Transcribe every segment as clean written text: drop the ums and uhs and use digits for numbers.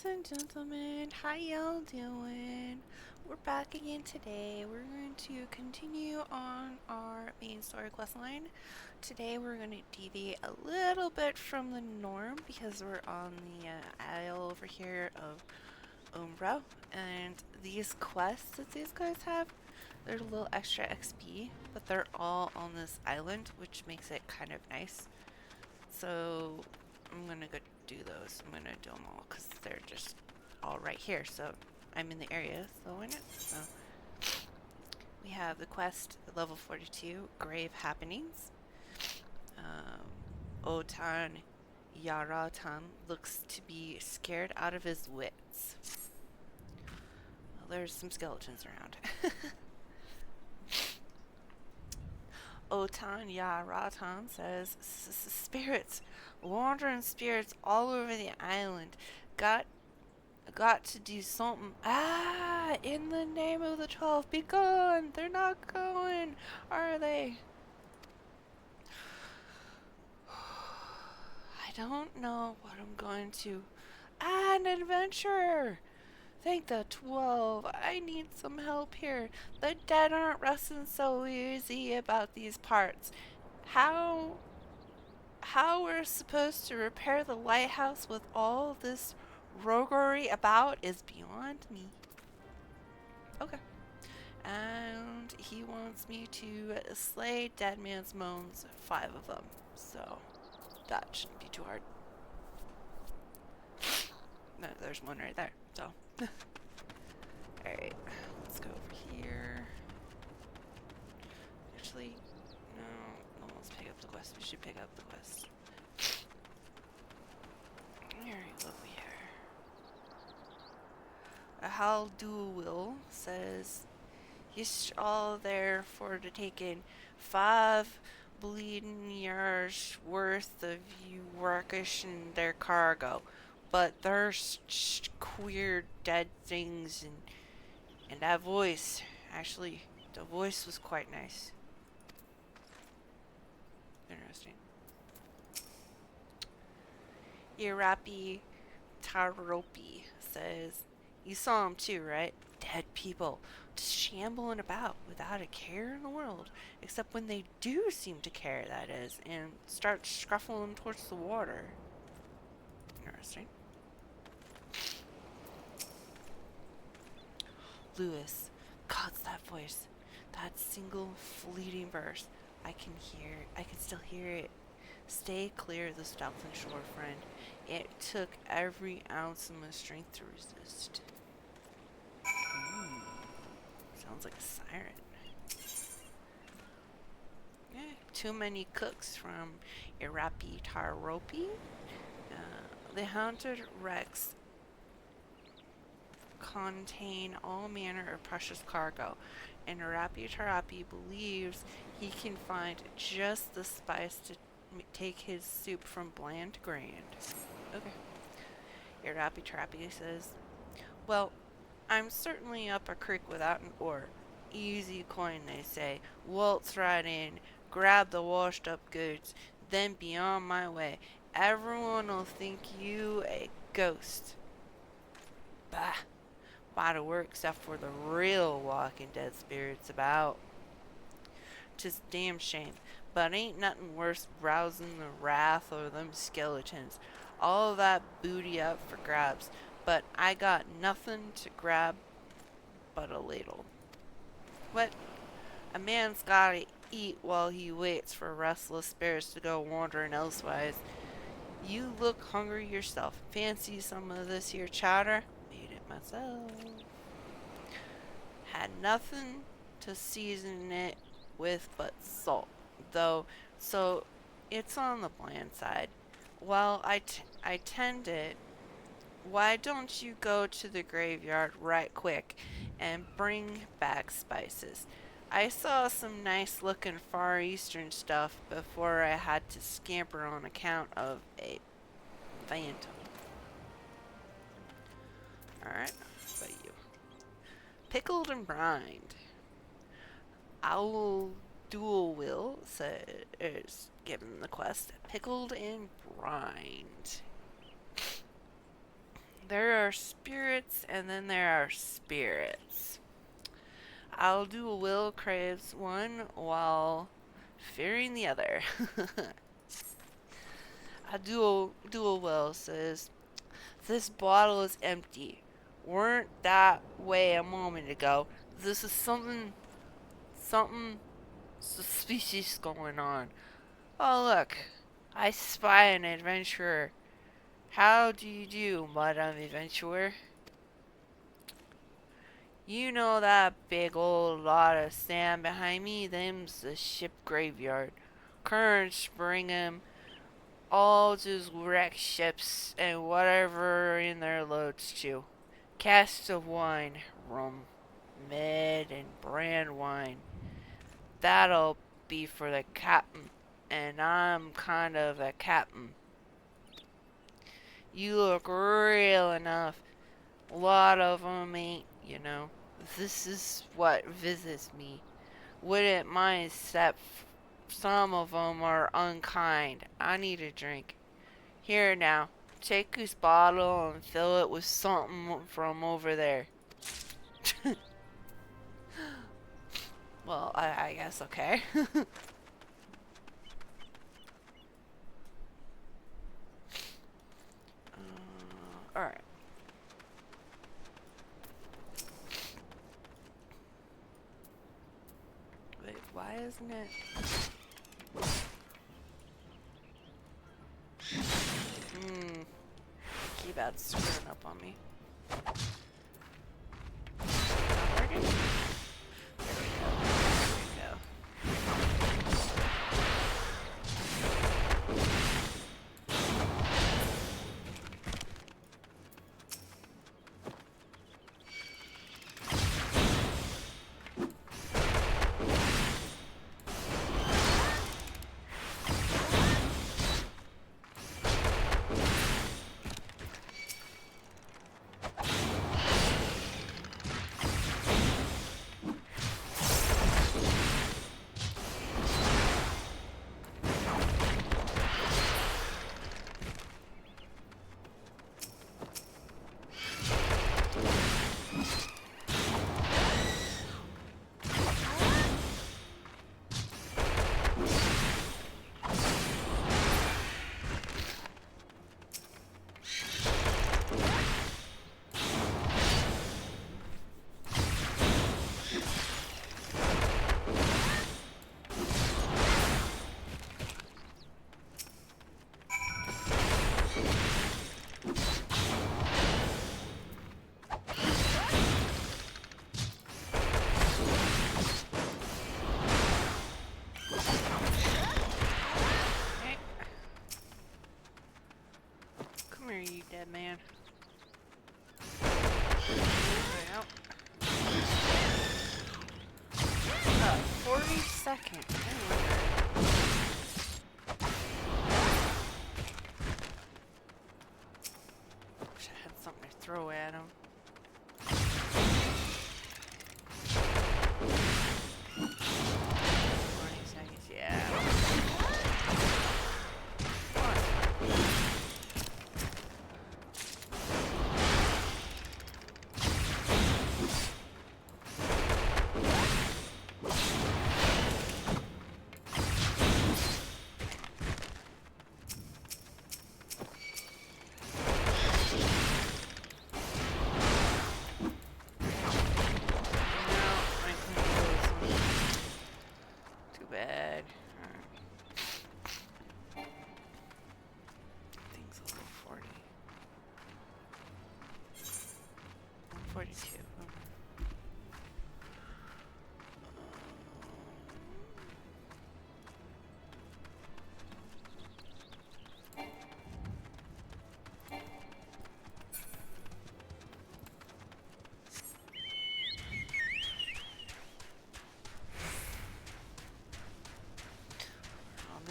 and gentlemen, how y'all doing? We're back again today. We're going to continue on our main story quest line. Today we're going to deviate a little bit from the norm because we're on the isle over here of Umbra, and these quests that these guys have, they're a little extra XP, but they're all on this island, which makes it kind of nice. So I'm gonna go do those. I'm gonna do them all because they're just all right here. So I'm in the area, so why not? So we have the quest level 42, Grave Happenings. Otan Yaratan looks to be scared out of his wits. Well, there's some skeletons around. Otan Yaratan says, spirits, wandering spirits all over the island. Got to do something. Ah, in the name of the 12, be gone. They're not going, are they? I don't know what I'm going to. Ah, an adventurer. Thank the 12. I need some help here. The dead aren't resting so easy about these parts. How we're supposed to repair the lighthouse with all this roguery about is beyond me. Okay. And he wants me to slay Dead Man's Moans, 5 of them. So that shouldn't be too hard. No, there's one right there. So alright, let's go over here. Actually, no, let's pick up the quest. We should pick up the quest. Alright, what we here? A Haldul says, "It's all there for the taking. 5 bleeding years worth of you workish in their cargo. But there's queer dead things and that voice. Actually, the voice was quite nice. Interesting." Irapi Taropi says, "You saw him too, right? Dead people, just shambling about without a care in the world, except when they do seem to care, that is, and start scuffling towards the water." Interesting. Lewis, God's that voice. That single fleeting verse. I can still hear it. Stay clear of the Stoutland shore, friend. It took every ounce of my strength to resist. Sounds like a siren. Too many cooks from Irapi Taropi. The haunted wrecks contain all manner of precious cargo, and Irapi Tarapi believes he can find just the spice to take his soup from bland to grand. Okay. Irapi Tarapi says, "Well, I'm certainly up a creek without an oar. Easy coin, they say. Waltz right in, grab the washed up goods, then be on my way. Everyone'll think you a ghost." Bah. Why to work except for the real walking dead spirits about. 'Tis a damn shame, but ain't nothing worse rousing the wrath of them skeletons. All that booty up for grabs, but I got nothing to grab but a ladle. What? A man's gotta eat while he waits for restless spirits to go wandering elsewise. You look hungry yourself. Fancy some of this here chowder? Made it myself. Had nothing to season it with but salt, though, so it's on the bland side. While I tend it, why don't you go to the graveyard right quick and bring back spices? I saw some nice looking Far Eastern stuff before I had to scamper on account of a phantom. Alright, what about you? Pickled and brined. Owl Dual Will is given the quest. Pickled and brined. There are spirits and then there are spirits. I'll do a will craves one while fearing the other. I do a will says this bottle is empty. Weren't that way a moment ago. This is something suspicious going on. Oh look, I spy an adventurer. How do you do, Madam Adventurer? You know that big old lot of sand behind me? Them's the ship graveyard. Currents bring 'em all just wrecked ships and whatever in their loads too. Casks of wine, rum, mead, and brand wine. That'll be for the captain, and I'm kind of a captain. You look real enough. A lot of 'em ain't, you know. This is what visits me. Wouldn't mind except some of 'em are unkind. I need a drink. Here now, take this bottle and fill it with something from over there. Well, I guess okay. Alright. Wait, why isn't it? Keypad's screwing up on me. Working? There we go. There we go. You dead man. 40 seconds. Wish I had something to throw at him. 20 seconds, yeah.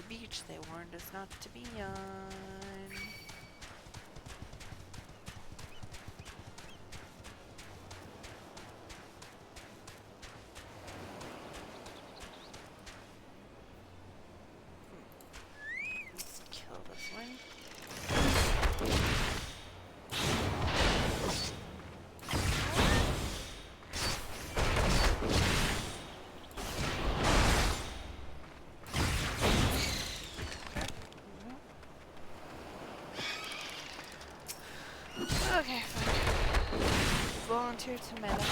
Beach they warned us not to be on. Let's kill this one. volunteer to meta.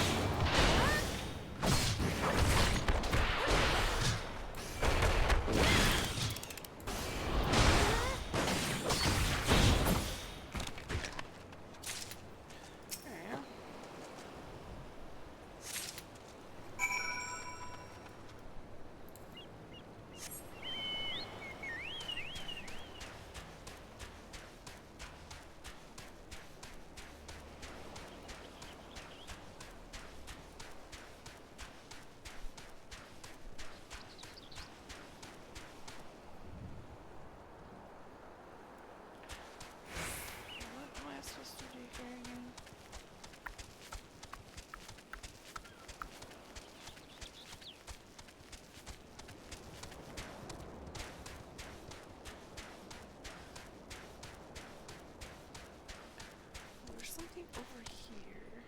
Something over here.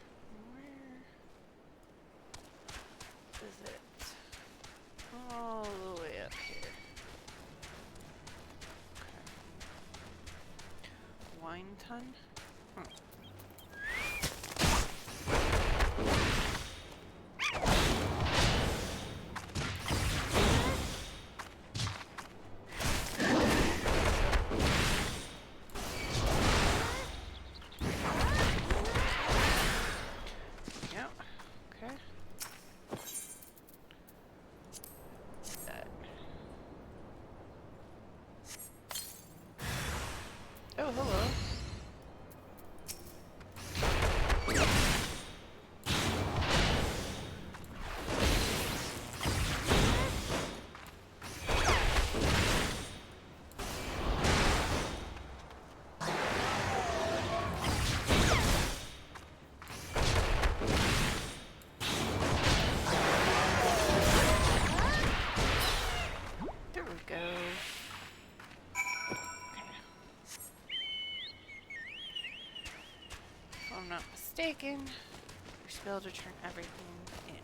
Where is it? All the way up here. Okay. Wine ton? Huh. Oh, hello. There we go. If I'm not mistaken, your spell to turn everything in.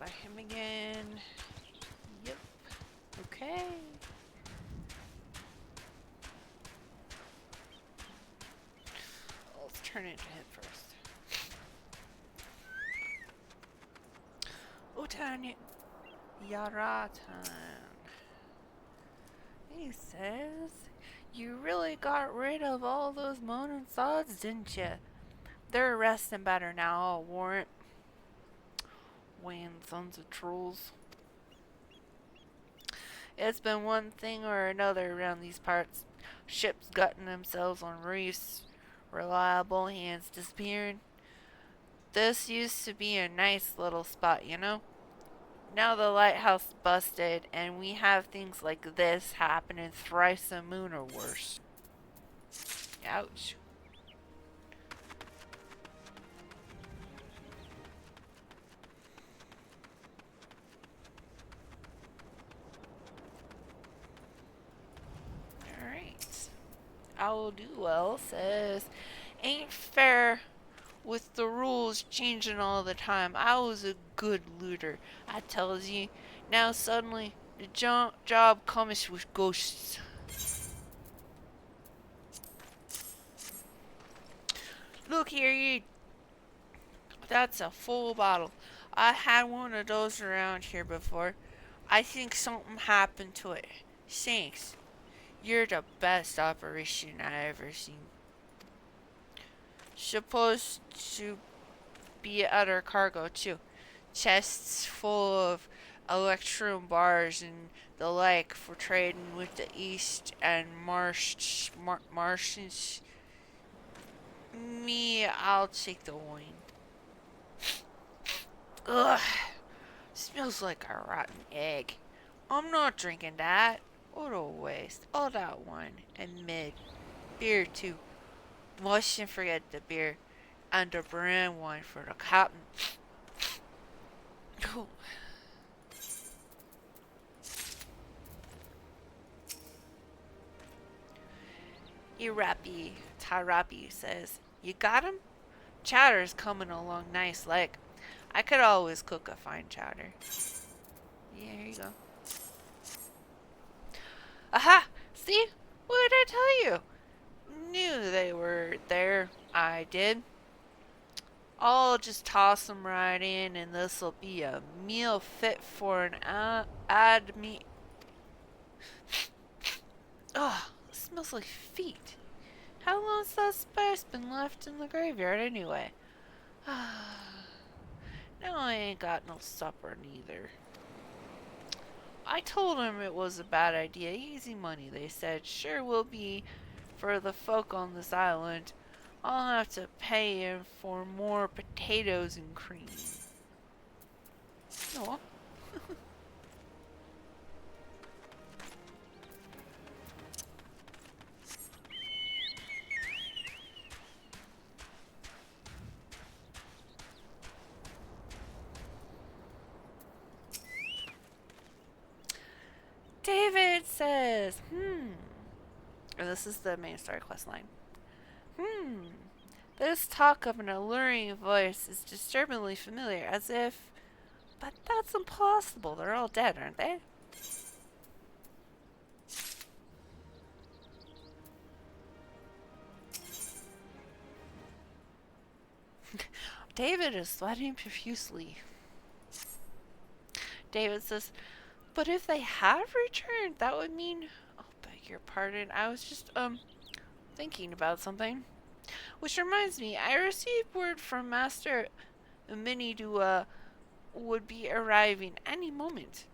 By him again. Yep. Okay. Let's turn into him first. Utan Yaratan. He says, you really got rid of all those moaning sods, didn't you? They're resting better now, I'll warrant. Wayne, sons of trolls. It's been one thing or another around these parts. Ships gutting themselves on reefs, reliable hands disappearing. This used to be a nice little spot, you know? Now the lighthouse busted, and we have things like this happening thrice a moon or worse. Ouch. I'll do well says, ain't fair with the rules changing all the time. I was a good looter, I tells ye. Now suddenly the job comes with ghosts. Look here, ye. That's a full bottle. I had one of those around here before. I think something happened to it. Thanks. You're the best operation I ever seen. Supposed to be other cargo too. Chests full of electrum bars and the like for trading with the East and Martians. Me, I'll take the wine. Ugh, smells like a rotten egg. I'm not drinking that. What a waste. All that wine and mid. Beer too. Mustn't forget the beer and the brand wine for the captain. Oh. Irapi Tarapi says, "You got him? Chowder's coming along nice like. I could always cook a fine chowder." Yeah, here you go. Aha! See? What did I tell you? Knew they were there. I did. I'll just toss them right in, and this'll be a meal fit for an ad me. Oh, it smells like feet. How long's that spice been left in the graveyard anyway? Now I ain't got no supper neither. I told him it was a bad idea. Easy money, they said. Sure will be for the folk on this island. I'll have to pay him for more potatoes and cream. No. David says, and this is the main story quest line. This talk of an alluring voice is disturbingly familiar, as if... But that's impossible. They're all dead, aren't they? David is sweating profusely. David says, but if they have returned, that would mean... Oh, beg your pardon. I was just, thinking about something. Which reminds me, I received word from Master Minidua would be arriving any moment.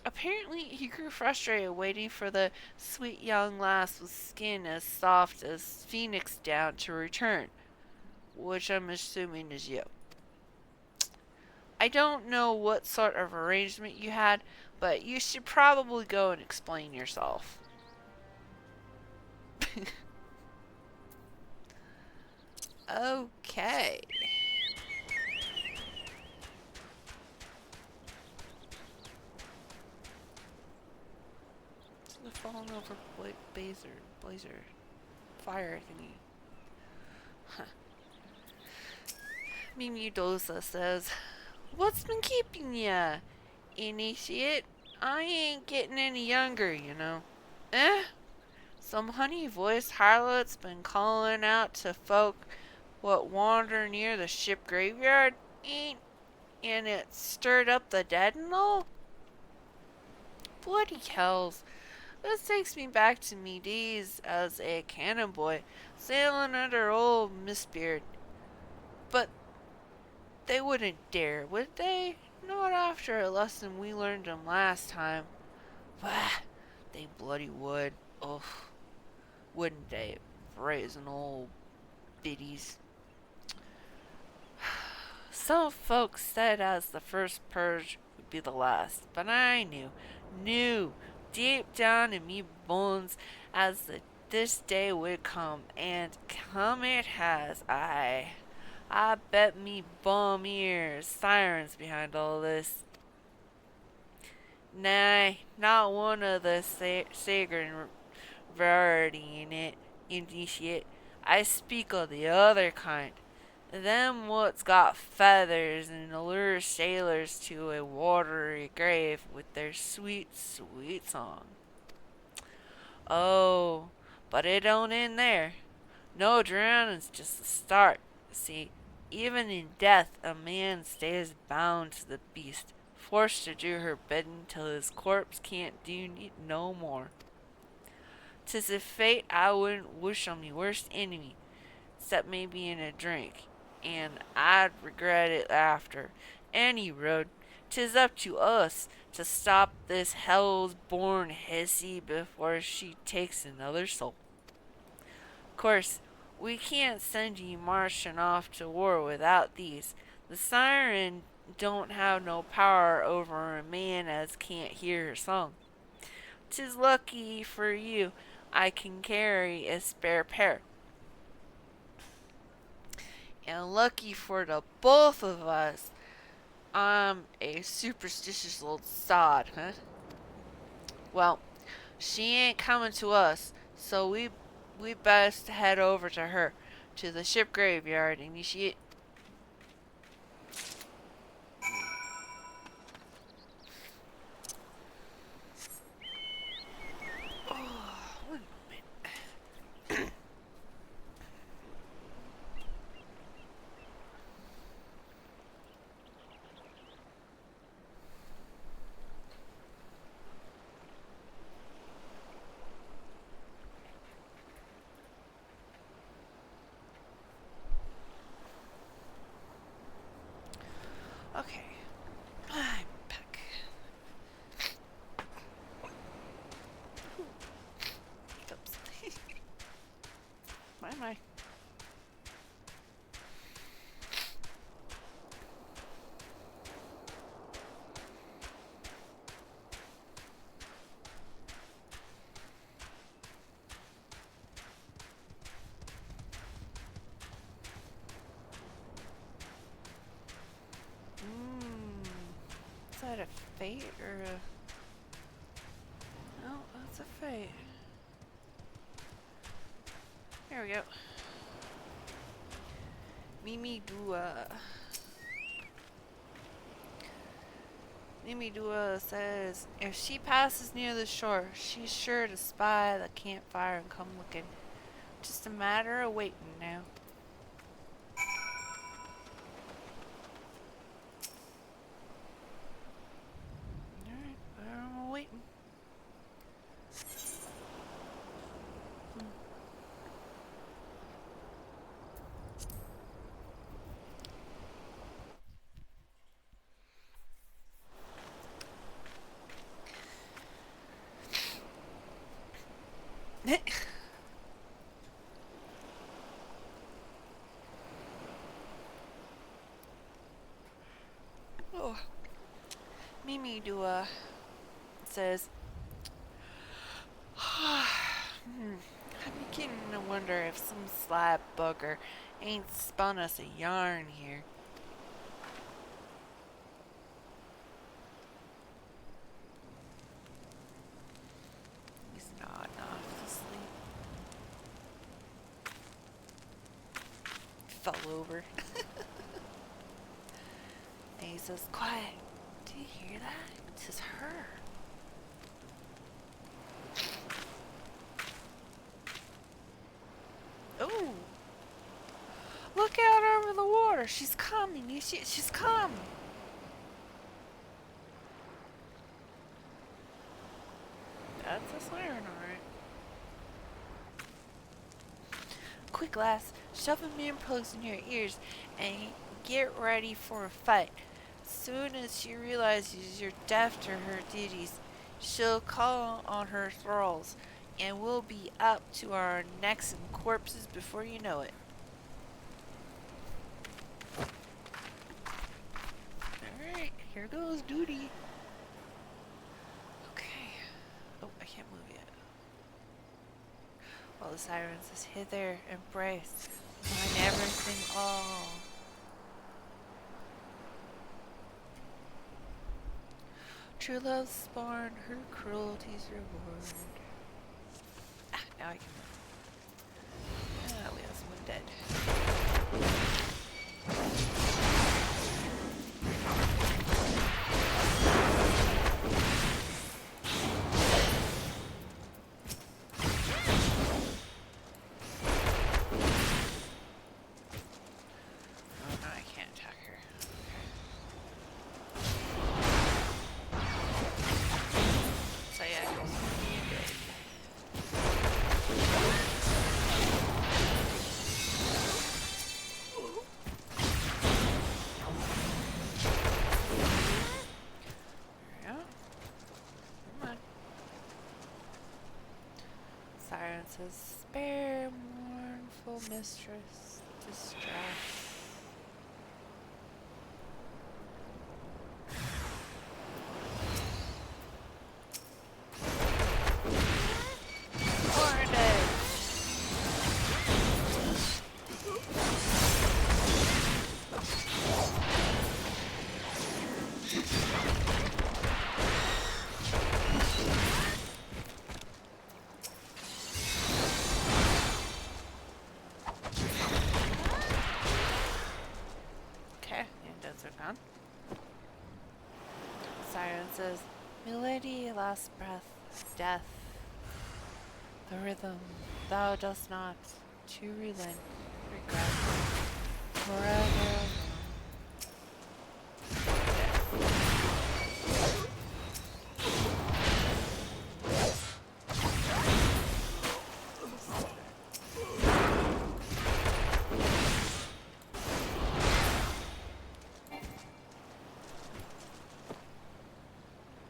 Apparently, he grew frustrated waiting for the sweet young lass with skin as soft as phoenix down to return, which I'm assuming is you. I don't know what sort of arrangement you had, but you should probably go and explain yourself. Okay. It's the falling over blazer fire thingy. Huh. Mimi Dosa says, what's been keeping ya, initiate? I ain't getting any younger, you know. Some honey-voiced harlot's been calling out to folk what wander near the ship graveyard, ain't, and it stirred up the dead and all? Bloody hells. This takes me back to me days as a cannon boy, sailing under old Mistbeard. But they wouldn't dare, would they? Not after a lesson we learned them last time. Bah, they bloody would. Ugh. Wouldn't they, brazen old biddies? Some folks said as the first purge would be the last, but I knew, deep down in me bones, as this day would come, and come it has. I bet me bum ears sirens behind all this. Nay, not one of the Sagrin variety in it, initiate. I speak of the other kind. Them what's got feathers and allure sailors to a watery grave with their sweet, sweet song. Oh, but it don't end there. No drowning's just the start. See, even in death a man stays bound to the beast, forced to do her bidding till his corpse can't do no more. 'Tis a fate I wouldn't wish on me worst enemy, except maybe in a drink, and I'd regret it after. Any road, 'tis up to us to stop this hell's-born hissy before she takes another soul. Course, we can't send ye marching off to war without these. The siren don't have no power over a man as can't hear her song. 'Tis lucky for you I can carry a spare pair. And lucky for the both of us, I'm a superstitious little sod, huh? Well, she ain't coming to us, so we best head over to her, to the ship graveyard, initiate. Oh, 1 moment. Okay, I'm back. Oops. Why am I? Is that a fate or a... No, that's a fate. There we go. Mimi Dua. Mimi Dua says, if she passes near the shore, she's sure to spy the campfire and come looking. Just a matter of waiting now. Alright, I'm waiting. Oh. Mimi Dua says, I'm beginning to wonder if some sly bugger ain't spun us a yarn here. He's nodding off to sleep. Fell over. And he says, quiet. Do you hear that? It's her. Oh! Look out over the water. She's coming. She's coming. That's a siren, alright. Quick, lass. Shove a man plugs in your ears and get ready for a fight. Soon as she realizes you're deaf to her duties, she'll call on her thralls, and we'll be up to our necks in corpses before you know it. Alright, here goes duty. Okay. Oh, I can't move yet. While the siren says, hither, embrace, mine everything all. True love's spawn, her cruelty's reward. Ah, now I can move. Ah, we have someone dead. Oh no, I can't attack her. So yeah, I can Siren says, spare mournful mistress distress. says, Milady, last breath, death. The rhythm, thou dost not to relent, regret, forever.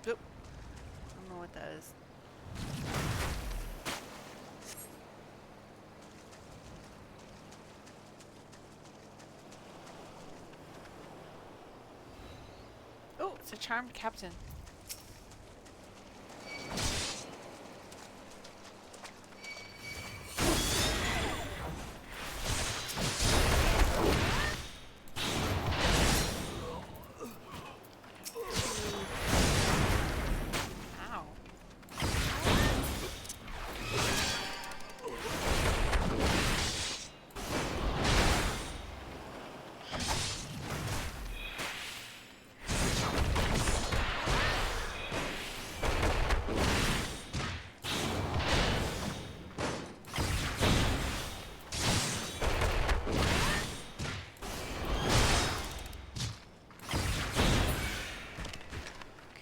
Oop. I don't know what that is. Oh, it's a charmed captain. Ow.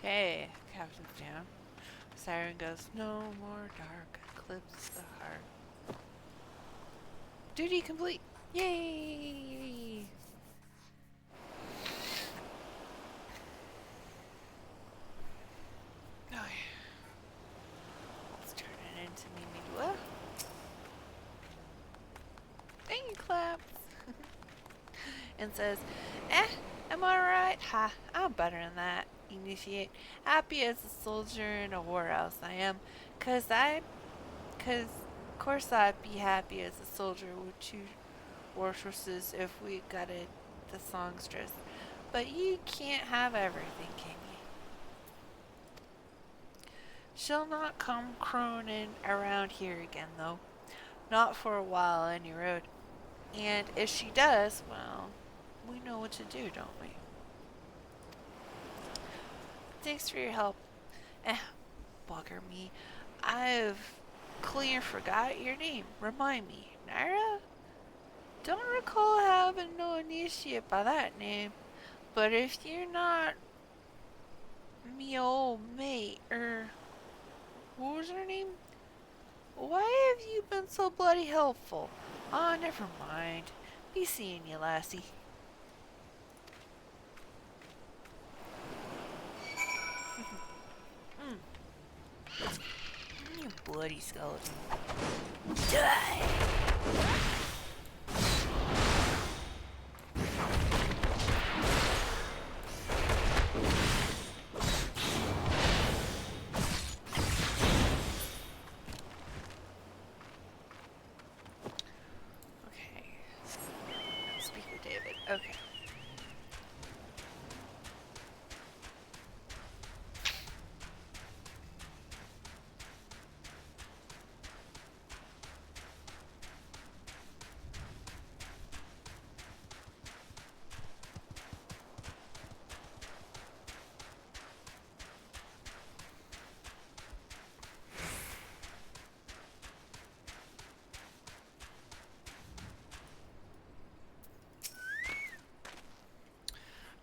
Okay, captain's down. Siren goes, no more dark, eclipse the heart. Duty complete! Yay! Okay. Let's turn it into Mimidua. And he claps. And says, am I right? Ha, I'm better than that. Initiate. Happy as a soldier in a whorehouse I am. Cause of course I'd be happy as a soldier with 2 warsresses if we got it the songstress. But you can't have everything, can you? She'll not come croning around here again, though. Not for a while, any road. And if she does, well, we know what to do, don't we? Thanks for your help. Bugger me. I've clear forgot your name. Remind me. Nyra? Don't recall having no initiate by that name. But if you're not me old mate, what was her name? Why have you been so bloody helpful? Ah, never mind. Be seeing you, lassie. You bloody skeleton. Die! Okay.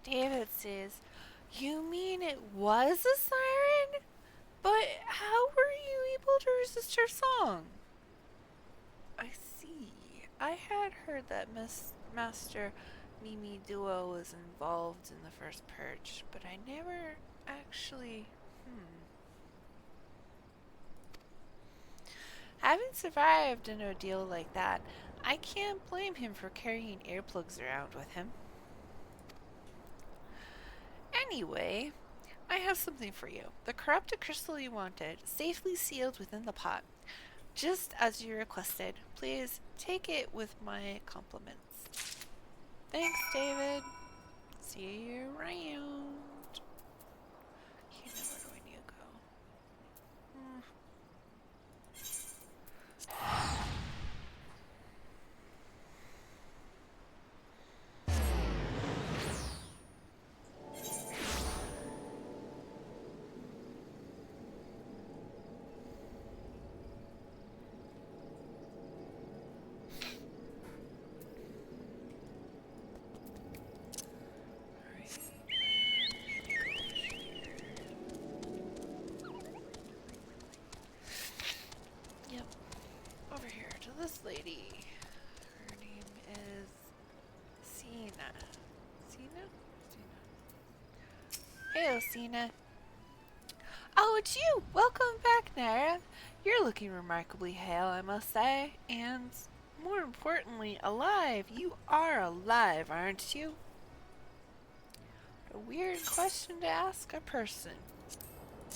David says, you mean it was a siren? But how were you able to resist her song? I see. I had heard that Master Mimi Duo was involved in the first purge, but I never actually... Having survived an ordeal like that, I can't blame him for carrying earplugs around with him. Anyway, I have something for you. The corrupted crystal you wanted, safely sealed within the pot. Just as you requested. Please take it with my compliments. Thanks, David. See you around. Okay, now where do I need to go? this lady. Her name is Sina. Sina? Hey, Sina. Oh, it's you! Welcome back, Nyra. You're looking remarkably hale, I must say, and more importantly, alive. You are alive, aren't you? A weird question to ask a person,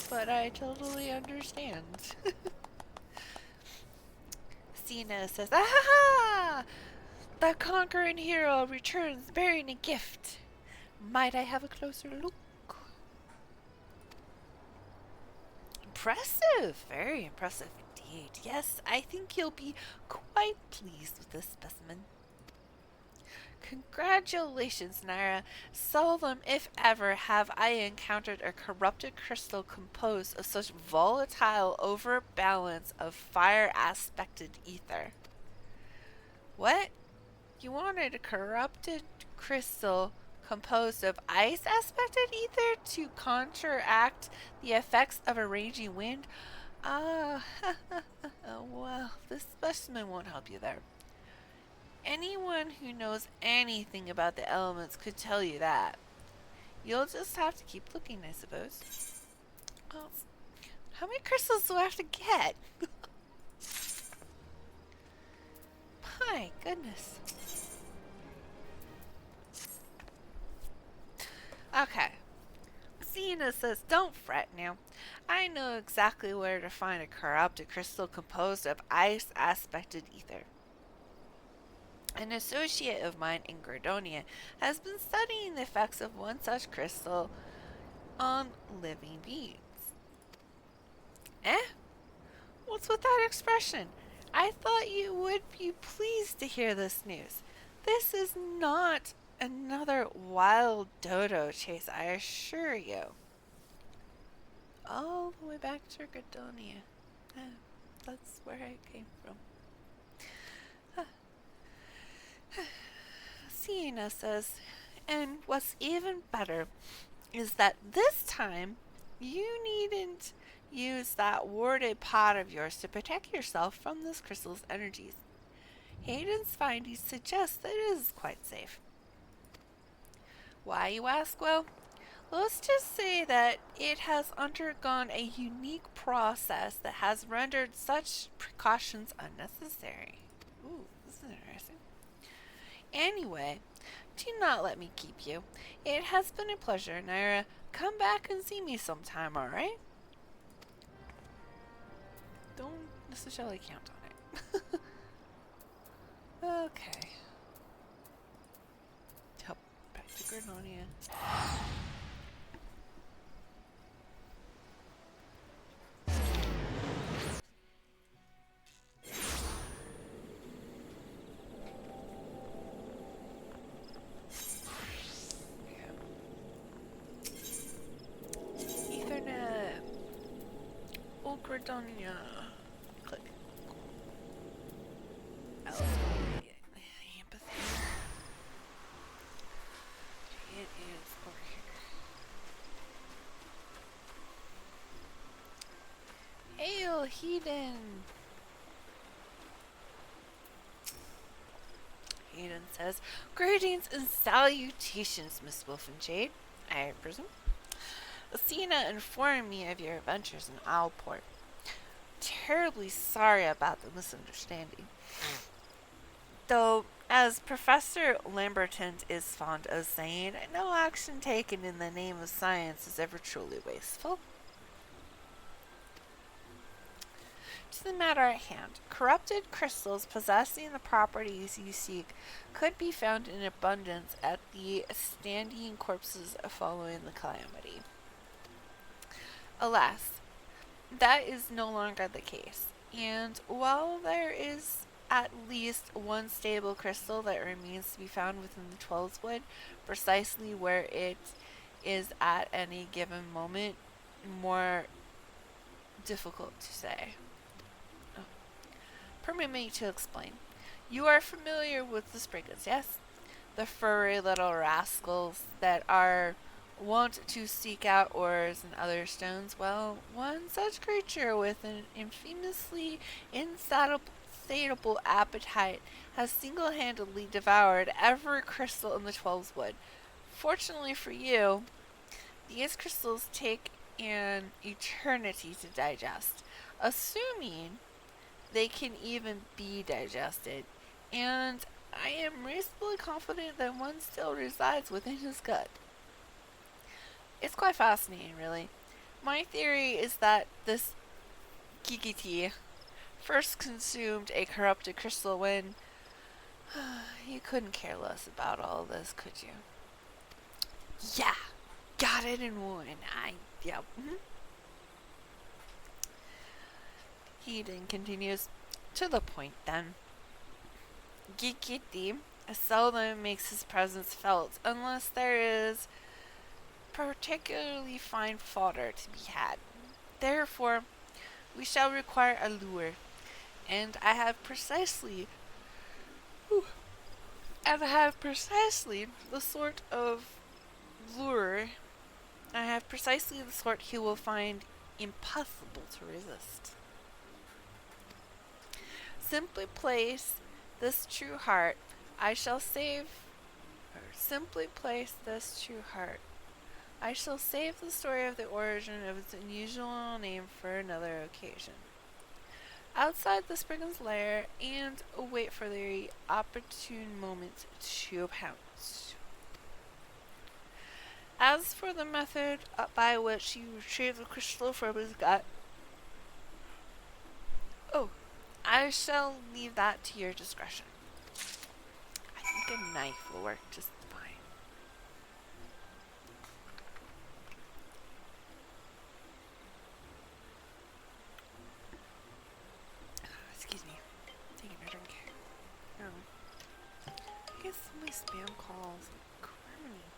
but I totally understand. Sina says, "Ah! The conquering hero returns bearing a gift. Might I have a closer look?" Impressive! Very impressive indeed. Yes, I think you'll be quite pleased with this specimen. Congratulations, Nyra. Seldom, if ever, have I encountered a corrupted crystal composed of such volatile overbalance of fire-aspected ether. What? You wanted a corrupted crystal composed of ice-aspected ether to counteract the effects of a raging wind? Ah, well, this specimen won't help you there. Anyone who knows anything about the elements could tell you that. You'll just have to keep looking, I suppose. Oh, how many crystals do I have to get? My goodness. Okay. Sina says, don't fret now. I know exactly where to find a corrupted crystal composed of ice-aspected ether. An associate of mine in Gordonia has been studying the effects of one such crystal on living beings. Eh? What's with that expression? I thought you would be pleased to hear this news. This is not another wild dodo chase, I assure you. All the way back to Gordonia. That's where I came from. Sienna says, and what's even better is that this time you needn't use that warded pod of yours to protect yourself from this crystal's energies. Hayden's findings suggest that it is quite safe. Why, you ask? Well, let's just say that it has undergone a unique process that has rendered such precautions unnecessary. Ooh, this is interesting. Anyway, do not let me keep you. It has been a pleasure, Nyra. Come back and see me sometime, alright? Don't necessarily count on it. Okay. Hop back to Gordonia. Ethernet. Oh, Gordonia. Click. Empathy. It is over here. Hail, Hedon. Hayden says, greetings and salutations, Miss Wulfenshade, I presume. Athena informed me of your adventures in Owlport. Terribly sorry about the misunderstanding. Though, as Professor Lamberton is fond of saying, no action taken in the name of science is ever truly wasteful. To the matter at hand, corrupted crystals possessing the properties you seek could be found in abundance at the standing corpses following the calamity. Alas, that is no longer the case, and while there is at least one stable crystal that remains to be found within the Twelveswood, precisely where it is at any given moment, more difficult to say. Permit me to explain. You are familiar with the Spriggans, yes? The furry little rascals that are wont to seek out ores and other stones. Well, one such creature with an infamously insatiable appetite has single-handedly devoured every crystal in the 12's wood. Fortunately for you, these crystals take an eternity to digest, assuming they can even be digested, and I am reasonably confident that one still resides within his gut. It's quite fascinating, really. My theory is that this Giggity first consumed a corrupted crystal when you couldn't care less about all this, could you? Yeah, got it in one. Yep. He then continues, to the point then. Giggity seldom makes his presence felt unless there is particularly fine fodder to be had. Therefore, we shall require a lure, and I have precisely the sort of lure. I have precisely the sort he will find impossible to resist. Simply place this true heart. I shall save the story of the origin of its unusual name for another occasion. Outside the Spriggan's lair, and await for the opportune moment to pounce. As for the method by which you retrieve the crystal from his gut, I shall leave that to your discretion. I think a knife will work just fine. Excuse me. Taking a drink. I get so many spam calls. Criminy.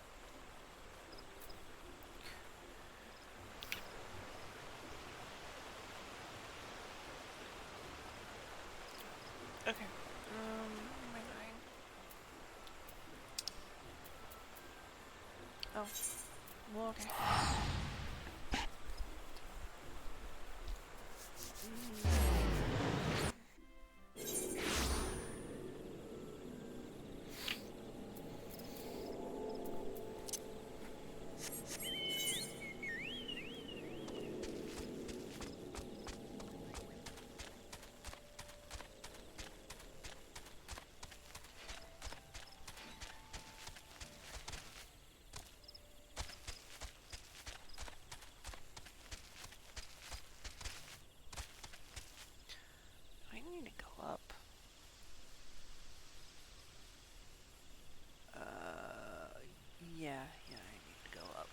Okay. Am I dying? Oh. Well, okay. I need to go up. Yeah, I need to go up.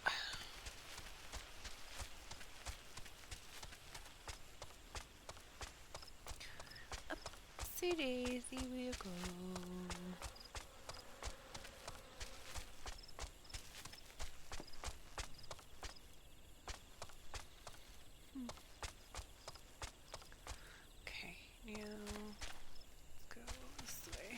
Upsy daisy we'll go. Okay, now let's go this way.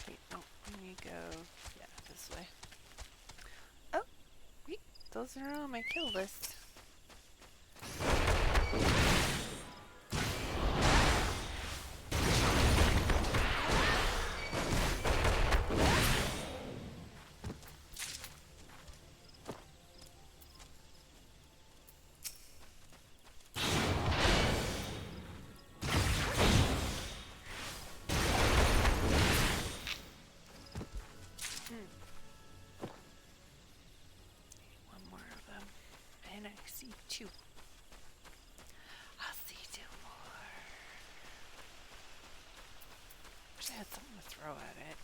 Wait, no, we need to go, yeah, this way. Oh, wait, those are on my kill list. One more of them. And I see two. I'll see two more. Wish I had something to throw at it.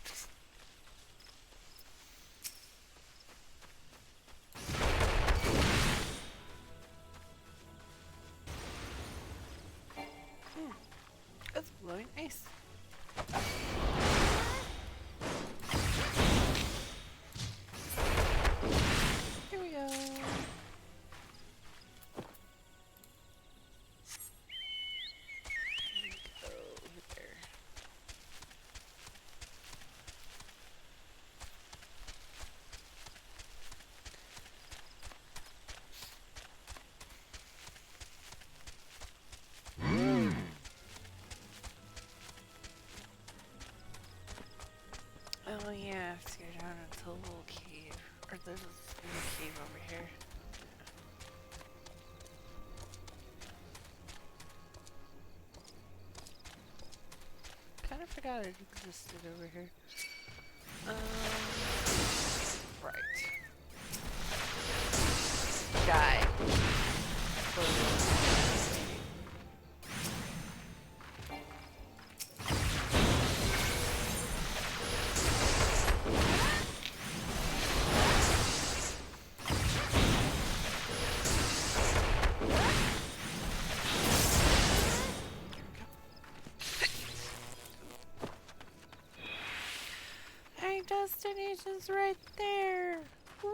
It's blowing ice. Here we go. Oh yeah, I have to go down into a little cave. Or there's a new cave over here. Kinda forgot it existed over here. Right. Die. Hey, destination's right there. Whee!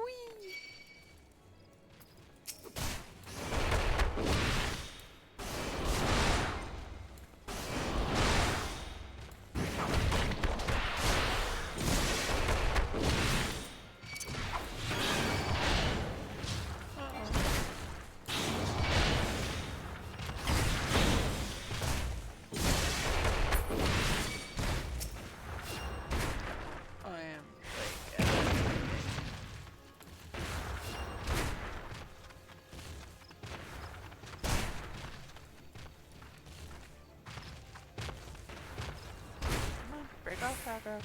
Break off, aggro.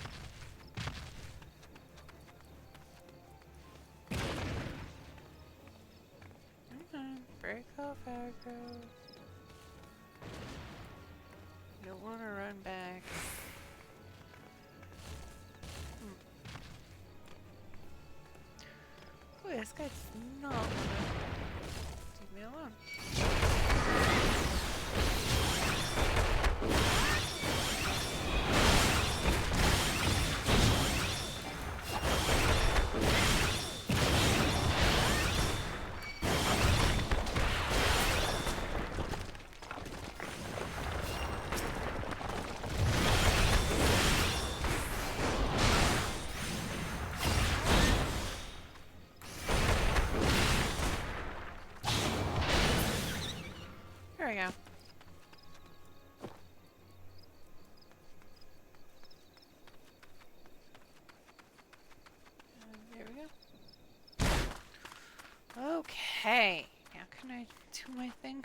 Break off, aggro. You don't want to run back. Wait, this guy's not gonna leave me alone. There we go. And there we go. Okay. Now can I do my thing?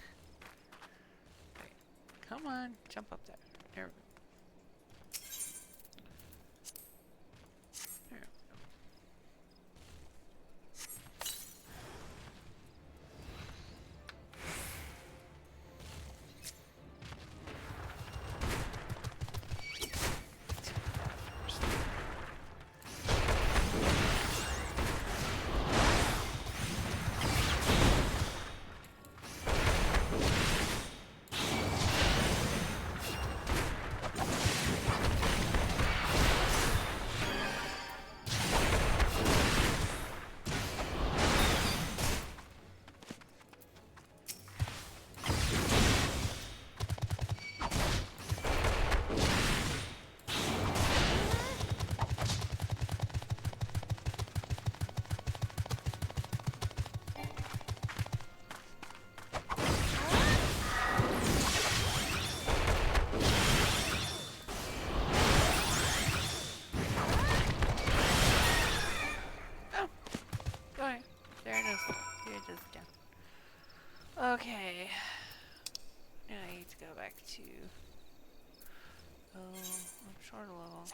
Wait. Come on. Jump up there. There we go. There we go. Okay. Now I need to go back to... Oh, I'm short a little.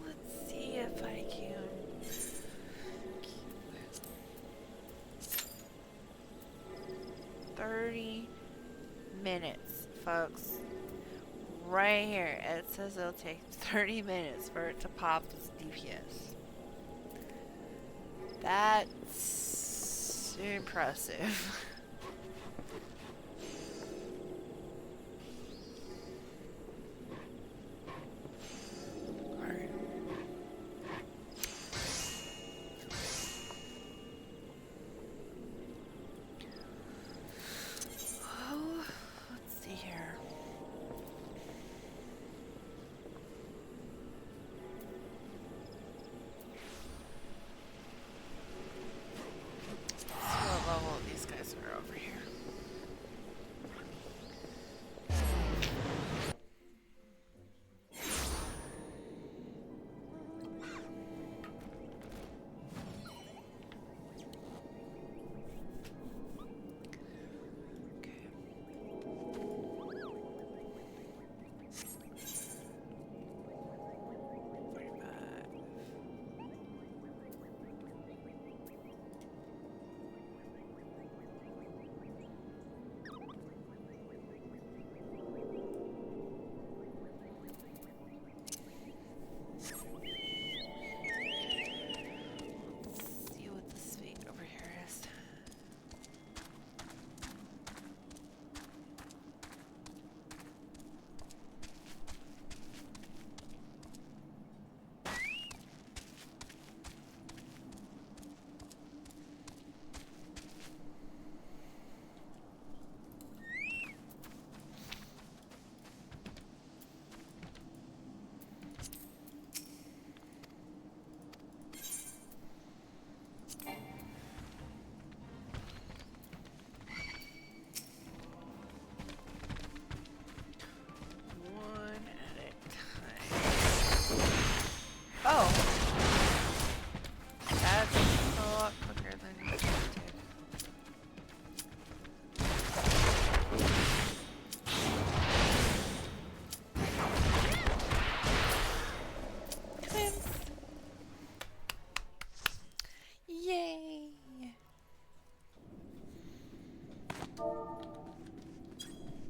Let's see if I can... 30 minutes, folks. Right here, it says it'll take 30 minutes for it to pop this DPS. That's impressive.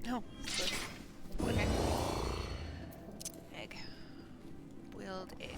No. Okay. Egg. Boiled egg.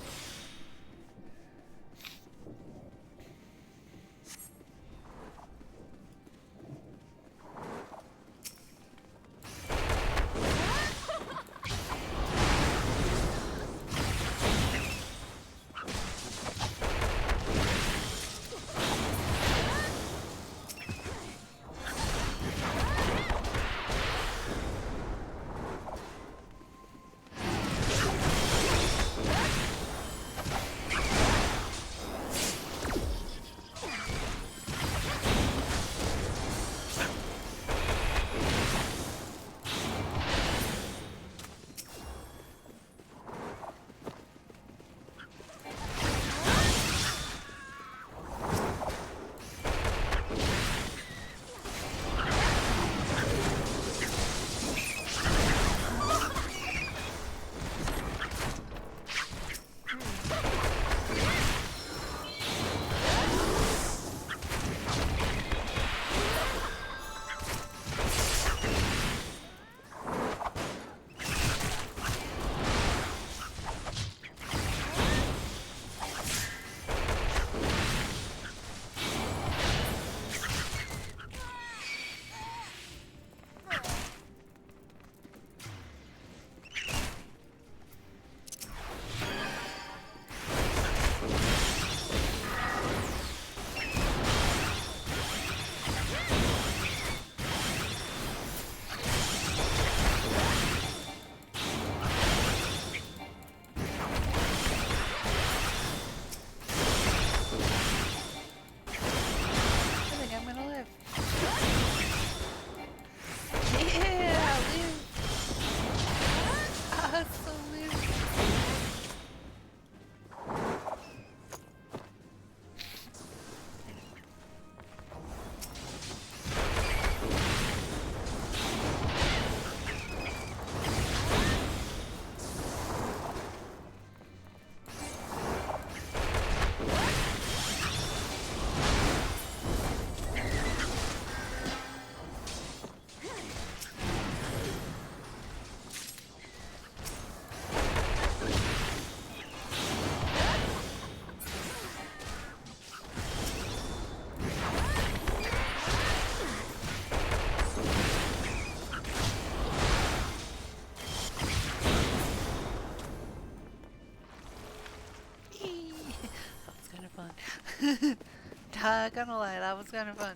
Not gonna lie, that was kind of fun.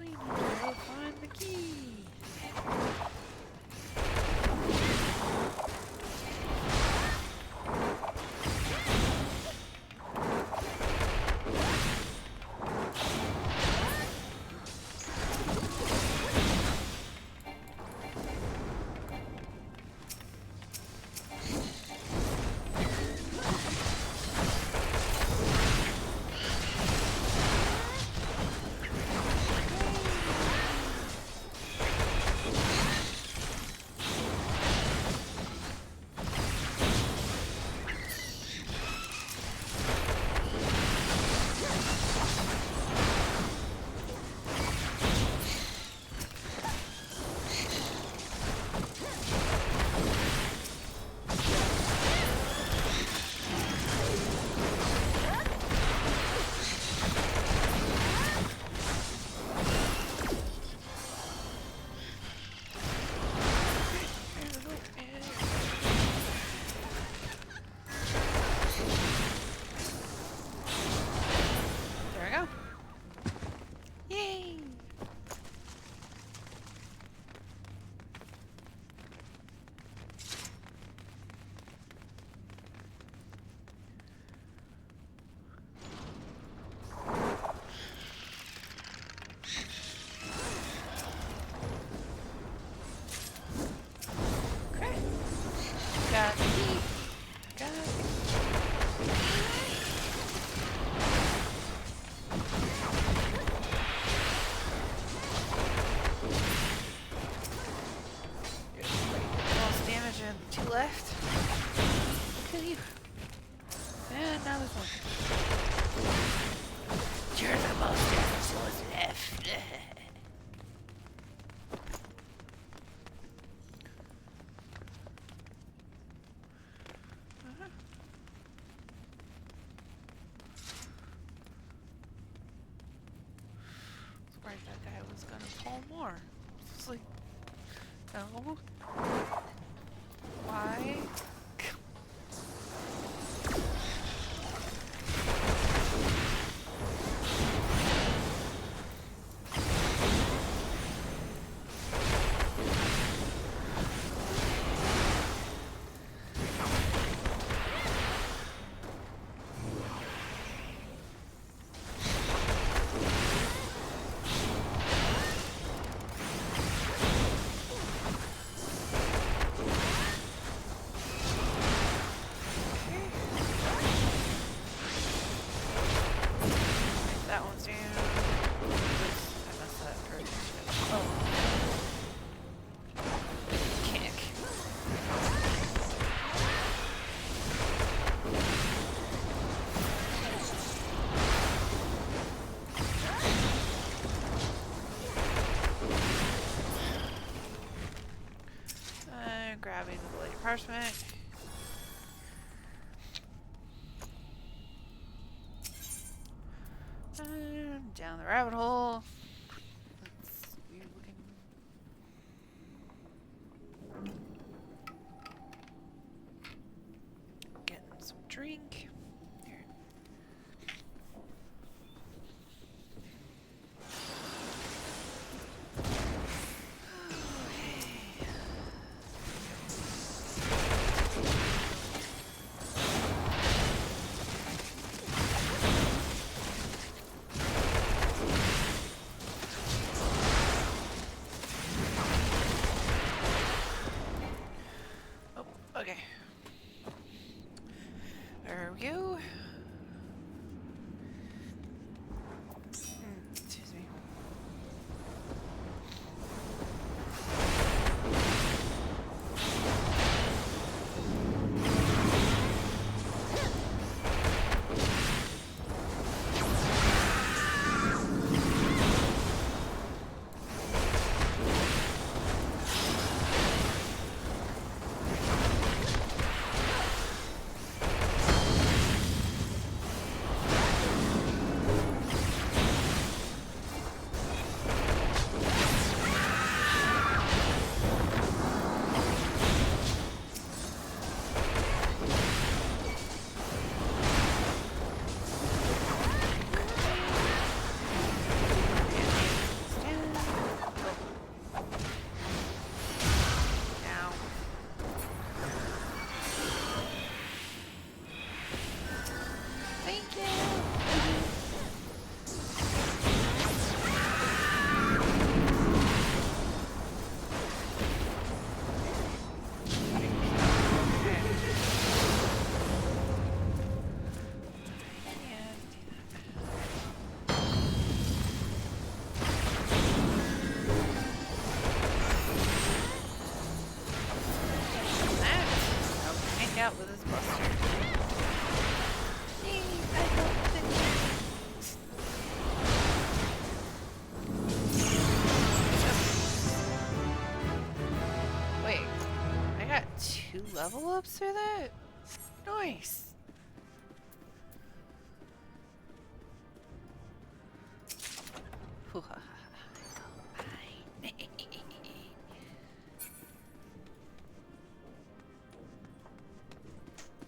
We need to go find the key. Got the key. Got the key. Most damage and 2 left. Look at you. And now there's 1. You're the most damage was left. That guy was gonna pull more. It's like, no. Why? Grabbing the bloody parchment. And down the rabbit hole. That's weird looking. Getting some drink. Here. level ups through that? Nice.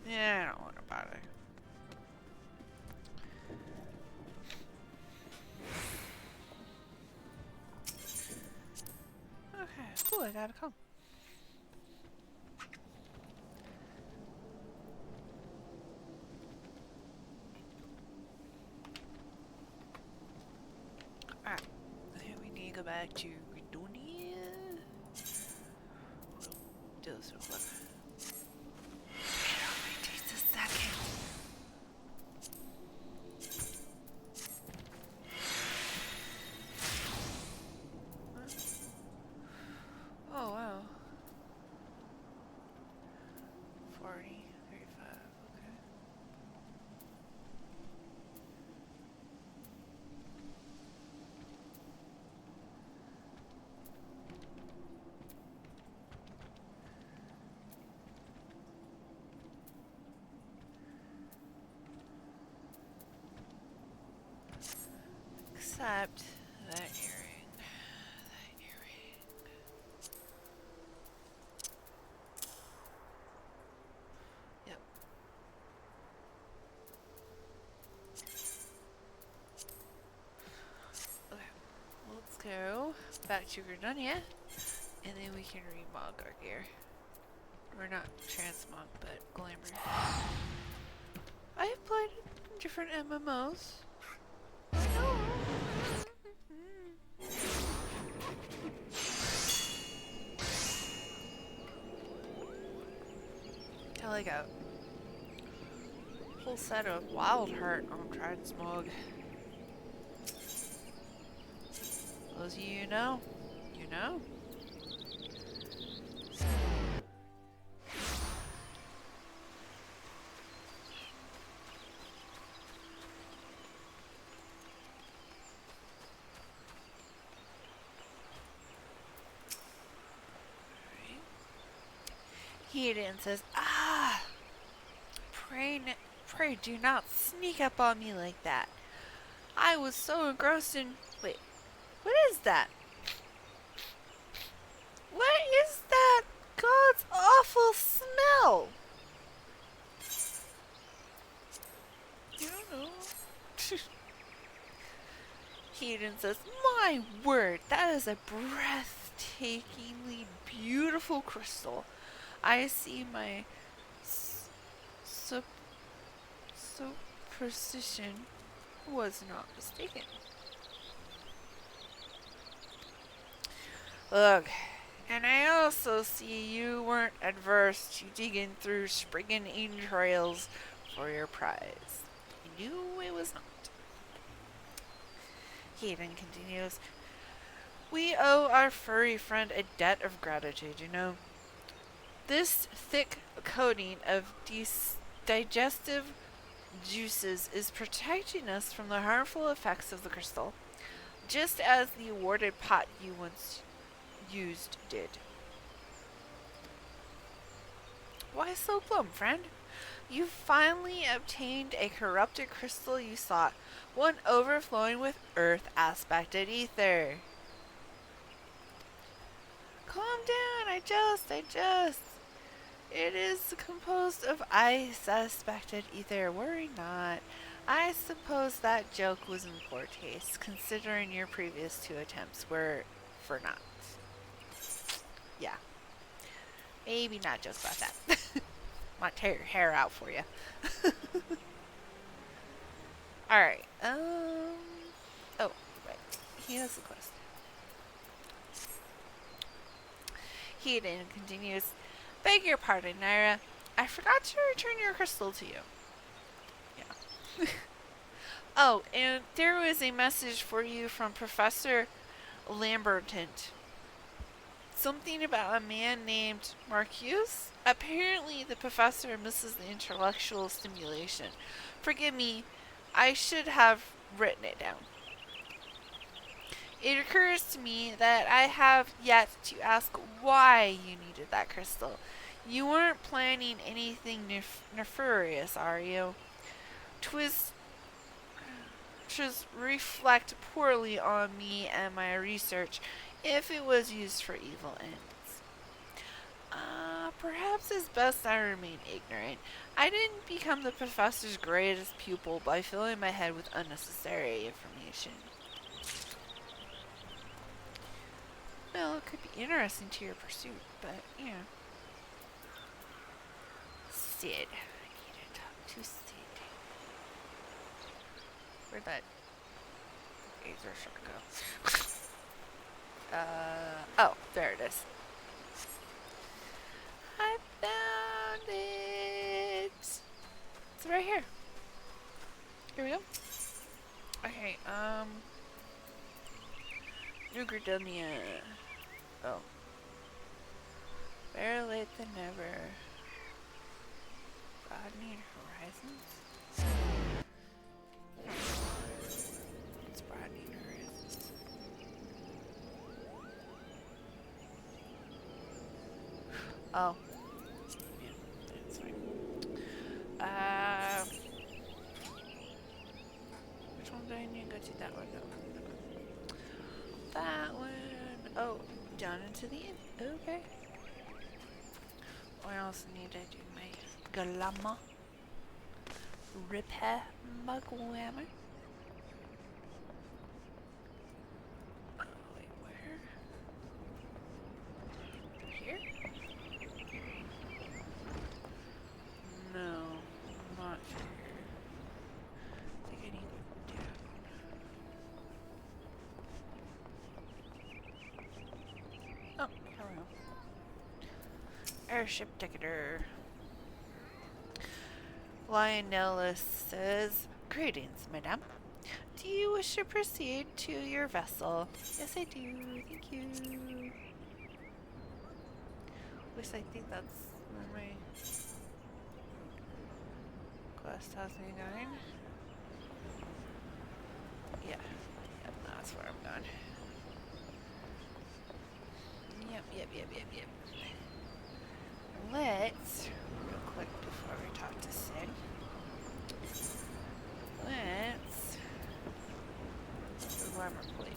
Yeah, I don't want to bother. Okay. Ooh, I gotta come. Alright. Okay, we need to go back to Redonia. Do this real quick. It only takes a second. Oh, wow. 40, 35, okay. Except that earring. That earring. Yep. Okay. Let's go back to Redonia, and then we can remog our gear. Or not transmog, but glamour. I have played different MMOs. I know. I like a whole set of Wild Heart on transmog. Those of you know, you know. Hayden says, "Ah, pray do not sneak up on me like that. I was so engrossed in... Wait, what is that? What is that God's awful smell?" I don't know. Hayden says, "My word, that is a breathtakingly beautiful crystal. I see my superstition was not mistaken." Look, and I also see you weren't adverse to digging through Spriggan entrails for your prize. I knew it was not. Hayden continues, "We owe our furry friend a debt of gratitude, you know. This thick coating of digestive juices is protecting us from the harmful effects of the crystal, just as the awarded pot you once used did." Why so glum, friend? You finally obtained a corrupted crystal you sought, one overflowing with earth aspected ether. Calm down, I just. It is composed of ice aspected ether. Worry not. I suppose that joke was in poor taste, considering your previous 2 attempts were for naught. Yeah. Maybe not just about that. Might tear your hair out for you. Alright. Oh, right. He has the quest. He then continues, "Beg your pardon, Nyra. I forgot to return your crystal to you." Yeah. Oh, and there was a message for you from Professor Lamberton. Something about a man named Marcus? Apparently the professor misses the intellectual stimulation. Forgive me, I should have written it down. It occurs to me that I have yet to ask why you needed that crystal. You weren't planning anything nefarious, are you? Twists reflect poorly on me and my research if it was used for evil ends. Perhaps it's best I remain ignorant. I didn't become the professor's greatest pupil by filling my head with unnecessary information. Well, it could be interesting to your pursuit, but, you know. Sid. I need to talk to Sid. Where'd that laser shot go? Oh, there it is. I found it! It's right here. Here we go. Okay, Nugradonia. Oh. Better late than never. Broadening horizons? It's broadening horizons. Oh. Yeah, that's fine. Which one do I need to go to? That one. That one. Oh, down into the end. Okay. I also need to do my Galama repair my grammar. Oh, wait, where? Here? No, I'm not sure. I think I need to go down. Oh, here we go. Airship ticketer. Lionellis says, "Greetings, madame. Do you wish to proceed to your vessel?" "Yes, I do. Thank you." Wish I think that's where my quest has me going. Yeah. Yep, that's where I'm going. Yep. Let's, real quick before we talk to Sid, let's the glamour plate.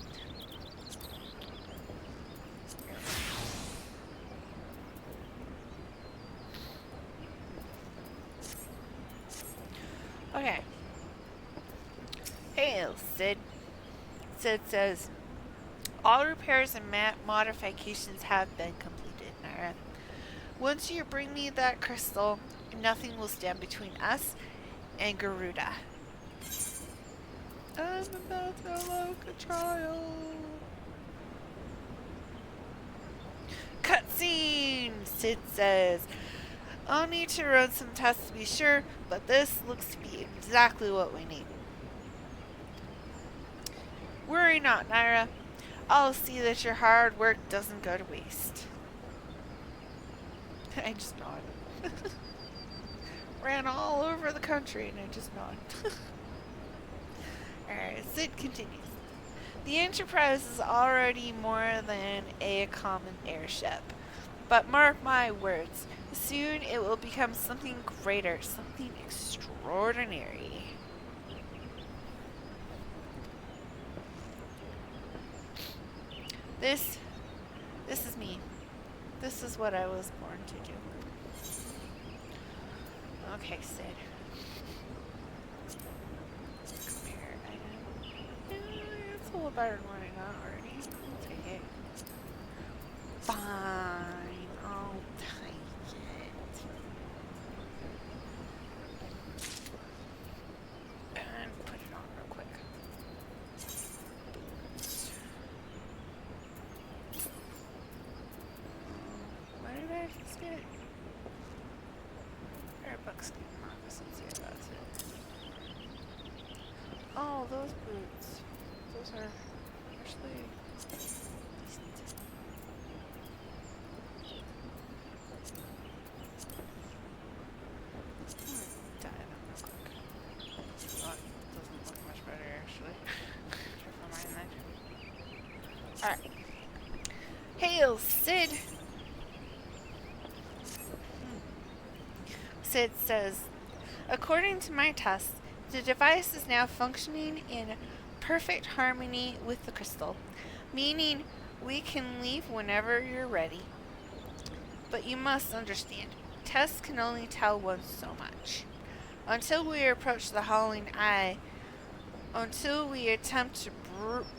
Okay. Hail, Sid. Sid says, "All repairs and modifications have been completed, Nyra. Once you bring me that crystal, nothing will stand between us and Garuda." I'm about to unlock a trial. Cutscene! Sid says, "I'll need to run some tests to be sure, but this looks to be exactly what we need." "Worry not, Nyra. I'll see that your hard work doesn't go to waste." I just nod. Ran all over the country and I just nod. Alright, Sid continues. "The Enterprise is already more than a common airship. But mark my words, soon it will become something greater, something extraordinary." This is me. This is what I was born to do. Okay, Sid. Compare item. It's a little better than what I got already. I'll take it. Fine. I'll take it. And put it on real quick. What did I just get? Buckskin moccasins, yeah, that's it. Oh, those boots. Those are actually decent. Dye them real quick. Oh, it doesn't look much better, actually. Never mind that. Alright. Hail, Sid! Sid says, according to my tests, the device is now functioning in perfect harmony with the crystal, meaning we can leave whenever you're ready. But you must understand, tests can only tell one so much. Until we approach the Howling Eye, until we attempt to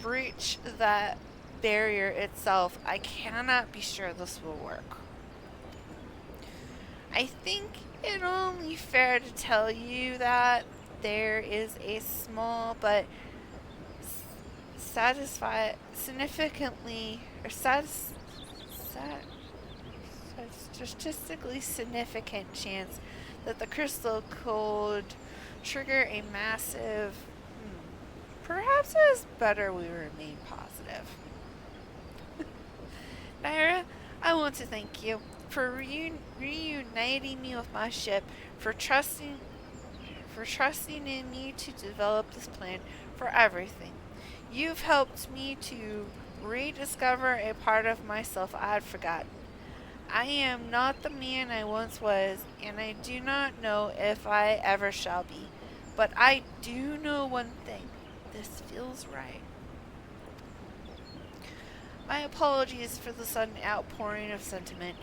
breach that barrier itself, I cannot be sure this will work. I think it's only fair to tell you that there is a small but statistically significant chance that the crystal could trigger a massive. Perhaps it is better we remain positive. Nyra, I want to thank you for reuniting me with my ship, for trusting in me to develop this plan, for everything. You've helped me to rediscover a part of myself I had forgotten. I am not the man I once was, and I do not know if I ever shall be. But I do know one thing. This feels right. My apologies for the sudden outpouring of sentiment.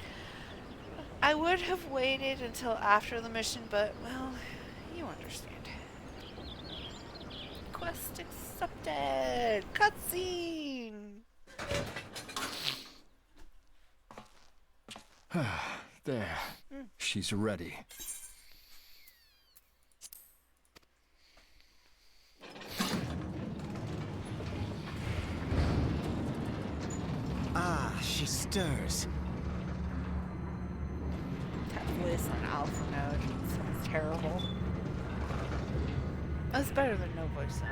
I would have waited until after the mission, but, well, you understand. Quest accepted! Cutscene! There. She's ready. Ah, she stirs. That voice on alpha mode sounds terrible. That's better than no voice though.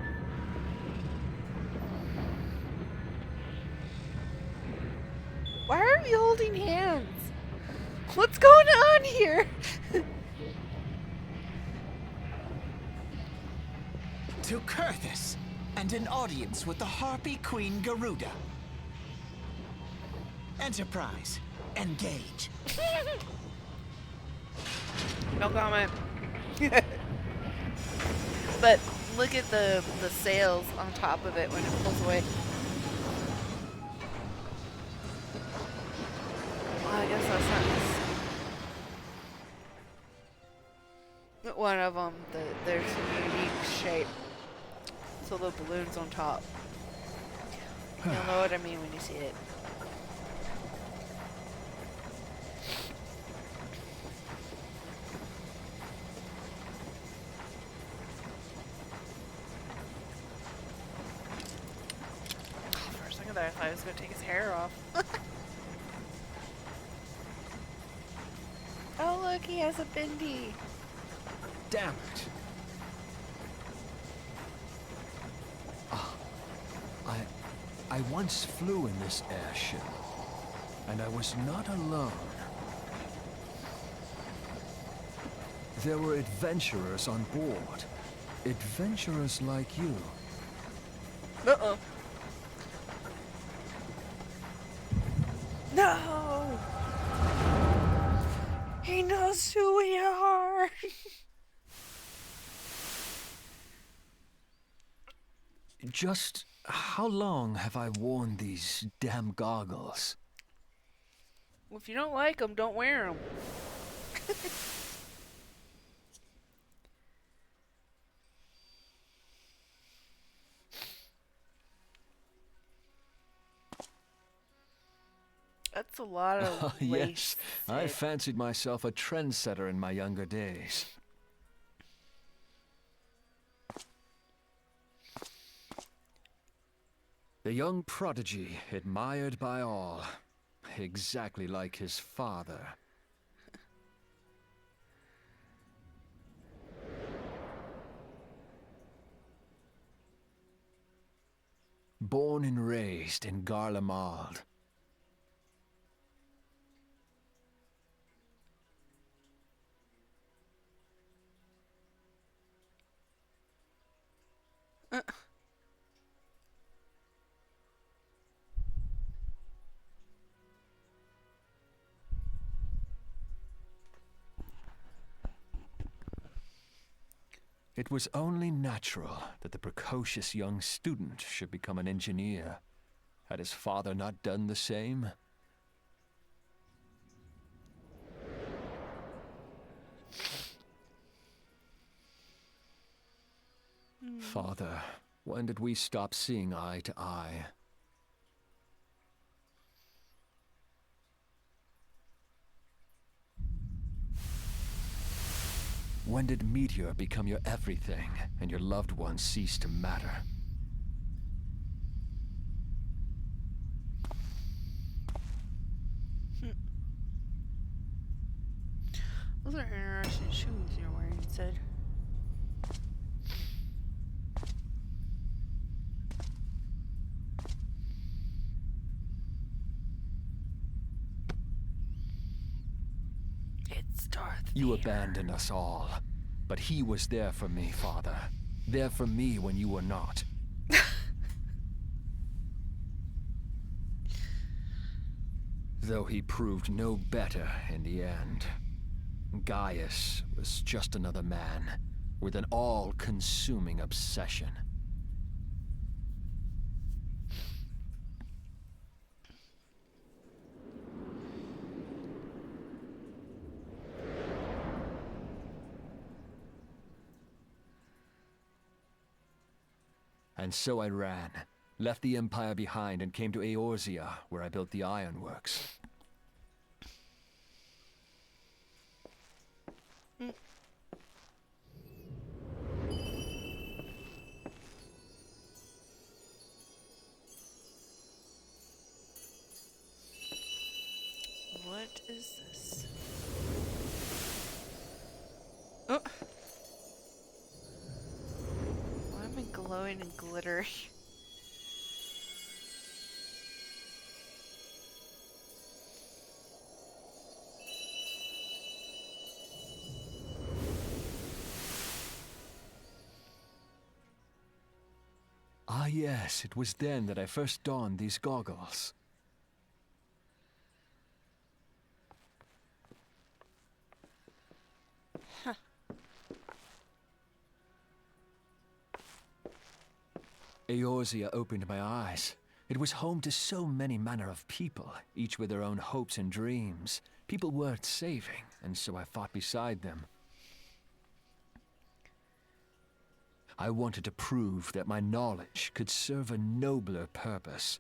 Why are we holding hands? What's going on here? To Kurthus, and an audience with the Harpy Queen Garuda. Enterprise, engage. No comment. But look at the sails on top of it when it pulls away. Well, I guess that's not one of them. There's a unique shape. So the balloon's on top. You'll know what I mean when you see it. For a second there, I thought I was going to take his hair off. Oh look, he has a bindi. Damn it. I once flew in this airship, and I was not alone. There were adventurers on board. Adventurers like you. Uh-oh. No! He knows who we are! Just how long have I worn these damn goggles? Well, if you don't like them, don't wear them. That's a lot of Yes, lace. I fancied myself a trendsetter in my younger days. The young prodigy, admired by all, exactly like his father. Born and raised in Garlemald. It was only natural that the precocious young student should become an engineer. Had his father not done the same? Father, when did we stop seeing eye to eye? When did Meteor become your everything, and your loved ones cease to matter? Those are interesting shoes you're wearing, Sid. It's Darth You Vader. abandoned us all, but he was there for me, Father. There for me when you were not. Though he proved no better in the end. Gaius was just another man, with an all-consuming obsession. And so I ran, left the Empire behind and came to Eorzea, where I built the ironworks. What is this? Oh! Why am I glowing and glittering? Ah yes, it was then that I first donned these goggles. Eorzea opened my eyes. It was home to so many manner of people, each with their own hopes and dreams. People worth saving, and so I fought beside them. I wanted to prove that my knowledge could serve a nobler purpose.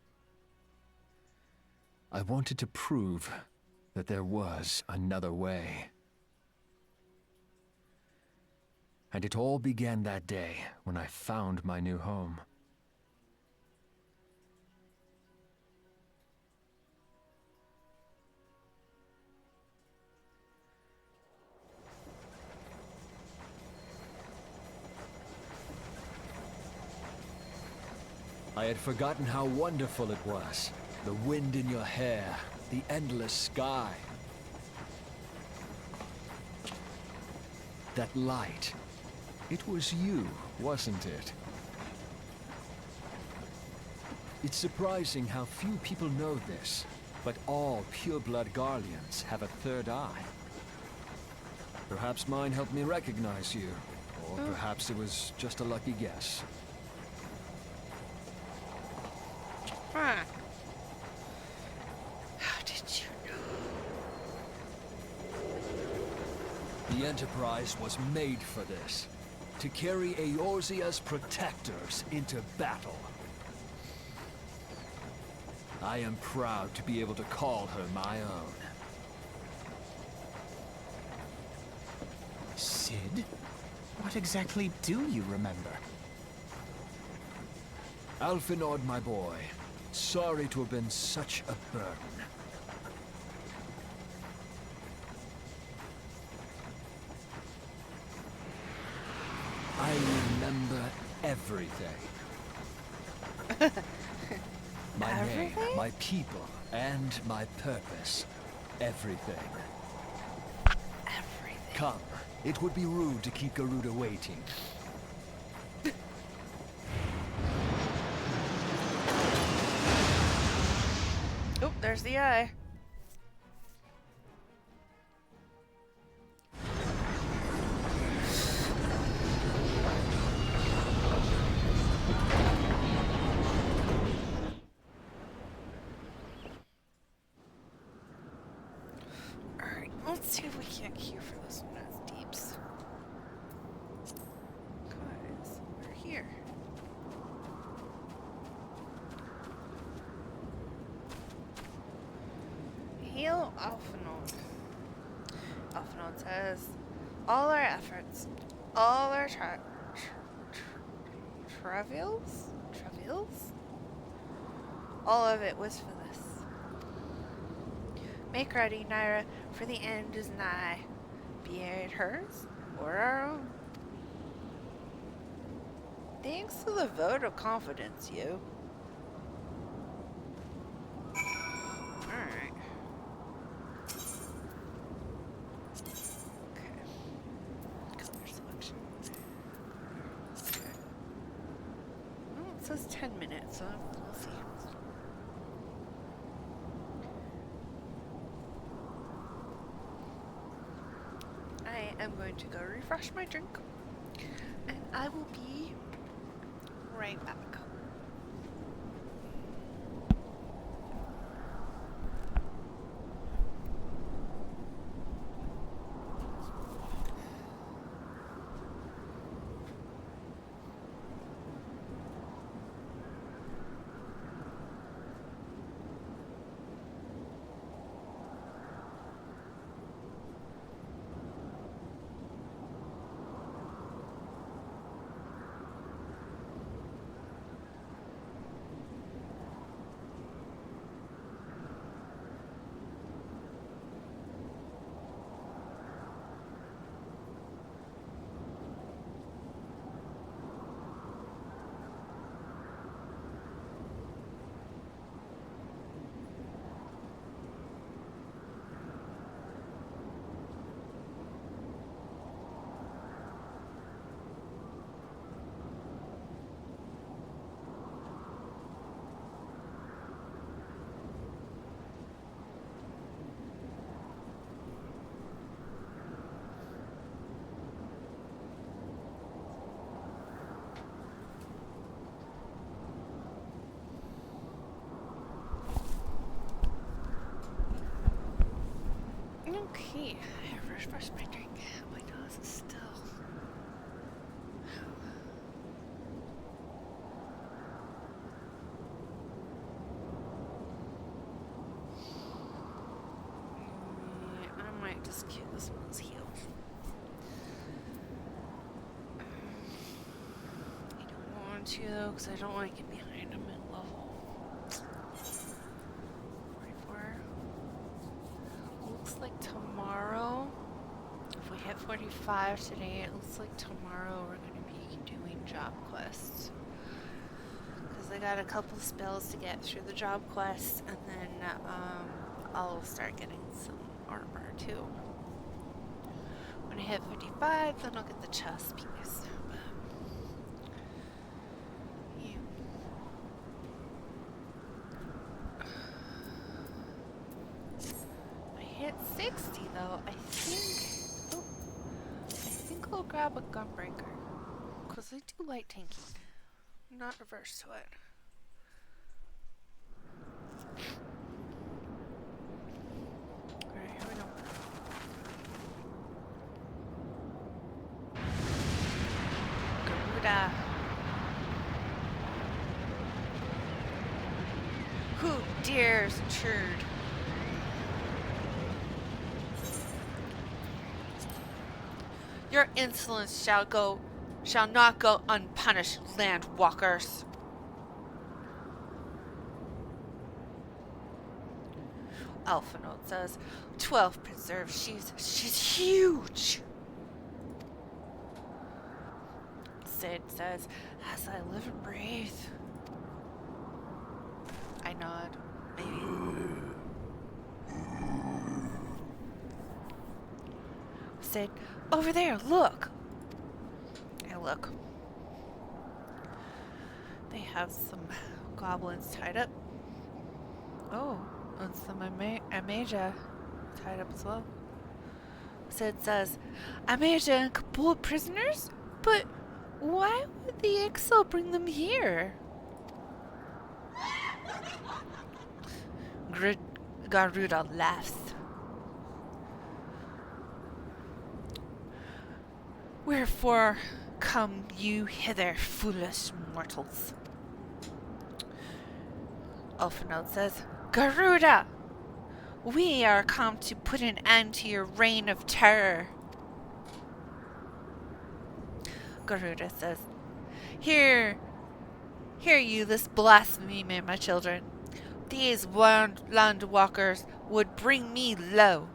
I wanted to prove that there was another way. And it all began that day when I found my new home. I had forgotten how wonderful it was. The wind in your hair, the endless sky. That light. It was you, wasn't it? It's surprising how few people know this, but all pure-blood Garleans have a third eye. Perhaps mine helped me recognize you, or perhaps it was just a lucky guess. Huh. How did you know? The Enterprise was made for this. To carry Eorzea's protectors into battle. I am proud to be able to call her my own. Sid? What exactly do you remember? Alphinaud, my boy. Sorry to have been such a burden. I remember everything. My name, Everything? my people, and my purpose. Everything. Everything. Come, it would be rude to keep Garuda waiting. Oh, there's the eye. let's see if we can't queue for this one as deeps. Guys, we're here. Hail Alphinaud. Alphinaud says, all our efforts, all our travails, all of it was for this. Make ready, Nyra, for the end is nigh, be it hers or our own. Thanks for the vote of confidence, you. Alright. Okay. Color selection. Okay. Oh, it says 10 minutes, so we'll see. I am going to go refresh my drink, and I will be right back. Okay, I refreshed my drink. My nose is still. I might just get this one's healed. I don't want to though, because I don't want to get behind him in level 44. Looks like tomorrow, if we hit 45 today, it looks like tomorrow we're going to be doing job quests. Because I got a couple spells to get through the job quests, and then I'll start getting some armor too. When I hit 55, then I'll get the chest piece. But, yeah. Hit 60 though, I think I'll grab a gunbreaker, because I do light tanking, I'm not averse to it. Alright, here we go. Garuda. Who dares intrude? Your insolence shall not go unpunished, landwalkers. Alphinaud says, 12 preserved. She's huge. Sid says, as I live and breathe. I nod. Maybe. Sid, over there, look. I look. They have some goblins tied up. Oh, and some Amaja tied up as well. Sid says, Amaja and Kabul prisoners? But why would the Ixo bring them here? Garuda laughs. Wherefore come you hither, foolish mortals? Ultimatum says, Garuda! We are come to put an end to your reign of terror. Garuda says, Hear you this blasphemy, my children. These landwalkers would bring me low.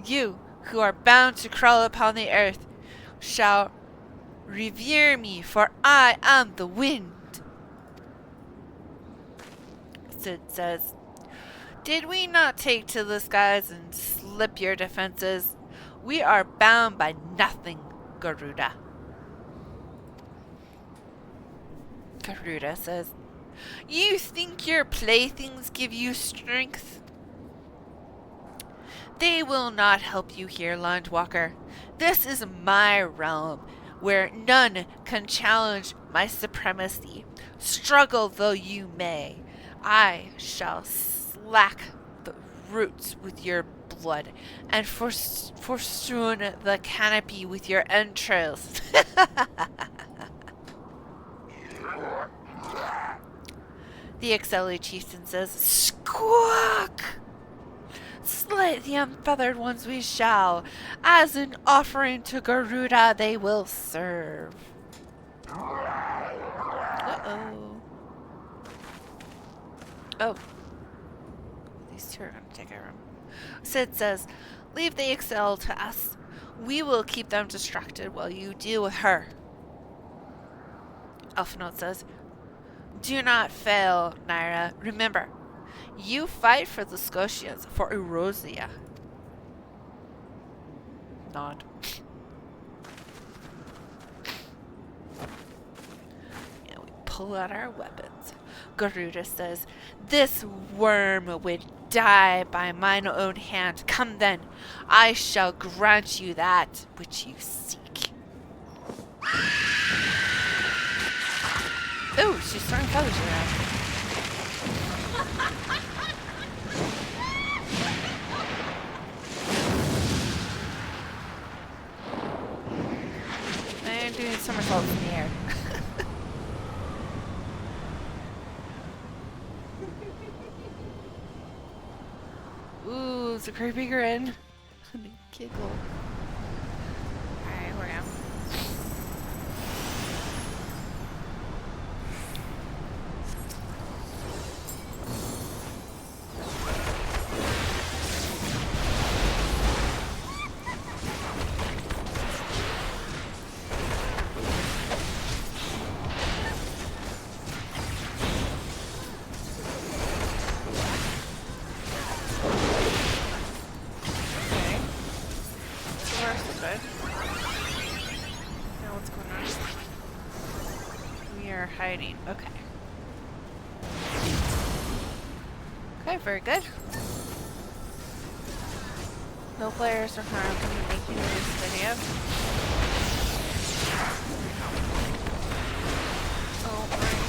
You, who are bound to crawl upon the earth, shall revere me, for I am the wind. Sid says, Did we not take to the skies and slip your defenses? We are bound by nothing, Garuda. Garuda says, You think your playthings give you strength? They will not help you here, Landwalker. This is my realm, where none can challenge my supremacy. Struggle though you may, I shall slack the roots with your blood, and forestrewn the canopy with your entrails. The Exili chieftain says, Squawk! Slay the unfeathered ones we shall. As an offering to Garuda they will serve. Uh-oh. Oh. These two are going to take our room. Sid says, Leave the Excel to us. We will keep them distracted while you deal with her. Elfinote says, Do not fail, Nyra. Remember, you fight for the Scotians, for Erosia. Nod. And we pull out our weapons. Garuda says, This worm would die by mine own hand. Come then, I shall grant you that which you seek. Oh, she's throwing feathers around. I'm doing somersaults in the air. Ooh, it's a creepy grin. And a giggle. Alright, we're out. Hiding. Okay. Okay, very good. No players are harmed in making this video. Oh, right.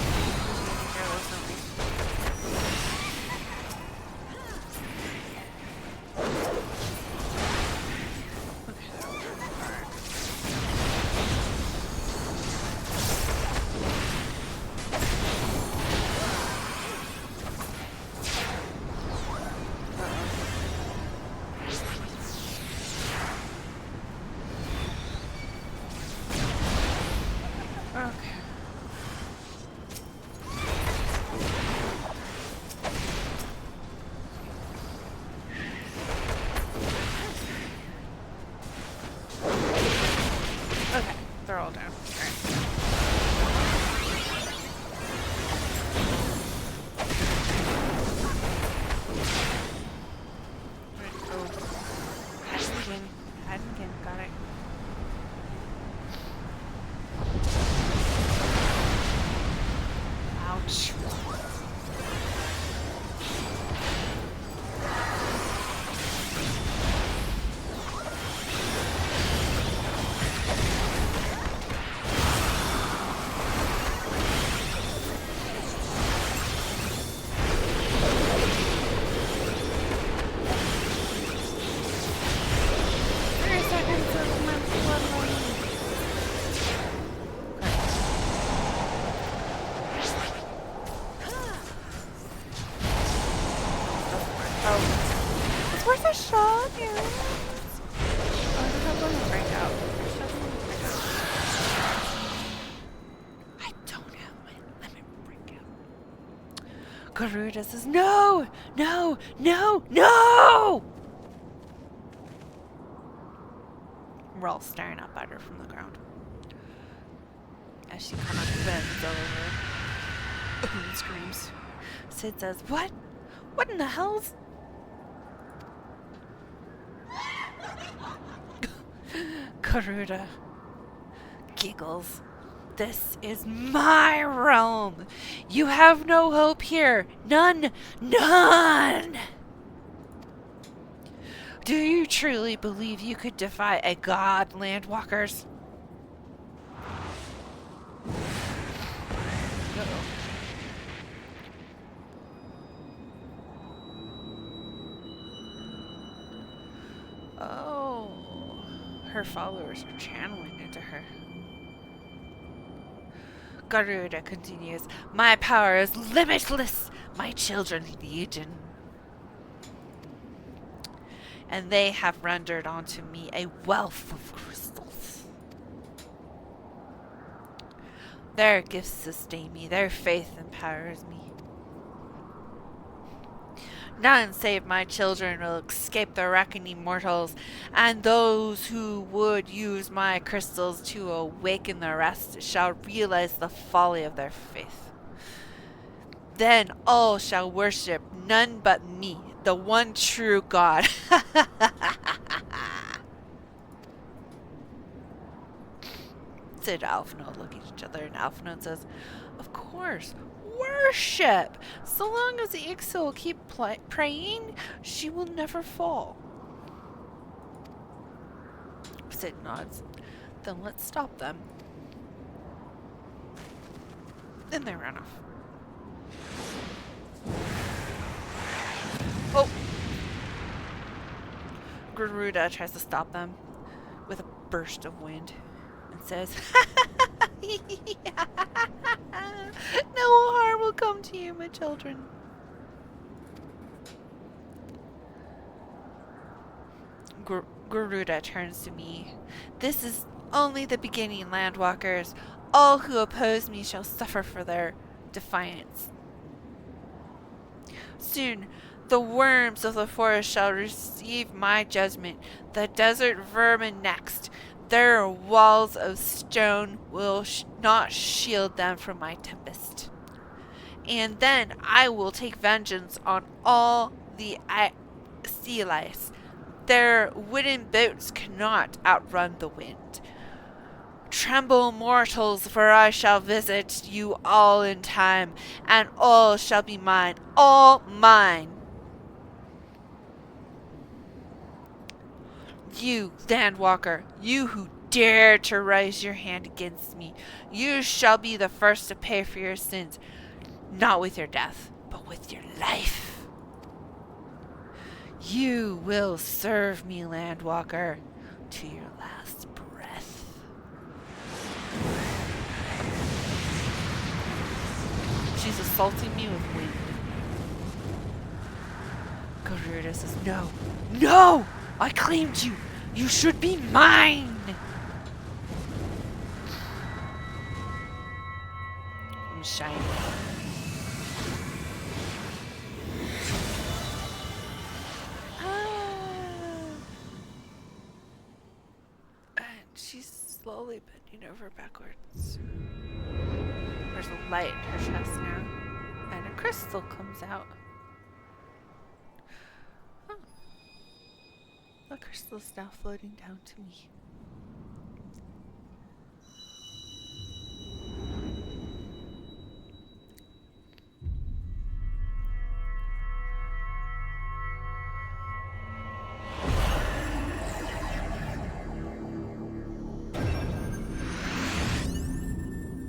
Garuda says, no, no, no, no! We're all staring up at her from the ground. As she kind of bends over and screams. Sid says, what? What in the hell's... Garuda giggles. This is my realm. You have no hope here. None. None. Do you truly believe you could defy a god, Landwalkers? Oh, her followers are channeling into her. Garuda continues, my power is limitless, my children legion. And they have rendered onto me a wealth of crystals. Their gifts sustain me, their faith empowers me. None save my children will escape the reckoning mortals, and those who would use my crystals to awaken the rest shall realize the folly of their faith. Then all shall worship none but me, the one true God. Sid and Alphinaud look at each other, and Alphinaud says, of course, worship! So long as the Ixo will keep praying, she will never fall. Sid nods. Then let's stop them. Then they run off. Oh! Garuda tries to stop them with a burst of wind and says, no harm will come to you, my children. Garuda turns to me. This is only the beginning, Landwalkers. All who oppose me shall suffer for their defiance. Soon, the worms of the forest shall receive my judgment, the desert vermin next. Their walls of stone will not shield them from my tempest. And then I will take vengeance on all the sea lice. Their wooden boats cannot outrun the wind. Tremble, mortals, for I shall visit you all in time, and all shall be mine, all mine. You, Landwalker, you who dare to raise your hand against me, you shall be the first to pay for your sins, not with your death, but with your life. You will serve me, Landwalker, to your last breath. She's assaulting me with wind. Garuda says, no, no! I claimed you! You should be mine! I'm shining. And she's slowly bending over backwards. There's a light in her chest now. And a crystal comes out. The crystal is now floating down to me.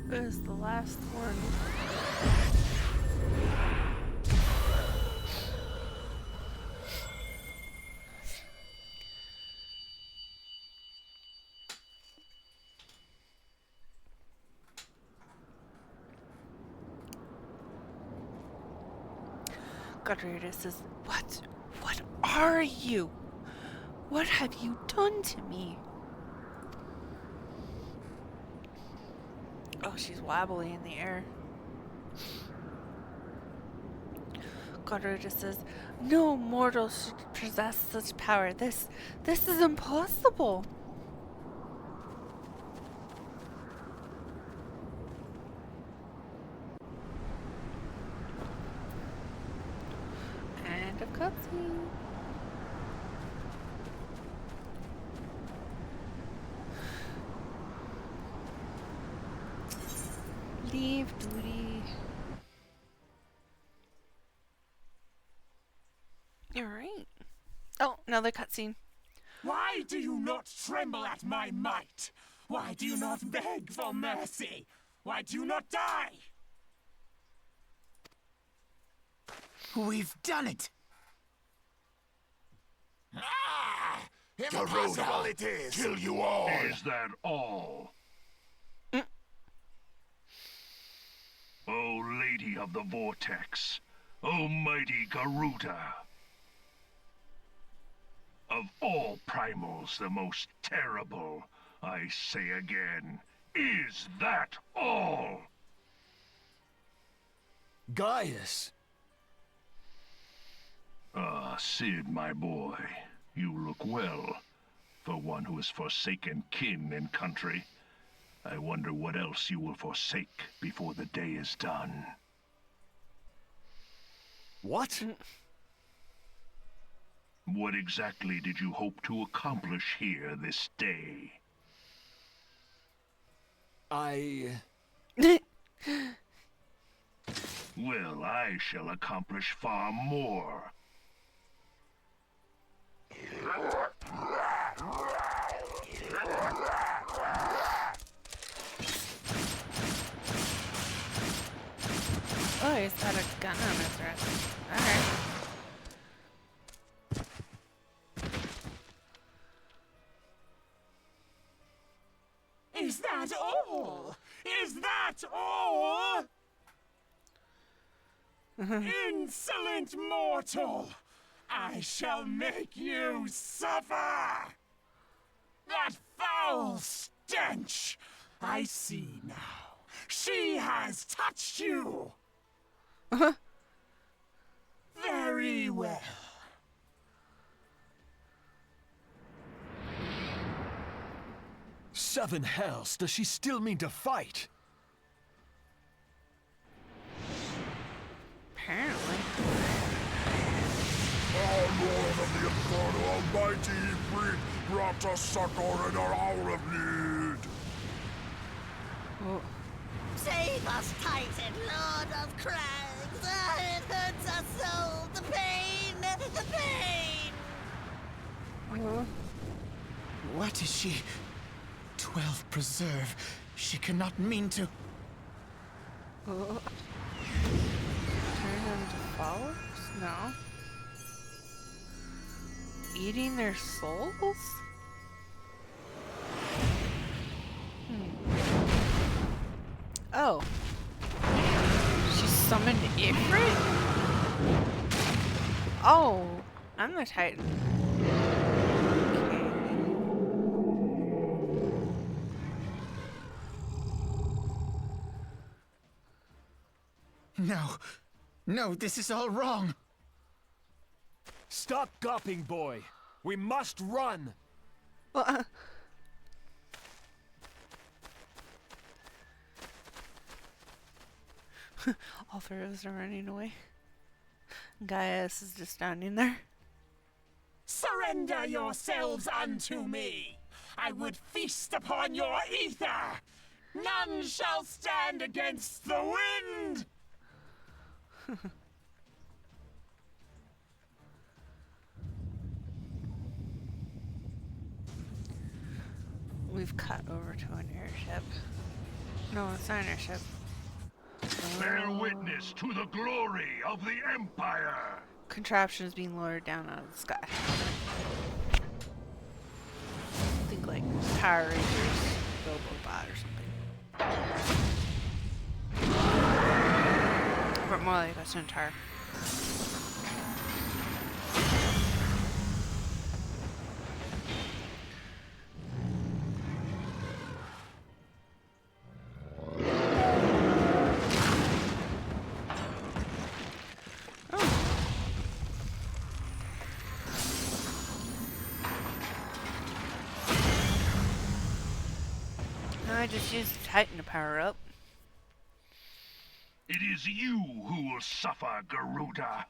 It is the last one. Garuda says, what are you? What have you done to me? Oh, she's wobbly in the air. Garuda says, no mortal should possess such power. This is impossible. End of cutscene. Leave duty. You're right. Oh, another cutscene. Why do you not tremble at my might? Why do you not beg for mercy? Why do you not die? We've done it! Ah! Impossible it is! Kill you all! Is that all? O Lady of the Vortex, O mighty Garuda. Of all primals, the most terrible, I say again, is that all? Gaius! Ah, Sid, my boy, you look well, for one who has forsaken kin and country. I wonder what else you will forsake before the day is done. What? What exactly did you hope to accomplish here this day? Well, I shall accomplish far more. Oh, he's got a gun on his wrist. Alright. Is that all? Is that all? Insolent mortal! I shall make you suffer! That foul stench! I see now. She has touched you! Very well. Seven hells, does she still mean to fight? Apparently. Our Lord of the Inferno Almighty brought us succor in our hour of need. Oh. Save us, Titan, Lord of Crags! Ah, it hurts our soul! The pain! The pain! What is she? 12 preserve. She cannot mean to. Turn into followers? No. Eating their souls? Oh. She summoned Ifrit? Oh, I'm the Titan. No. No, this is all wrong. Stop gawping, boy. We must run. Well, all three of us are running away. Gaius is just standing there. Surrender yourselves unto me. I would feast upon your ether. None shall stand against the wind. We've cut over to an airship. No, it's not an airship. Bear witness to the glory of the Empire! Contraption is being lowered down out of the sky. Think like Power Rangers, Robobot or something. But more like a centaur. I just used Titan to power up. It is you who will suffer, Garuda.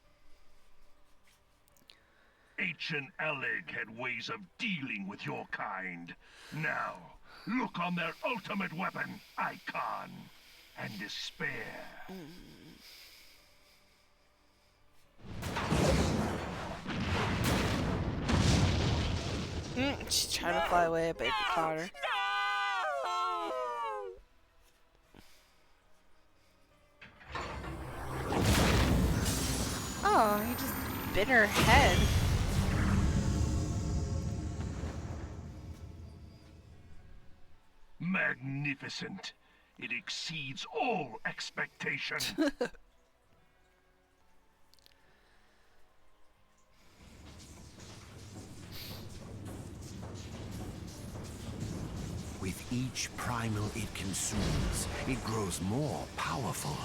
Ancient Alleg had ways of dealing with your kind. Now, look on their ultimate weapon, Icon, and despair. She's trying to fly away, but it caught her. Oh, he just bit her head. Magnificent. It exceeds all expectation. With each primal it consumes, it grows more powerful.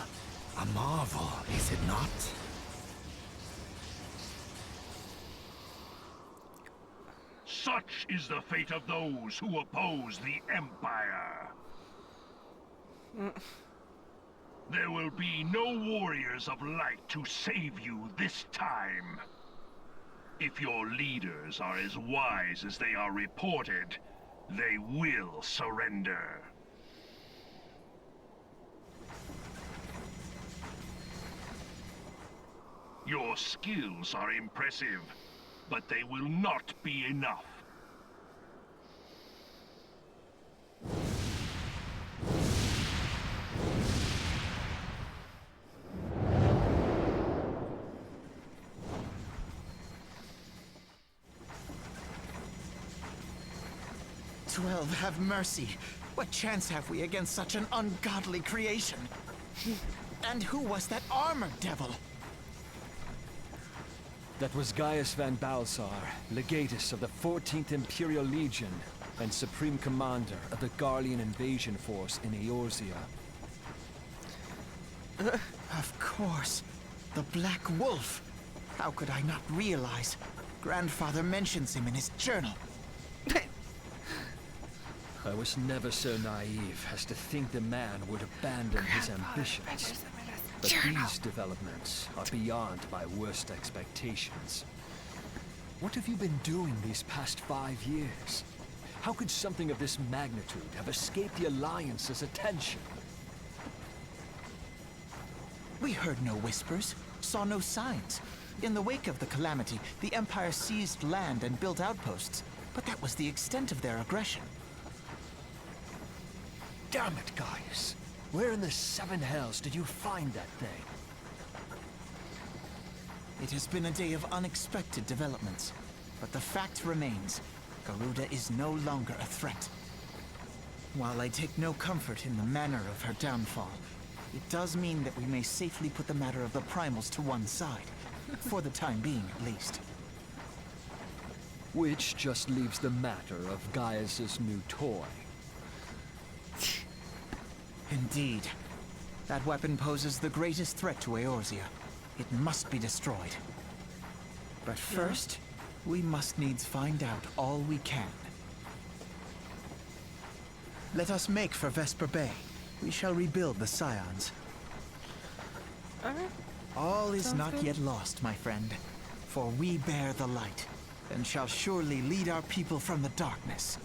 A marvel, is it not? Such is the fate of those who oppose the Empire. There will be no warriors of light to save you this time. If your leaders are as wise as they are reported, they will surrender. Your skills are impressive, but they will not be enough. 12, have mercy. What chance have we against such an ungodly creation? And who was that armored devil? That was Gaius van Balsar, legatus of the 14th Imperial Legion and Supreme Commander of the Garlean invasion force in Eorzea. Of course. The Black Wolf. How could I not realize? Grandfather mentions him in his journal. I was never so naive as to think the man would abandon his ambitions. But these developments are beyond my worst expectations. What have you been doing these past 5 years? How could something of this magnitude have escaped the Alliance's attention? We heard no whispers, saw no signs. In the wake of the calamity, the Empire seized land and built outposts, but that was the extent of their aggression. Damn it, Gaius! Where in the seven hells did you find that thing? It has been a day of unexpected developments, but the fact remains, Garuda is no longer a threat. While I take no comfort in the manner of her downfall, it does mean that we may safely put the matter of the primals to one side, for the time being at least. Which just leaves the matter of Gaius's new toy. Indeed. That weapon poses the greatest threat to Eorzea. It must be destroyed. But first, we must needs find out all we can. Let us make for Vesper Bay. We shall rebuild the Scions. All is not yet lost, my friend. For we bear the light, and shall surely lead our people from the darkness.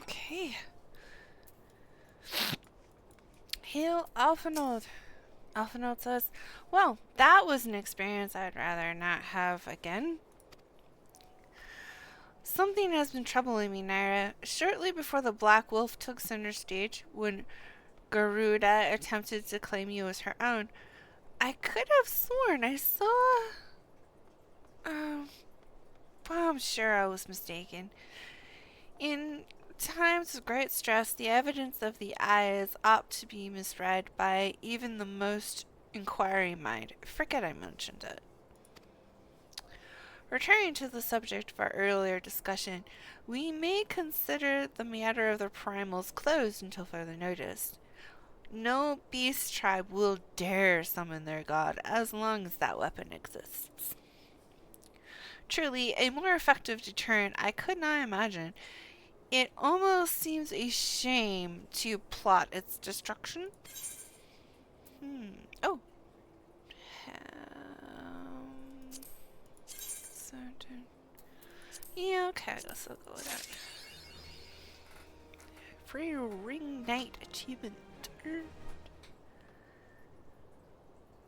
Okay. Hail Alphinaud. Alphinaud says, well, that was an experience I'd rather not have again. Something has been troubling me, Nyra. Shortly before the Black Wolf took center stage, when Garuda attempted to claim you as her own, I could have sworn I saw... but I'm sure I was mistaken. In times of great stress, the evidence of the eye is apt to be misread by even the most inquiring mind. Forget I mentioned it. Returning to the subject of our earlier discussion, we may consider the matter of the primals closed until further notice. No beast tribe will dare summon their god as long as that weapon exists. Truly, a more effective deterrent I could not imagine. It almost seems a shame to plot its destruction. Oh. Certain. Yeah, okay, I guess I'll go with that. Free Ring Knight achievement. I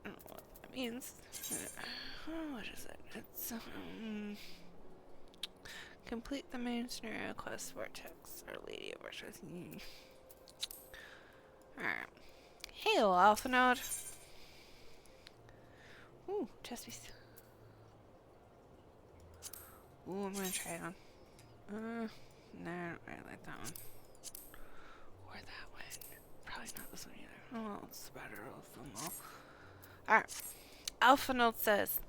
don't know what that means. What is it? It's complete the main scenario quest Vortex, Our Lady of Vortex. Alright. Hey, Alpha Node. Ooh, chest piece. Ooh, I'm gonna try it on. No, I don't really like that one. Or that one. Probably not this one either. Oh, it's better of them all. Alright. Alpha Node says,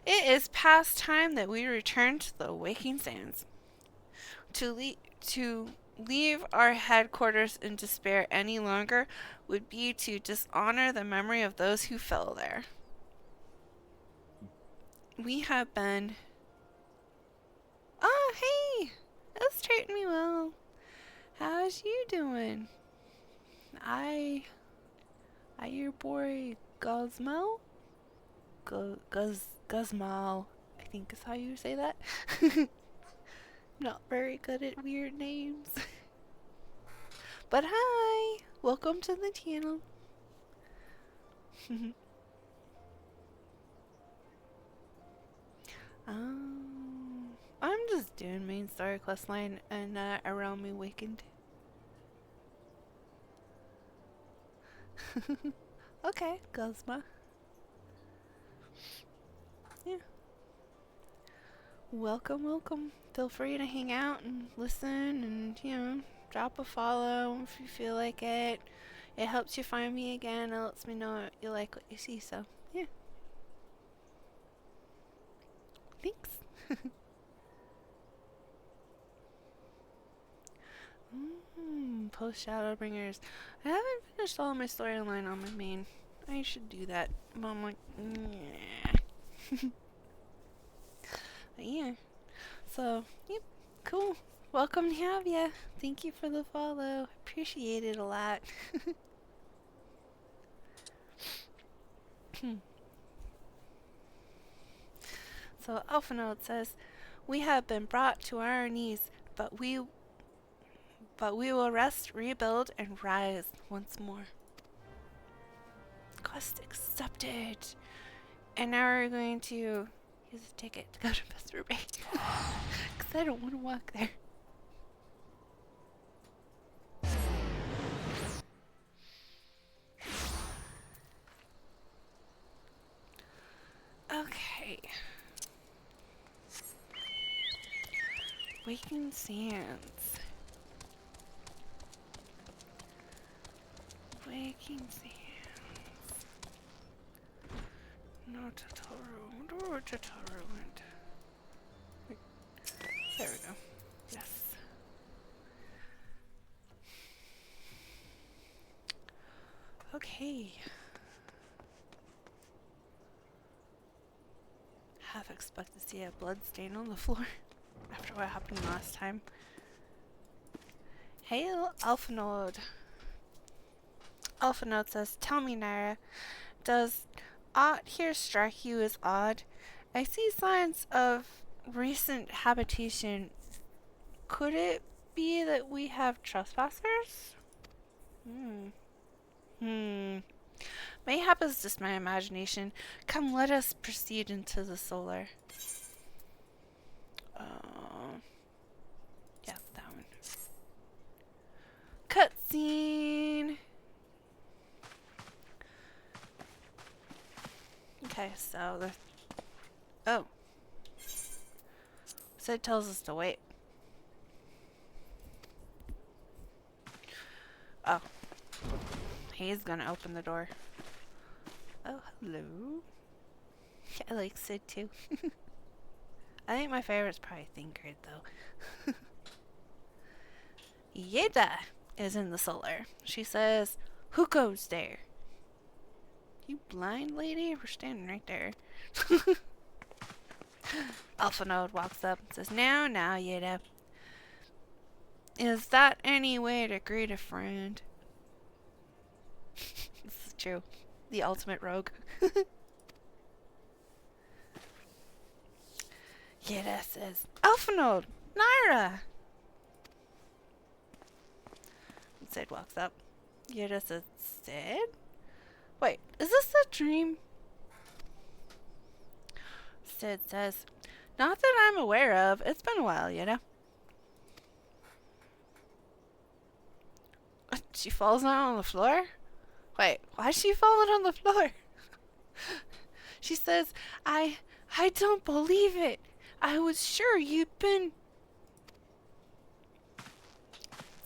it is past time that we return to the Waking Sands. To leave our headquarters in despair any longer would be to dishonor the memory of those who fell there. We have been... Oh, hey! That's treating me well. How's you doing? Your boy Guzmo? Guzmal, I think is how you say that. Not very good at weird names. But hi! Welcome to the channel. I'm just doing main story quest line and around me wakened. Okay, Guzma. Yeah. Welcome, welcome. Feel free to hang out and listen and, you know, drop a follow if you feel like it. It helps you find me again. It lets me know you like what you see, so, yeah. Thanks. Post Shadowbringers. I haven't finished all my storyline on my main. I should do that. But I'm like, yeah. But yeah. So, yep. Cool. Welcome to have ya. Thank you for the follow. Appreciate it a lot. So Alpha Node says, we have been brought to our knees, but we will rest, rebuild, and rise once more. Quest accepted. And now we're going to use a ticket to go to Mr. Bay. Because I don't want to walk there. Okay. Waking Sands. Waking Sands. No Totoro. Where Totoro went? Wait. There we go. Yes. Okay. Half expect to see a blood stain on the floor after what happened last time. Hail Alpha Node. Alpha Node says, tell me, Nyra, does aught here strike you as odd? I see signs of recent habitation. Could it be that we have trespassers? Mayhap it's just my imagination. Come, let us proceed into the solar. Yeah, that one. Cutscene! Okay, so the... Oh. So it tells us to wait. Oh. He's gonna open the door. Oh, hello. I like Sid too. I think my favorite's probably Thingrid though. Yeda is in the solar. She says, Who goes there? You blind lady? We're standing right there. Alphanode walks up and says, Now, Yeda. Is that any way to greet a friend? This is true. The ultimate rogue. Yeda says, Alphanode! Nyra! And Sid walks up. Yeda says, Sid? Wait, is this a dream? Sid says, Not that I'm aware of. It's been a while, Yeda. She falls down on the floor? Wait, why is she falling on the floor? She says, I don't believe it. I was sure you'd been...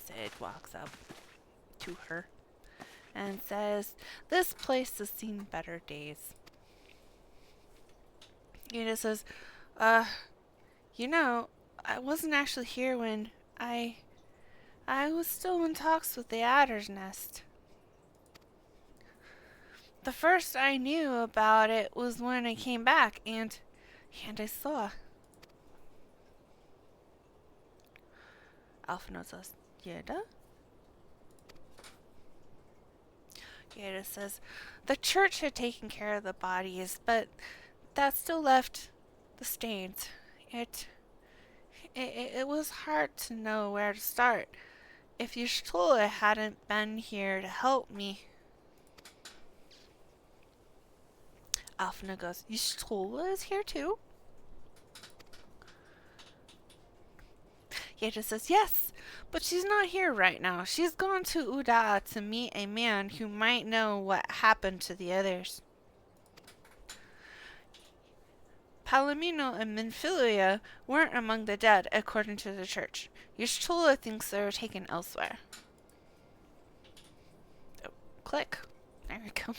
Sid walks up to her and says, This place has seen better days. Yeda says, you know, I wasn't actually here when I was still in talks with the Adder's Nest. The first I knew about it was when I came back, and I saw. Alphanode says, Yeda? Yeda says, The church had taken care of the bodies, but that still left the stains. It was hard to know where to start. If Y'shtola hadn't been here to help me. Alphana goes, Y'shtola is here too? Yeda says, Yes, but she's not here right now. She's gone to Uda to meet a man who might know what happened to the others. Palomino and Minfilia weren't among the dead, according to the church. Y'shtola thinks they were taken elsewhere. Oh, click. There we go.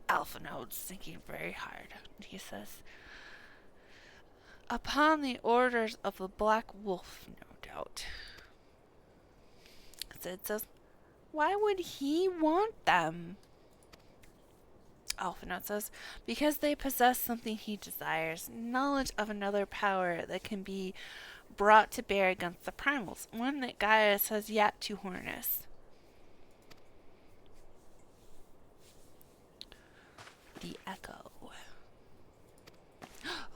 Alphanode's thinking very hard. He says, Upon the orders of the Black Wolf, no doubt. Sid says, Why would he want them? Alphanode says, Because they possess something he desires, knowledge of another power that can be brought to bear against the primals, one that Gaius has yet to harness. The Echo.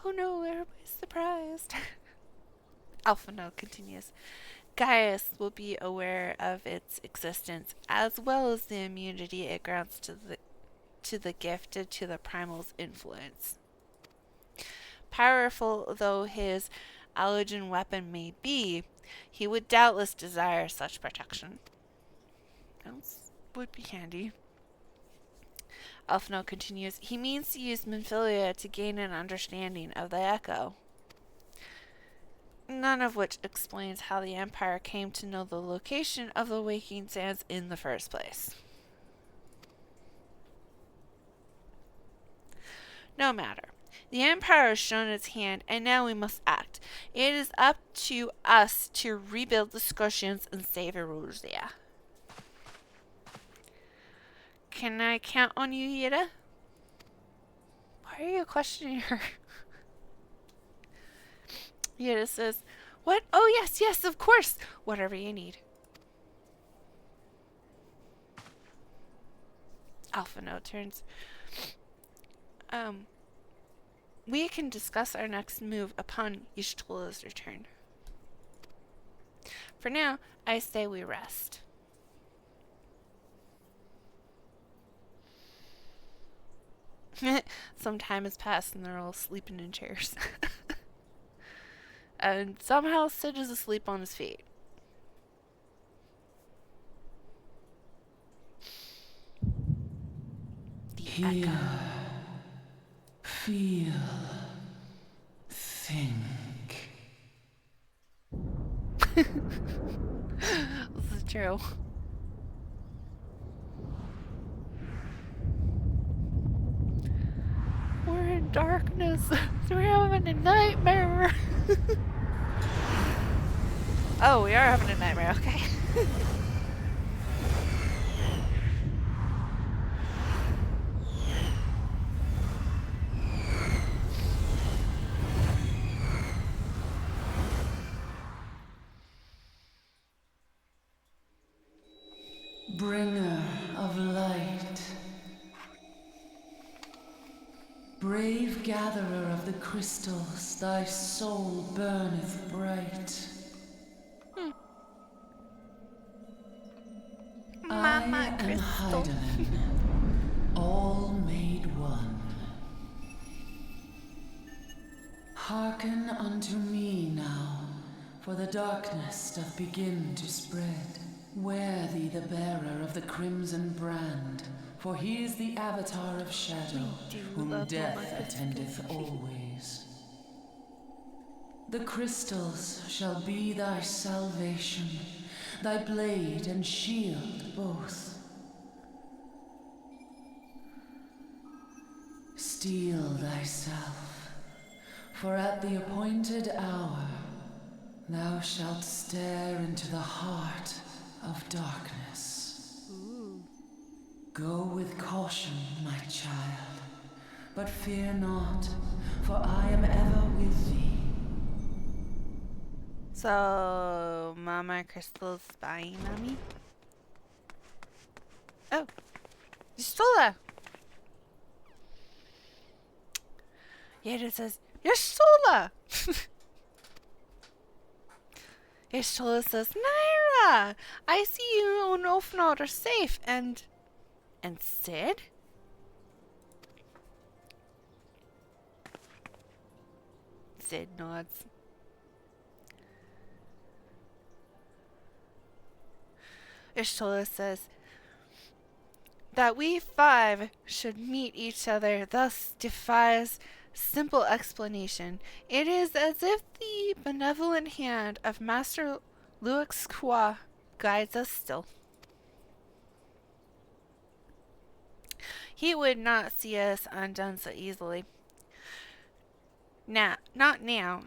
Oh no, everybody's surprised. Alphanode continues, Gaius will be aware of its existence, as well as the immunity it grants to the gifted to the primal's influence. Powerful though his Allergen weapon may be, he would doubtless desire such protection. That would be handy. Alphano continues, He means to use Minfilia to gain an understanding of the Echo. None of which explains how the Empire came to know the location of the Waking Sands in the first place. No matter. The Empire has shown its hand, and now we must act. It is up to us to rebuild the Scotians and save Erusia. Can I count on you, Yeda? Why are you questioning her? Yeda says, What? Oh, yes, of course. Whatever you need. Alphano turns. We can discuss our next move upon Y'shtola's return. For now, I say we rest. Some time has passed and they're all sleeping in chairs. And somehow Sid is asleep on his feet. The Echo. Feel. Think. This is true. We're in darkness. We're having a nightmare. Oh, we are having a nightmare. Okay. Brave gatherer of the crystals, thy soul burneth bright. Mama I am Crystal. Heidelin, all made one. Hearken unto me now, for the darkness doth begin to spread. Wear thee the bearer of the crimson brand, for he is the avatar of shadow, whom love death Mama Crystal. attendeth always. The crystals shall be thy salvation, thy blade and shield both. Steel thyself, for at the appointed hour thou shalt stare into the heart of darkness. Go with caution, my child, but fear not, for I am ever with thee. So, Mama Crystal's spying on me? Oh, Y'shtola! Yeah, it says, Y'shtola! Y'shtola says, Nyra! I see you and Ulfenshade are safe, and Sid? Sid nods. Y'shtola says that we five should meet each other thus defies simple explanation. It is as if the benevolent hand of Master Luxqua guides us still. He would not see us undone so easily. Not now,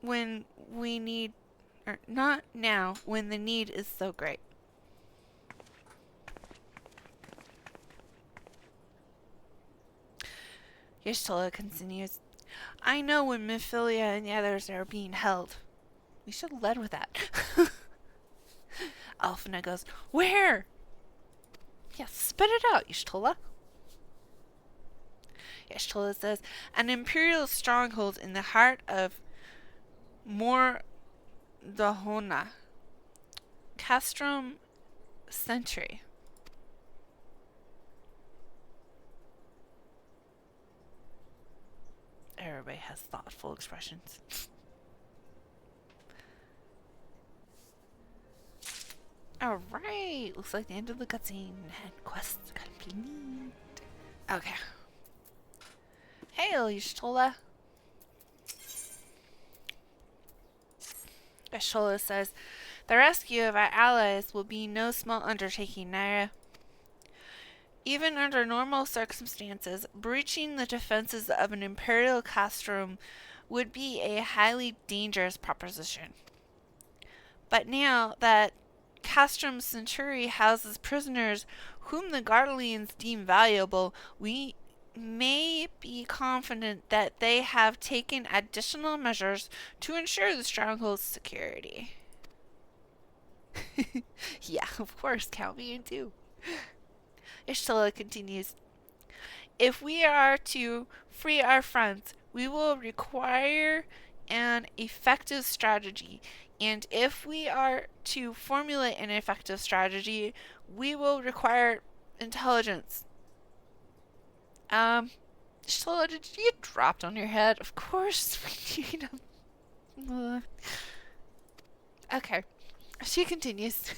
when we need, or not now, when the need is so great. Y'shtola continues, I know when Mephilia and the others are being held. We should have led with that. Alphina goes, where? Yeah, spit it out, Y'shtola. Y'shtola says, an imperial stronghold in the heart of Mordahona. Castrum Centri. Everybody has thoughtful expressions. Alright, looks like the end of the cutscene. And quest complete. Okay. Hail, Y'shtola. Y'shtola says, the rescue of our allies will be no small undertaking, Nyra. Even under normal circumstances, breaching the defenses of an Imperial Castrum would be a highly dangerous proposition. But now that Castrum Centri houses prisoners whom the Garlemald deem valuable, we may be confident that they have taken additional measures to ensure the stronghold's security. Yeah, of course, count me in too. Y'shtola continues, if we are to free our friends, we will require an effective strategy, and if we are to formulate an effective strategy, we will require intelligence. Y'shtola, did you get dropped on your head? Of course we need them. Okay, she continues.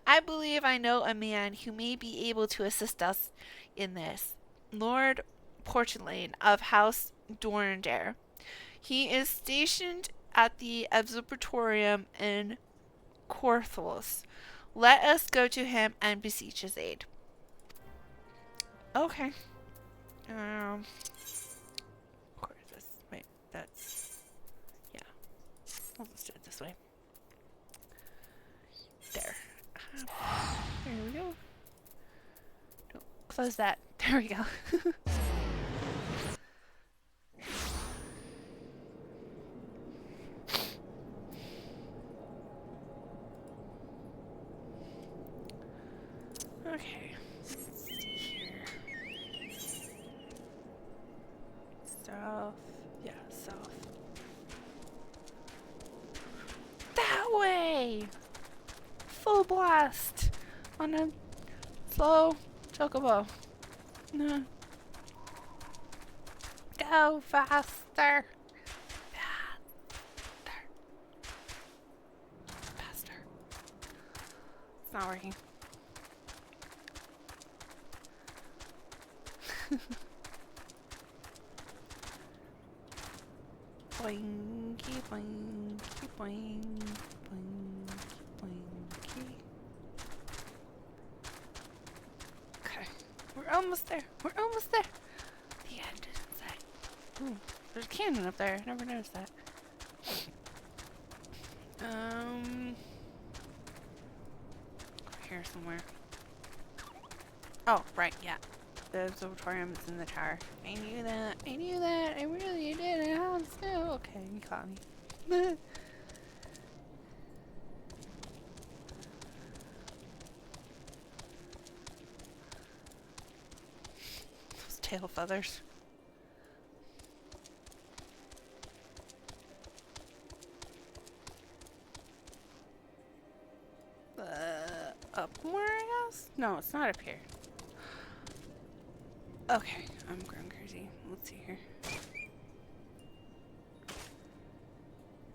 I believe I know a man who may be able to assist us in this. Lord Portulain of House Dorndare. He is stationed at the Observatorium in Corthos. Let us go to him and beseech his aid. Okay. Corthos. Wait, that's... yeah. Let's do it this way. There. There we go. Don't close that. There we go. Okay. Let's see here. away. Full blast on a slow chocobo. No. Go faster. Faster. It's not working. Boinky, boinky, boinky, boinky, boinky. Okay, we're almost there. We're almost there. The end is in sight. Ooh, there's a cannon up there. I never noticed that. Here somewhere. Oh, right, yeah. The observatorium is in the tower. I knew that. I knew that. I really did. I have to. Okay, you caught me. Those tail feathers. Up more, I guess? No, it's not up here. Okay, I'm going crazy. Let's see here.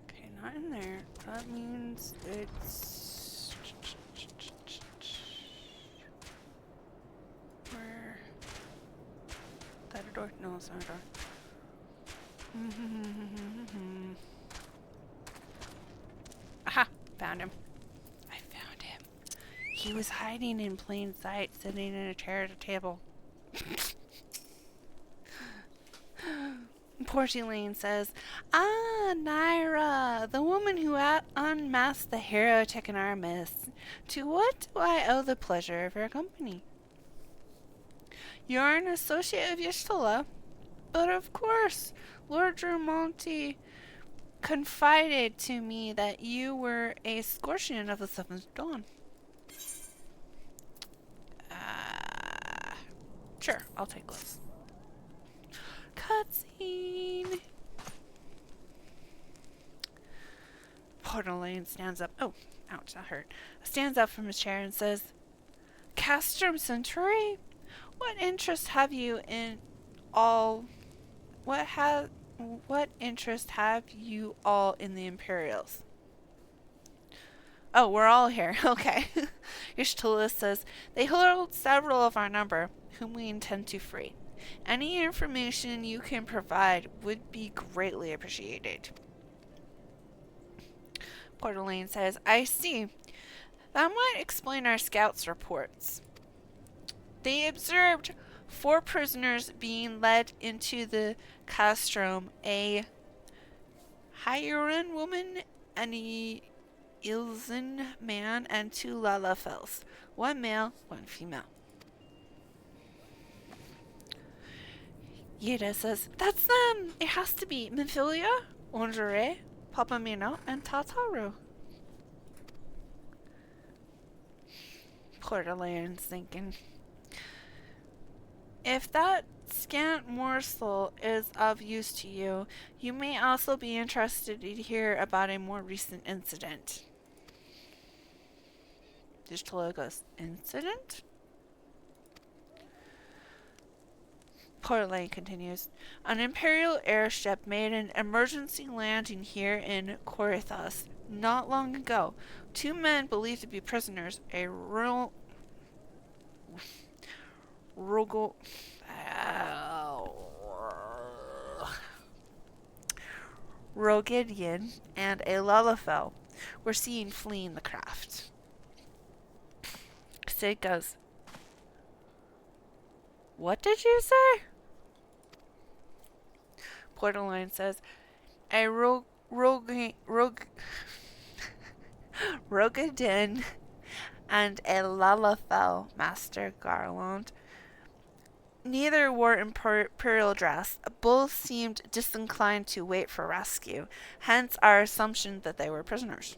Okay, not in there. That means it's... Where? Is that a door? No, it's not a door. Aha! Found him. I found him. He was hiding in plain sight, sitting in a chair at a table. Porcelain says, "Ah, Nyra, the woman who unmasked the heretic in our midst. To what do I owe the pleasure of your company? You're an associate of Y'shtola, but of course, Lord Drumonti confided to me that you were a Scorpion of the Seventh Dawn." Sure, I'll take those. Cutscene. Portalain stands up. Oh, ouch, that hurt. Stands up from his chair and says, "Castrum Centri? What interest have you in all? What interest have you all in the Imperials?" Oh, we're all here. Okay. Y'shtola says, "They hold several of our number, whom we intend to free. Any information you can provide would be greatly appreciated." Portalain says, "I see. That might explain our scouts' reports. They observed 4 prisoners being led into the Castrum, a Hyaran woman, and a Ilzin man, and 2 Lalafels. 1 male, 1 female." Yeda says, "That's them! It has to be Minfilia, Ondere, Papamino, and Tataru." Portalain's thinking, "If that scant morsel is of use to you, you may also be interested to hear about a more recent incident." Y'shtola goes, "Incident?" Portalain continues, "An Imperial airship made an emergency landing here in Corithos not long ago. 2 men believed to be prisoners, a Rogidian and a Lalafel, were seen fleeing the craft." Sid goes, "What did you say?" Portalain says, "A Rogadin and a Lalafel, Master Garlemald. Neither wore imperial dress. Both seemed disinclined to wait for rescue, hence our assumption that they were prisoners."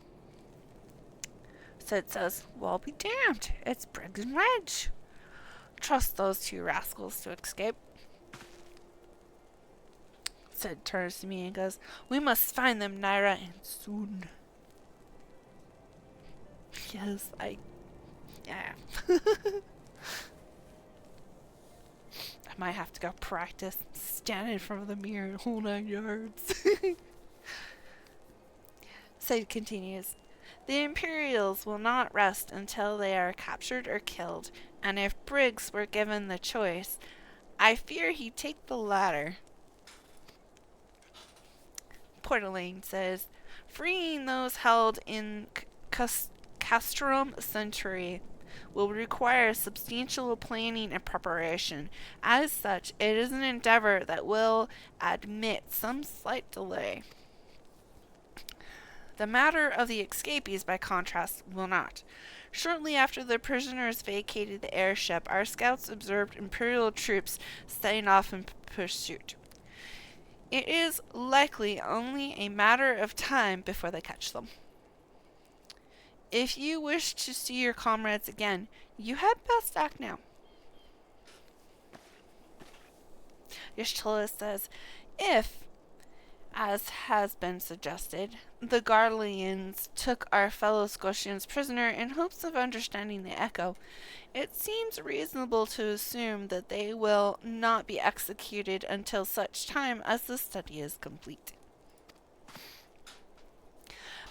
Sid says, "Well be damned. It's Briggs and Reg. Trust those 2 rascals to escape." Sid turns to me and goes, "We must find them, Nyra, and soon." Yes, yeah. I might have to go practice stand in front of the mirror and hold 9 yards. Sid continues. The Imperials will not rest until they are captured or killed, and if Briggs were given the choice, I fear he'd take the latter. Portalane says, freeing those held in Castrum Centri will require substantial planning and preparation. As such, it is an endeavor that will admit some slight delay. The matter of the escapees, by contrast, will not. Shortly after the prisoners vacated the airship, our scouts observed Imperial troops setting off in pursuit. It is likely only a matter of time before they catch them. If you wish to see your comrades again, you had best act now. Y'shtola says, if, as has been suggested, the Garleans took our fellow Scotians prisoner in hopes of understanding the echo, it seems reasonable to assume that they will not be executed until such time as the study is complete.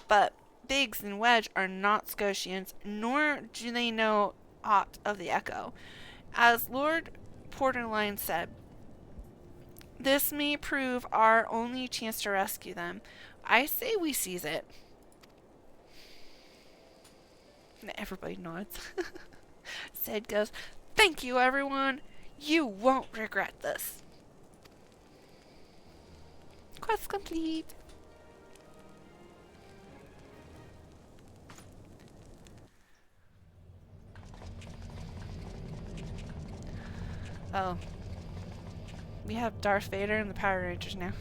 But Biggs and Wedge are not Scotians, nor do they know aught of the echo. As Lord Portalane said, this may prove our only chance to rescue them. I say we seize it. Everybody nods. Sid goes, thank you, everyone. You won't regret this. Quest complete. Oh. We have Darth Vader and the Power Rangers now.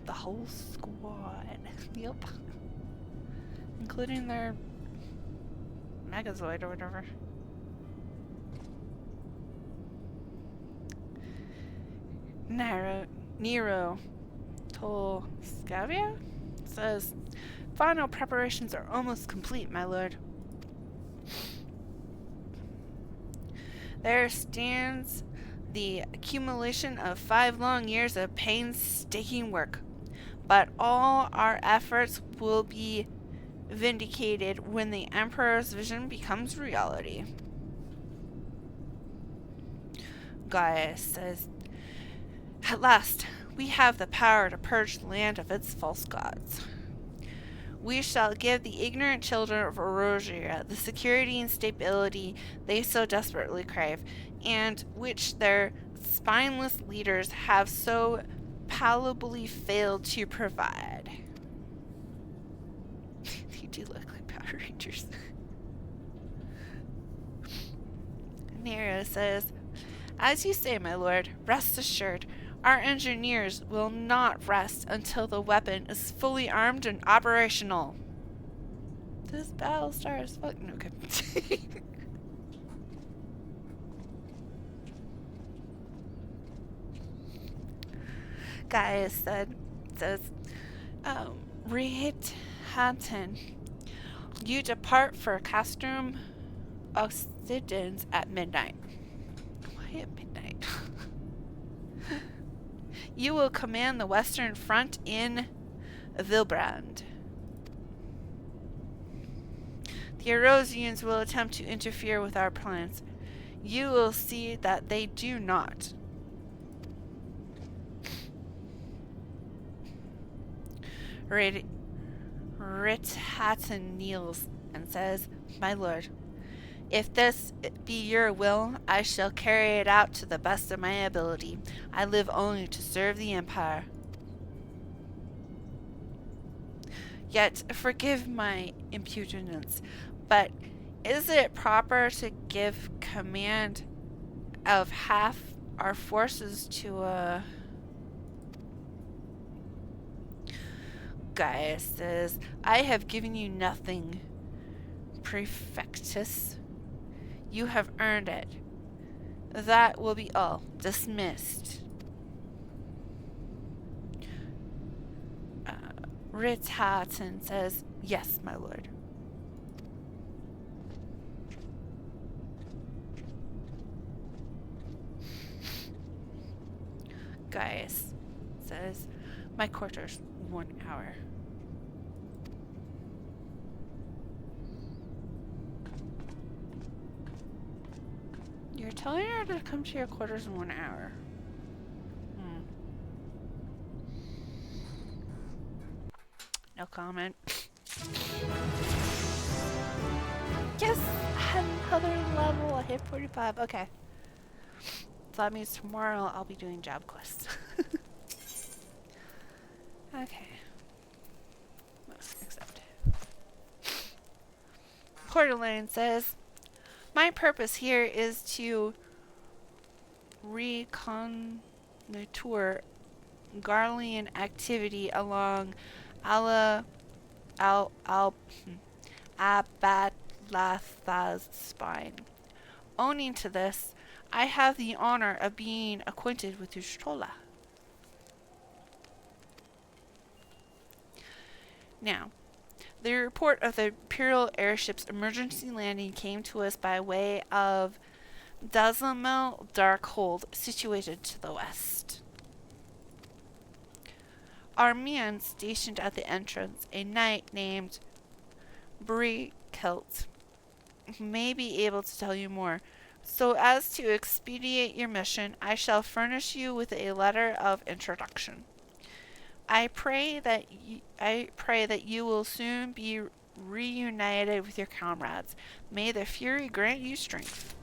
The whole squad. Yep. Including their Megazoid or whatever. Nyra Wulfenshade says, final preparations are almost complete, my lord. There stands the accumulation of 5 long years of painstaking work, but all our efforts will be vindicated when the Emperor's vision becomes reality. Gaius says, at last, we have the power to purge the land of its false gods. We shall give the ignorant children of Erosia the security and stability they so desperately crave, and which their spineless leaders have so palpably failed to provide. They do look like Power Rangers. Nyra says, as you say, my lord, rest assured, our engineers will not rest until the weapon is fully armed and operational. This Battlestar is fucking okay. Gaius says, Rehit Hatton, you depart for Castrum Occidens at midnight. Why at midnight? You will command the Western Front in Vilbrand. The Erosians will attempt to interfere with our plans. You will see that they do not. Rithatten kneels and says, my lord, if this be your will, I shall carry it out to the best of my ability. I live only to serve the Empire. Yet, forgive my impudence, but is it proper to give command of half our forces to a... Gaius says, I have given you nothing Prefectus. You have earned it. That will be all. Dismissed. Ritz-Hatton says, yes, my lord. Gaius says, my quarters, 1 hour. You're telling her to come to your quarters in 1 hour. No comment. Yes! Another level. I hit 45. Okay. So that means tomorrow I'll be doing job quests. Okay. Accept. Coeur says, my purpose here is to reconnoiter Garlean activity along Abatlatha's spine. Owing to this, I have the honor of being acquainted with Ushtola. Now, the report of the Imperial airship's emergency landing came to us by way of Garlemald Darkhold, situated to the west. Our man stationed at the entrance, a knight named Brickelt, may be able to tell you more. So as to expedite your mission, I shall furnish you with a letter of introduction. I pray that you will soon be reunited with your comrades. May the Fury grant you strength.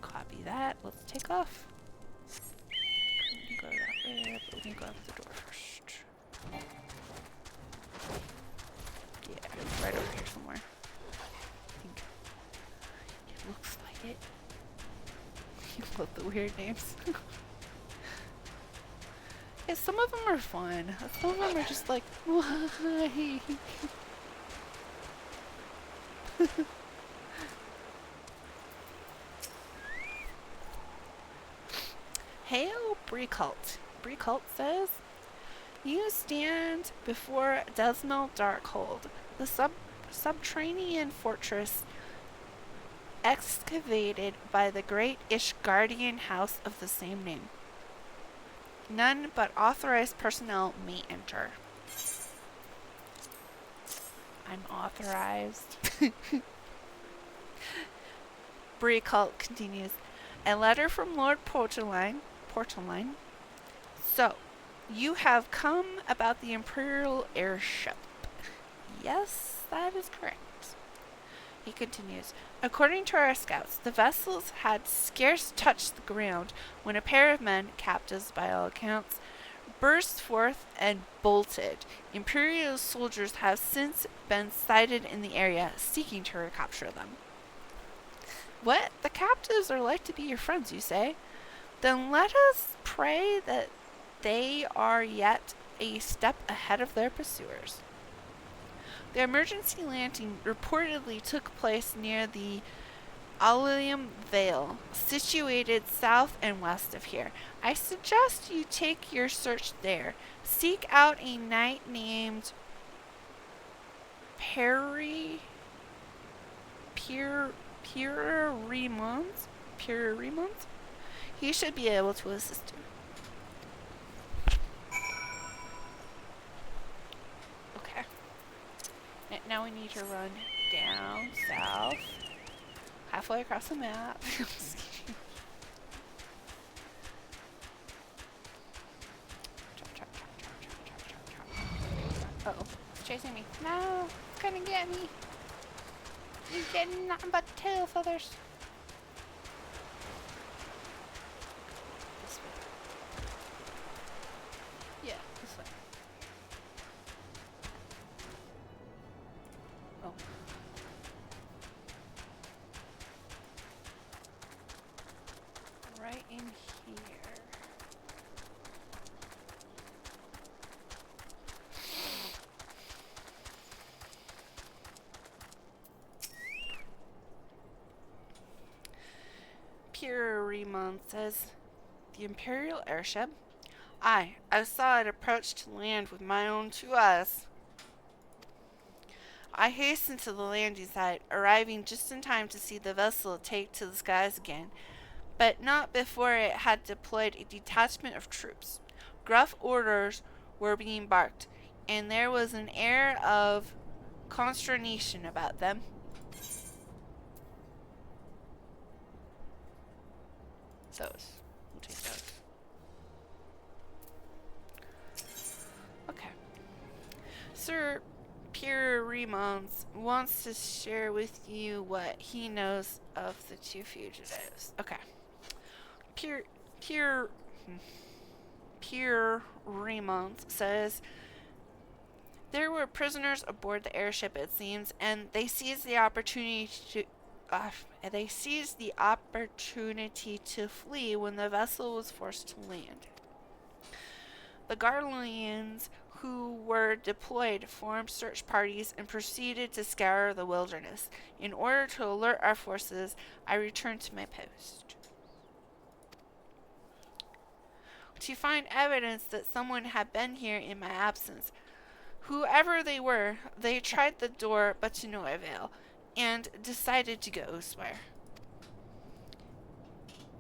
Copy that. Let's take off. Go that way, but we can go out the door first. Yeah, it's right over here somewhere. I think it looks like it. You love the weird names. Yeah, some of them are fun. Some of them are just like, why? Hail, Brickelt. Brickelt says, you stand before Garlemald Darkhold, the subterranean fortress excavated by the great Ishgardian house of the same name. None but authorized personnel may enter. I'm authorized. Brickelt continues, a letter from Lord Portaline. So, you have come about the Imperial airship. Yes, that is correct. He continues, according to our scouts, the vessels had scarce touched the ground when a pair of men, captives by all accounts, burst forth and bolted. Imperial soldiers have since been sighted in the area, seeking to recapture them. What? The captives are like to be your friends, you say? Then let us pray that they are yet a step ahead of their pursuers. The emergency landing reportedly took place near the Allium Vale, situated south and west of here. I suggest you take your search there. Seek out a knight named Purimont. He should be able to assist you. Okay. Now we need to run down south, halfway across the map. Uh-oh. It's chasing me. No! It's gonna get me! You're getting nothing but tail feathers. This way. Yeah, this way. Oh. Right in here. Garlemald says, "The Imperial airship? Aye, I saw it approach to land with my own 2 eyes." I hastened to the landing site, arriving just in time to see the vessel take to the skies again, but not before it had deployed a detachment of troops. Gruff orders were being barked, and there was an air of consternation about them. So we'll take those. Okay. Sir Pierre Remons wants to share with you what he knows of the 2 fugitives. Okay. Pierre Remons says there were prisoners aboard the airship, it seems, and they seized the opportunity to flee when the vessel was forced to land. The Garleans who were deployed formed search parties and proceeded to scour the wilderness. In order to alert our forces, I returned to my post. To find evidence that someone had been here in my absence. Whoever they were, they tried the door but to no avail, and decided to go elsewhere.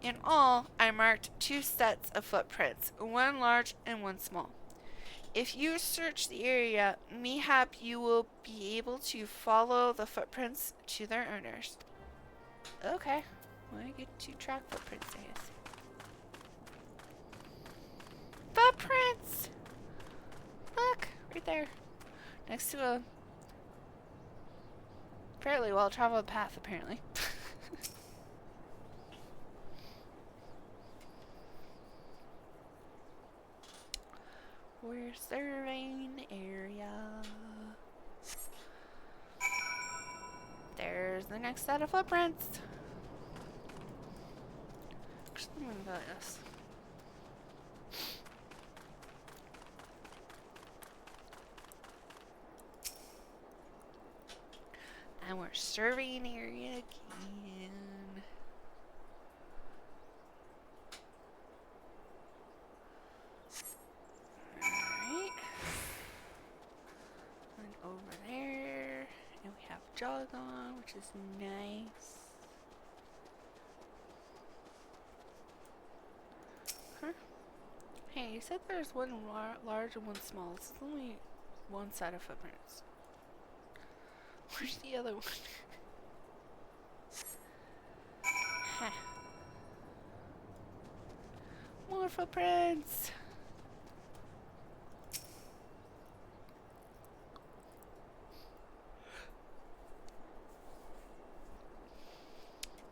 In all, I marked 2 sets of footprints, one large and one small. If you search the area, mayhap you will be able to follow the footprints to their owners. Okay. Well, I get to track footprints, I guess. Footprints! Look, right there. Next to a fairly well-traveled path, apparently. We're surveying the area. There's the next set of footprints. Actually, I'm gonna go like this. And we're surveying the area again. Alright. And over there. And we have Jogon, which is nice. Huh? Hey, you said there's one large and one small. This is only one set of footprints. Where's the other one? Huh. More footprints!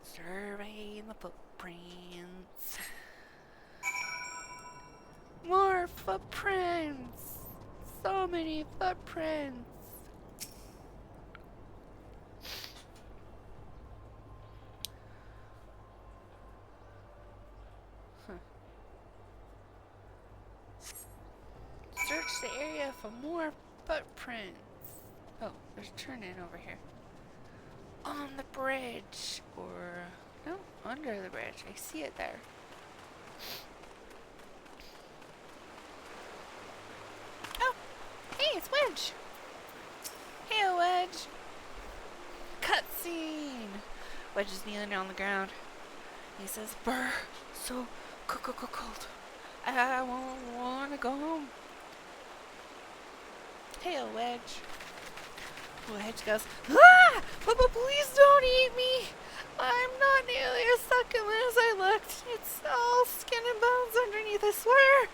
Surveying the footprints. More footprints! So many footprints! Search the area for more footprints. Oh, there's a turn in over here. On the bridge. Or, no, under the bridge. I see it there. Oh, hey, it's Wedge. Hey, Wedge. Cutscene. Wedge is kneeling on the ground. He says, "Brr, so cold. I won't want to go home." Hey, Wedge. Wedge goes, "Ah! But please don't eat me! I'm not nearly as succulent as I looked. It's all skin and bones underneath, I swear."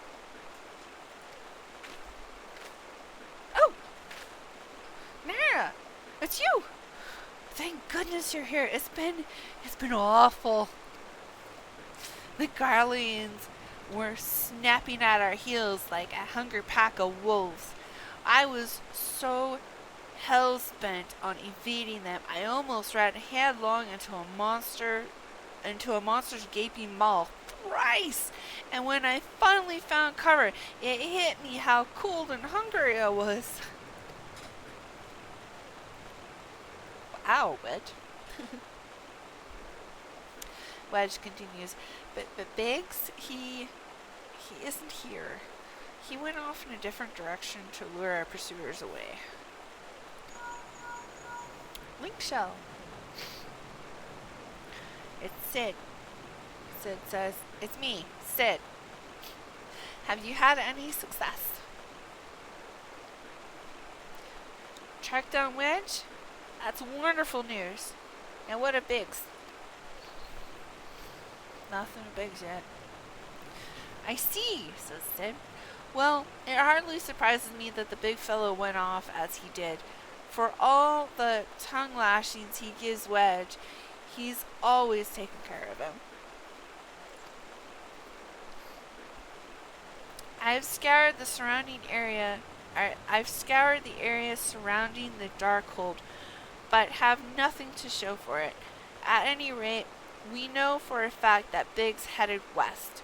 Oh! Nyra! It's you! Thank goodness you're here. It's been awful. The Garleans were snapping at our heels like a hungry pack of wolves. I was so hell-bent on evading them, I almost ran headlong into a monster's gaping maw thrice. And when I finally found cover, it hit me how cold and hungry I was. Ow, Wedge. Wedge continues, but Biggs, he isn't here. He went off in a different direction to lure our pursuers away. Link shell. It's Sid. Sid says, "It's me, Sid. Have you had any success?" Track down Wedge? That's wonderful news. And what a Biggs? Nothing of Biggs yet. I see, says Sid. Well, it hardly surprises me that the big fellow went off as he did. For all the tongue lashings he gives Wedge, he's always taken care of him. I've scoured the area surrounding the Darkhold, but have nothing to show for it. At any rate, we know for a fact that Biggs headed west.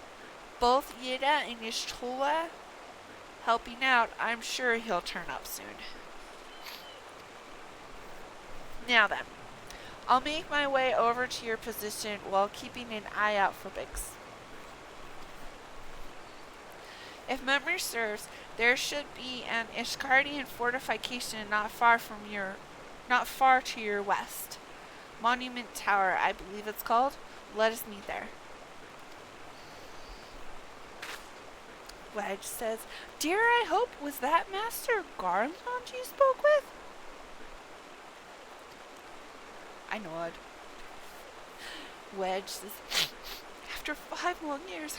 Both Yida and Ishtola helping out. I'm sure he'll turn up soon. Now then, I'll make my way over to your position while keeping an eye out for Biggs. If memory serves, there should be an Ishkardian fortification not far to your west. Monument Tower, I believe it's called. Let us meet there. Wedge says, "Dear, I hope, was that Master Garlemald you spoke with?" I nod. Wedge says, "After 5 long years.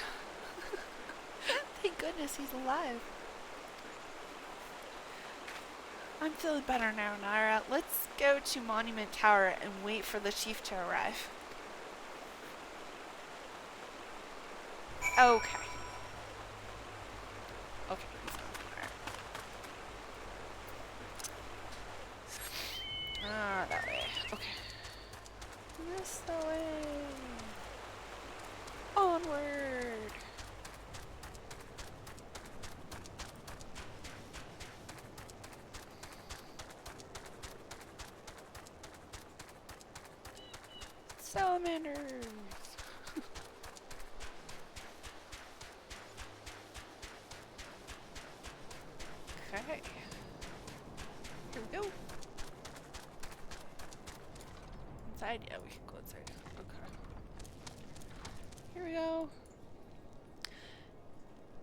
Thank goodness he's alive." I'm feeling better now, Nyra. Let's go to Monument Tower and wait for the chief to arrive. Okay. Okay. That way. Okay. This the way. Onward. Salamanders. Okay. Here we go. Inside? Yeah, we can go inside. Okay. Here we go.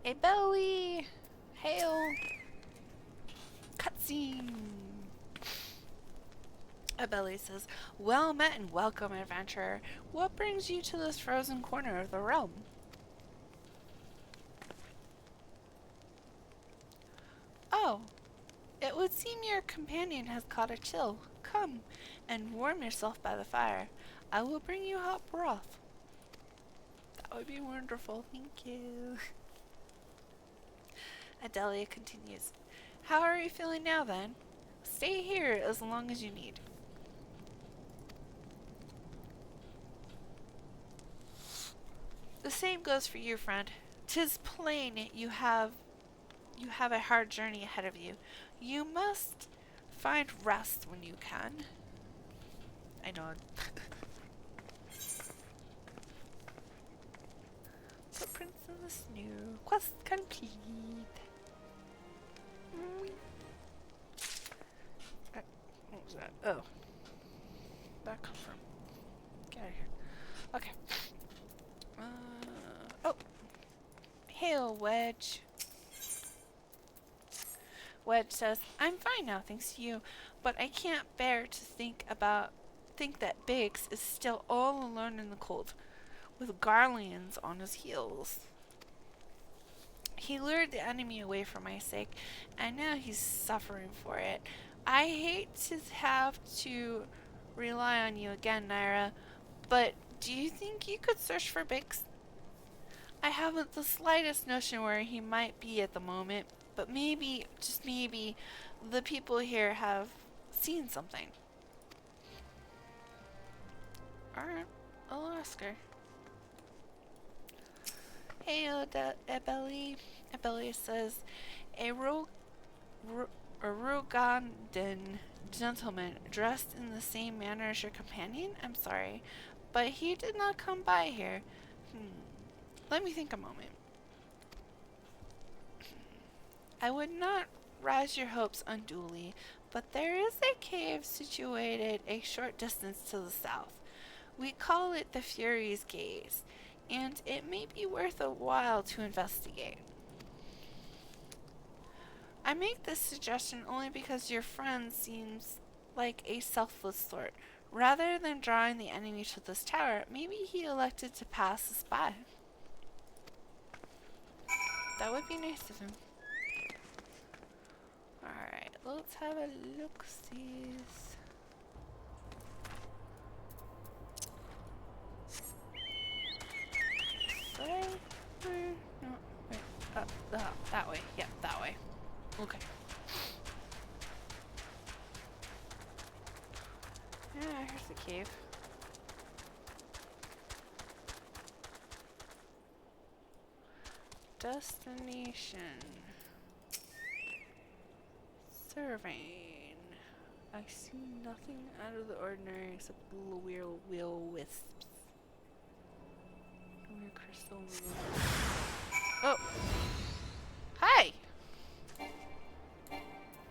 A belly! Hail! Cutscene! Abeli says, "Well met and welcome, adventurer. What brings you to this frozen corner of the realm?" "Oh, it would seem your companion has caught a chill. Come and warm yourself by the fire. I will bring you hot broth." "That would be wonderful, thank you." Adelia continues, "How are you feeling now then? Stay here as long as you need." "The same goes for you, friend. 'Tis plain you have a hard journey ahead of you. You must find rest when you can." I nod. Footprints in the snow. Quest complete. What was that? Oh. That come from. Get out of here. Okay. Oh. Hail, Wedge. Wedge says, "I'm fine now, thanks to you, but I can't bear to think that Biggs is still all alone in the cold, with Garleans on his heels. He lured the enemy away for my sake, and now he's suffering for it. I hate to have to rely on you again, Nyra, but do you think you could search for Biggs? I haven't the slightest notion where he might be at the moment, but maybe, just maybe, the people here have seen something." Alright, I'll ask her. "Hey, Abeli." Abeli says, a Rogandan gentleman dressed in the same manner as your companion? I'm sorry, but he did not come by here. Let me think a moment. I would not rise your hopes unduly, but there is a cave situated a short distance to the south. We call it the Fury's Gaze, and it may be worth a while to investigate. I make this suggestion only because your friend seems like a selfless sort. Rather than drawing the enemy to this tower, maybe he elected to pass us by. That would be nice of him. Alright, let's have a look-sees. Sorry? No, wait. That way. Yep, that way. Okay. Yeah, here's the cave. Destination. Surveying. I see nothing out of the ordinary except little weird will-wisps. Weird crystal. Oh! Hi!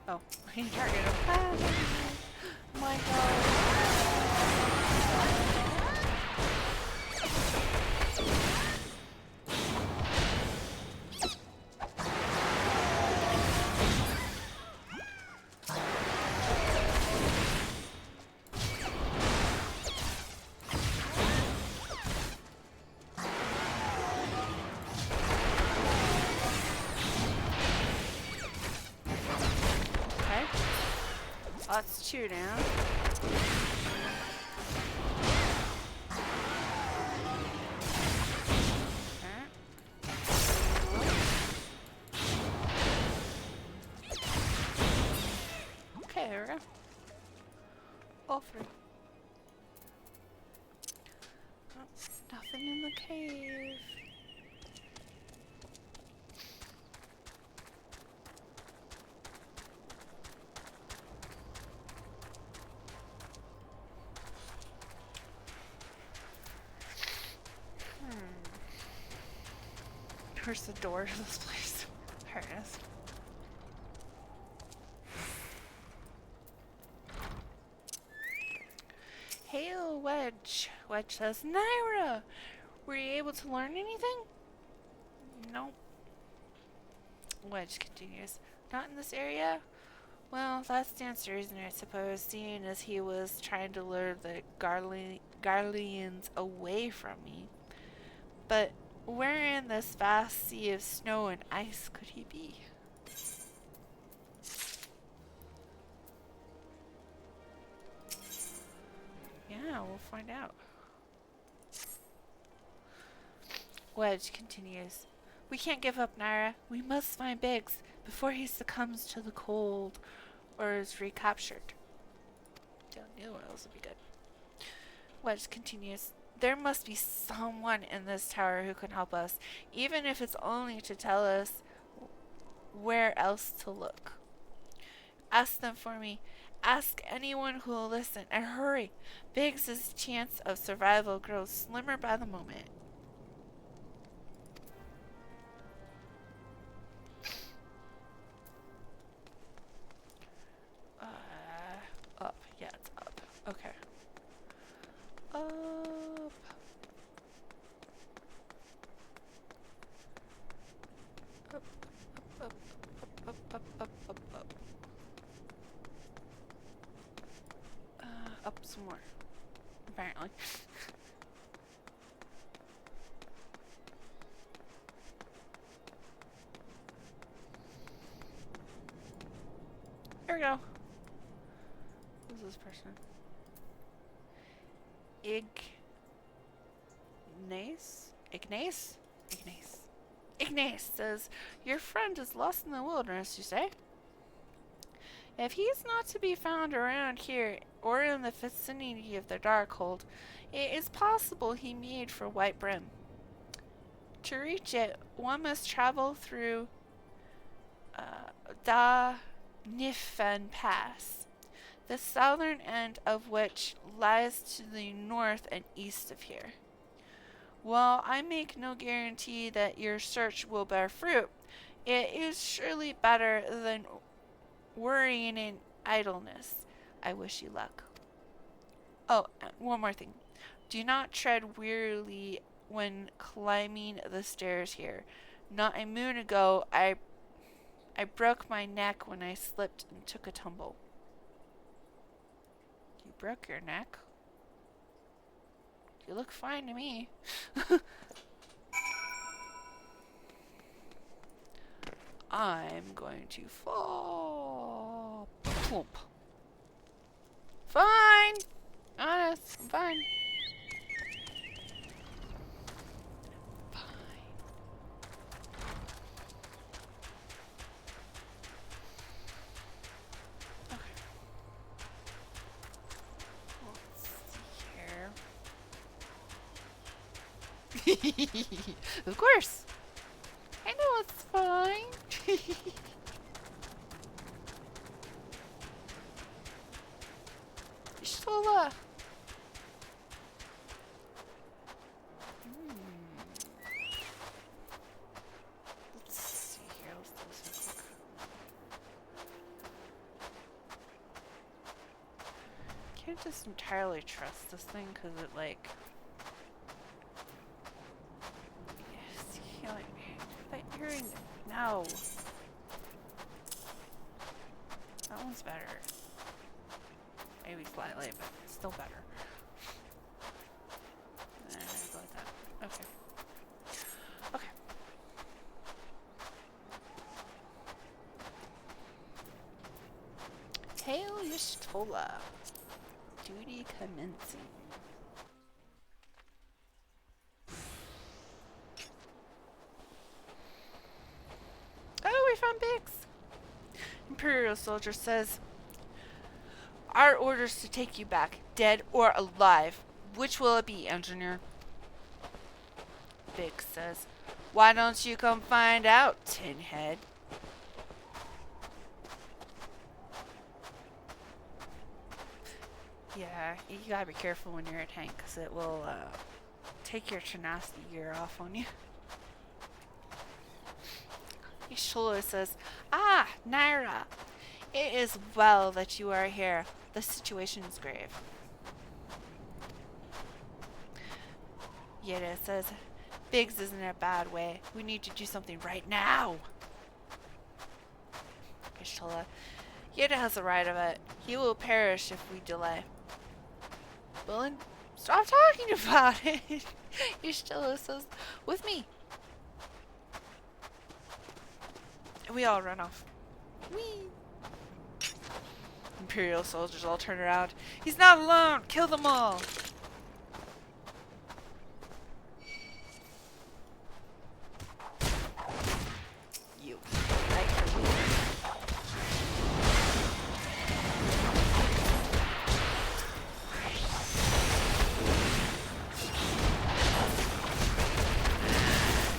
Oh, I can target him. Oh my god. Let's chew down. Okay, there we go. All three. Oh, nothing in the cave. Where's the door to this place? There it is. Hail, Wedge. Wedge says, Nyra! Were you able to learn anything? Nope. Wedge continues, not in this area? Well, that stands to reason, I suppose, seeing as he was trying to lure the Garleans away from me. But where in this vast sea of snow and ice could he be? Yeah, we'll find out. Wedge continues. We can't give up, Nyra. We must find Biggs before he succumbs to the cold or is recaptured. Don't know what else would be good. Wedge continues. There must be someone in this tower who can help us, even if it's only to tell us where else to look. Ask them for me. Ask anyone who will listen, and hurry. Biggs' chance of survival grows slimmer by the moment. Up. Yeah, it's up. Okay. Up. Up, up, up, up, up, up, up. Up some more. Apparently. There we go. Who's this person? Ignace says, your friend is lost in the wilderness, you say? If he's not to be found around here or in the vicinity of the Darkhold, it is possible he made for White Brim. To reach it, one must travel through Da Nifan Pass. the southern end of which lies to the north and east of here. While I make no guarantee that your search will bear fruit, it is surely better than worrying in idleness. I wish you luck. Oh, and one more thing. Do not tread wearily when climbing the stairs here. Not a moon ago, I broke my neck when I slipped and took a tumble. You broke your neck? You look fine to me. I'm going to fall. Plump. Fine. Honest, I'm fine. Of course. I know it's fine. Shola. Let's see here. Let's do this real quick. Can't just entirely trust this thing because it like. Hearing no. That one's better. Maybe slightly, but still better. Go like that. Okay. Okay. Hail Y'shtola. Duty commencing. From Biggs. Imperial soldier says, our orders to take you back, dead or alive. Which will it be, engineer? Biggs says, why don't you come find out, Tinhead? Yeah, you gotta be careful when you're a tank, because it will take your tenacity gear off on you. Y'shtola says, ah, Nyra, it is well that you are here. The situation is grave. Yeda says, Biggs is in a bad way. We need to do something right now. Y'shtola, Yeda has the right of it. He will perish if we delay. Well, then, stop talking about it. Y'shtola says, with me. And we all run off. Whee! Imperial soldiers all turn around. He's not alone! Kill them all! You.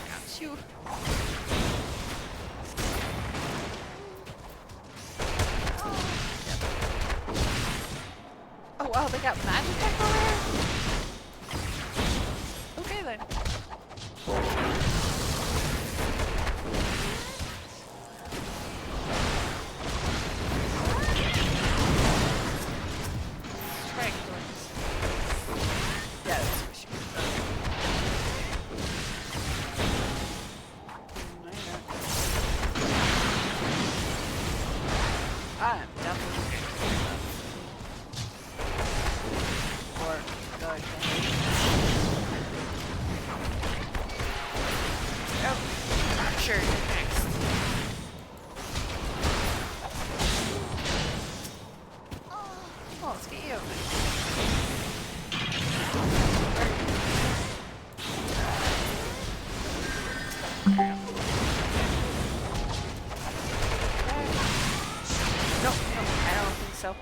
Got you. Oh wow, they got Magitek over there? Okay then. Yeah, that's for sure. I'm definitely sure, you're next. Oh, let's get you. No, I don't think so.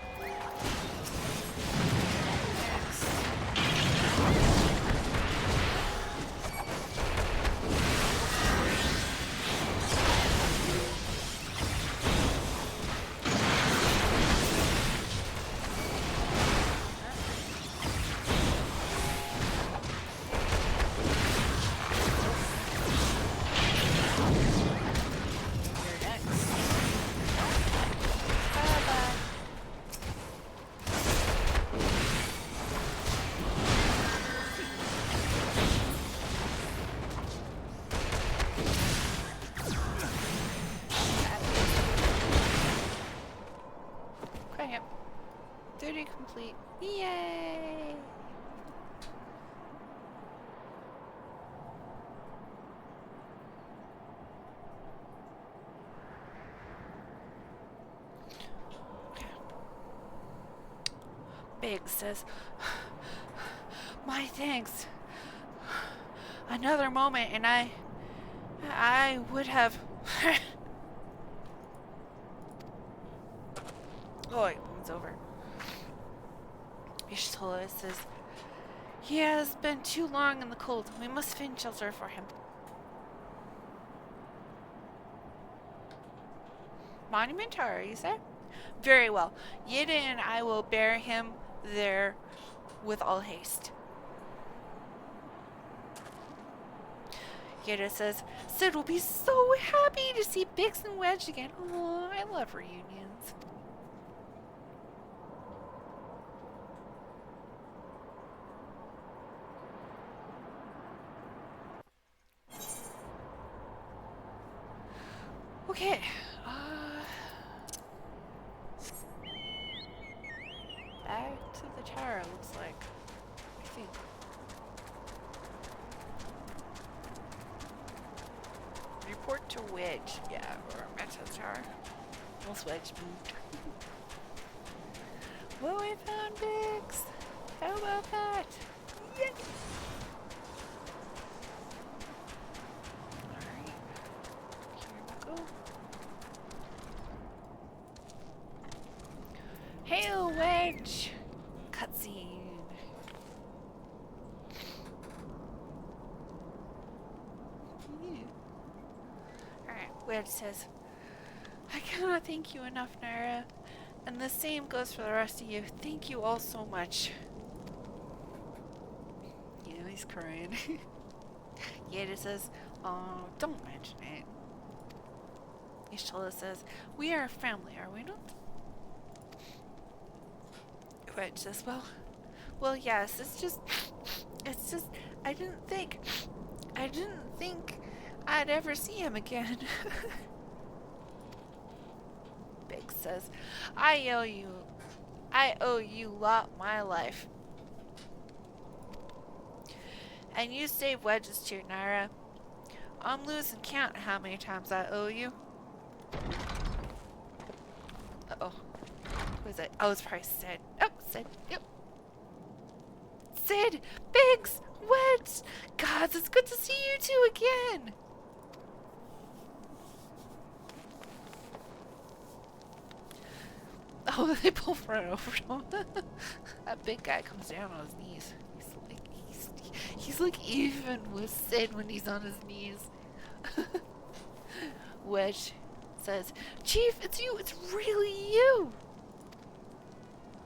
Activity complete. Yay! Biggs says, my thanks. Another moment and I would have... Oh, it's over. Ishtola says, he has been too long in the cold. We must find shelter for him. Monumental, you said? Very well. Yida and I will bear him there with all haste. Yida says, Sid will be so happy to see Biggs and Wedge again. Oh, I love reunions. Okay. Back to the tower, looks like. I think. Report to Wedge. Yeah, or back to the tower. Almost Wedge moved. Well, I found Biggs. How about that? Yes. Alright. Here we go. Hail, Wedge! Cutscene. Alright, Wedge says, I cannot thank you enough, Nyra. And the same goes for the rest of you. Thank you all so much. Yeah, he's crying. Yeda says, oh, don't mention it. Ishtola says, we are a family, are we not? Wedge says, well, yes, it's just, I didn't think I'd ever see him again. Biggs says, I owe you lot my life. And you saved Wedge's too, Nyra. I'm losing count how many times I owe you. Uh-oh. Who is it? Oh, it's probably Sid. Oh, Sid. Yep. Sid! Biggs! Wedge! Gods, it's good to see you two again! Oh, they both run over him. That big guy comes down on his knees. He's like even with Sid when he's on his knees. Wedge says, Chief, it's you! It's really you!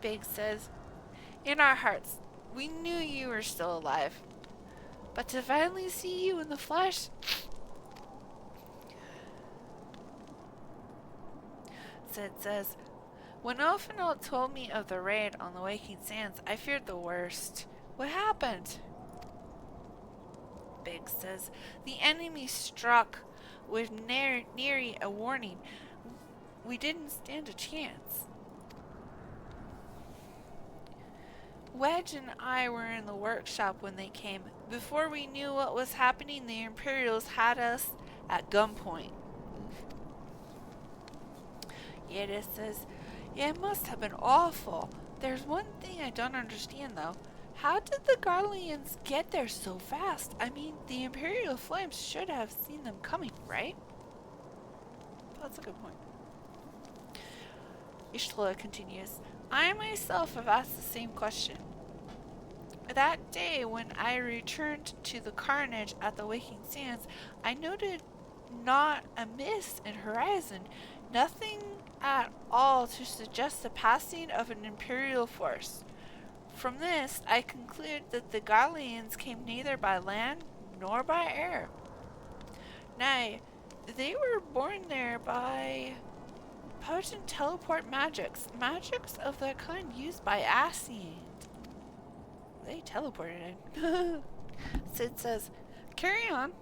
Biggs says, in our hearts, we knew you were still alive. But to finally see you in the flesh... Sid says, when Ophenal told me of the raid on the Waking Sands, I feared the worst. What happened? Biggs says, the enemy struck with nary a warning. We didn't stand a chance. Wedge and I were in the workshop when they came. Before we knew what was happening, the Imperials had us at gunpoint. Yeda says, yeah, it must have been awful. There's one thing I don't understand, though. How did the Garleans get there so fast? I mean, the Imperial flames should have seen them coming, right? That's a good point. Ishtola continues, I myself have asked the same question. That day when I returned to the carnage at the Waking Sands, I noted not a mist in horizon, nothing at all to suggest the passing of an Imperial force. From this, I conclude that the Garleans came neither by land nor by air. Nay, they were born there by potent teleport magics of that kind used by Ascian. They teleported in. Sid says, carry on.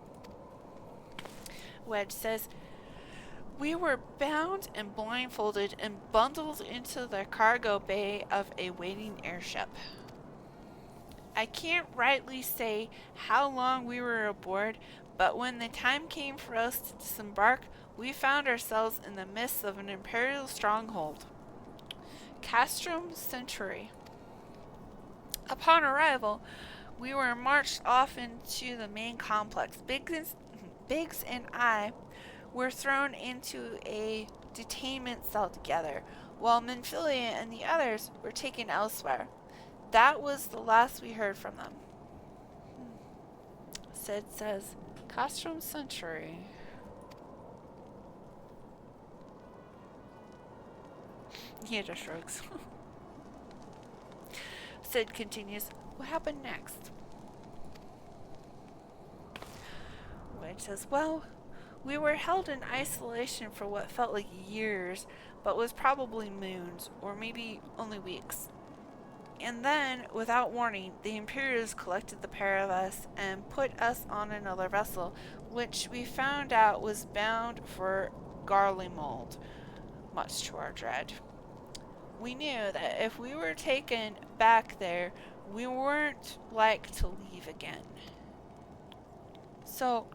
Wedge says, We were bound and blindfolded and bundled into the cargo bay of a waiting airship. I can't rightly say how long we were aboard, but when the time came for us to disembark, we found ourselves in the midst of an imperial stronghold, Castrum Centri. Upon arrival, we were marched off into the main complex. Biggs and I were thrown into a detainment cell together, while Minfilia and the others were taken elsewhere. That was the last we heard from them. Sid says, Castrum Centri. He just shrugs. Sid continues, what happened next? Wedge says, well, we were held in isolation for what felt like years, but was probably moons, or maybe only weeks. And then, without warning, the Imperials collected the pair of us and put us on another vessel, which we found out was bound for Garlemald, much to our dread. We knew that if we were taken back there, we weren't like to leave again. So,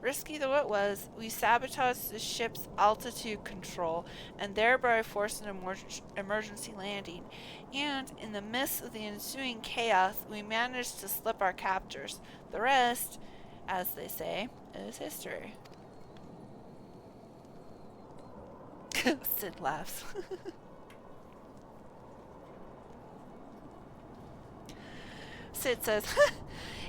risky though it was, we sabotaged the ship's altitude control and thereby forced an emergency landing. And in the midst of the ensuing chaos, we managed to slip our captors. The rest, as they say, is history. Sid laughs. Sid says,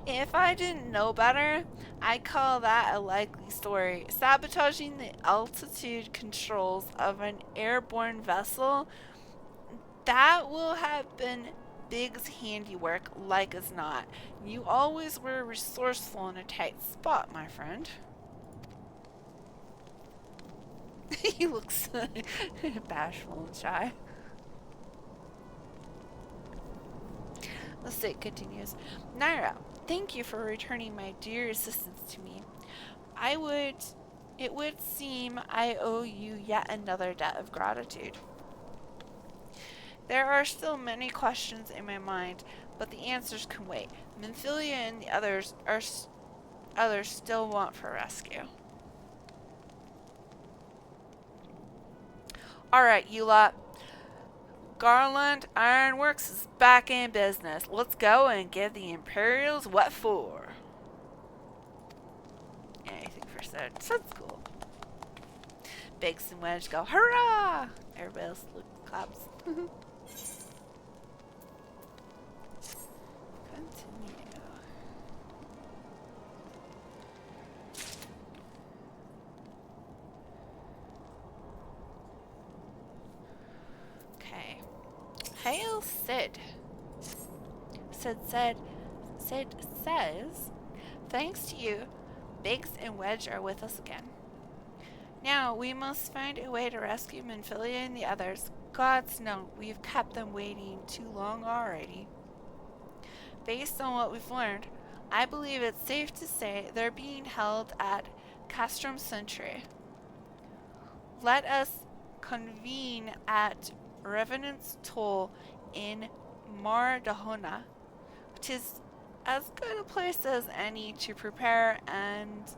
if I didn't know better, I'd call that a likely story. Sabotaging the altitude controls of an airborne vessel, that will have been Biggs' handiwork, like as not. You always were resourceful in a tight spot, my friend. He looks bashful and shy. The Sid continues, Nyra, thank you for returning my dear assistance to me. It would seem I owe you yet another debt of gratitude. There are still many questions in my mind, but the answers can wait. Minfilia and the others still want for rescue. Alright, you lot. Garlemald Ironworks is back in business. Let's go and give the Imperials what for. Anything for Sid. Sid's cool. Biggs and Wedge go, hurrah! Everybody else claps. Continue. Okay. Hail Sid. Sid says, thanks to you, Biggs and Wedge are with us again. Now, we must find a way to rescue Minfilia and the others. Gods know, we've kept them waiting too long already. Based on what we've learned, I believe it's safe to say they're being held at Castrum Centri. Let us convene at Revenant's Toll in Mardahona. 'Tis as good a place as any to prepare and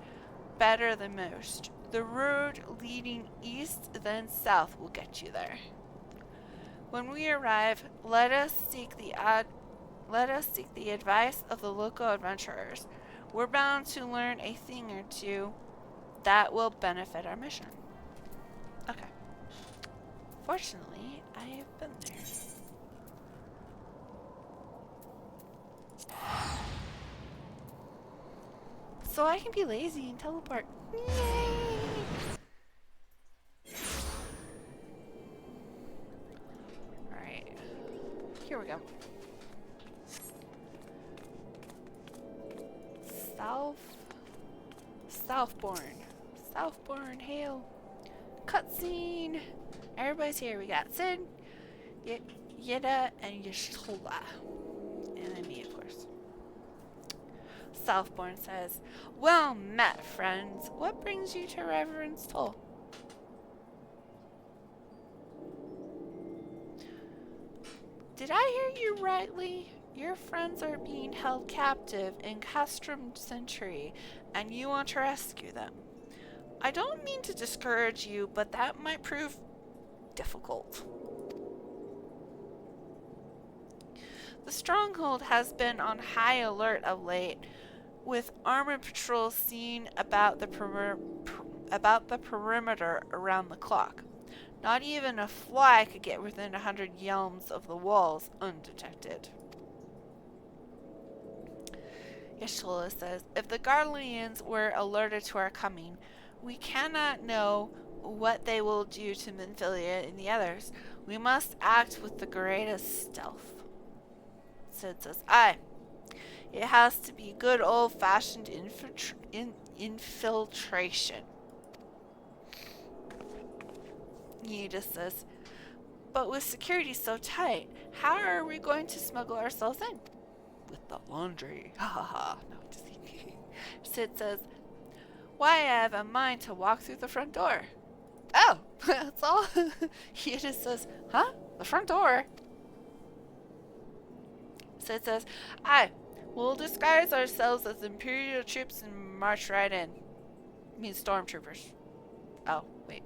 better than most. The road leading east then south will get you there. When we arrive, let us seek the advice of the local adventurers. We're bound to learn a thing or two that will benefit our mission. Okay. Fortunately, I have been there. So I can be lazy and teleport. Yay! Alright. Here we go. Southbourne, hail. Cutscene. Everybody's here. We got Sid, Yida, and Yashtola. And then me, of course. Southbourne says, well met, friends. What brings you to Reverend's Toll? Did I hear you rightly? Your friends are being held captive in Castrum Centri, and you want to rescue them. I don't mean to discourage you, but that might prove difficult. The stronghold has been on high alert of late, with armored patrols seen about the perimeter around the clock. Not even a fly could get within 100 yelms of the walls undetected. Ishtola says, if the Garleans were alerted to our coming, we cannot know what they will do to Minfilia and the others. We must act with the greatest stealth. Sid says, aye. It has to be good old-fashioned infiltration. Yeda says, but with security so tight, how are we going to smuggle ourselves in? With the laundry. Ha ha ha. No, just kidding. Sid says, why, I have a mind to walk through the front door. Oh, that's all? Yeda says, huh? The front door? Sid says, aye. We'll disguise ourselves as Imperial troops and march right in. I mean stormtroopers. Oh, wait.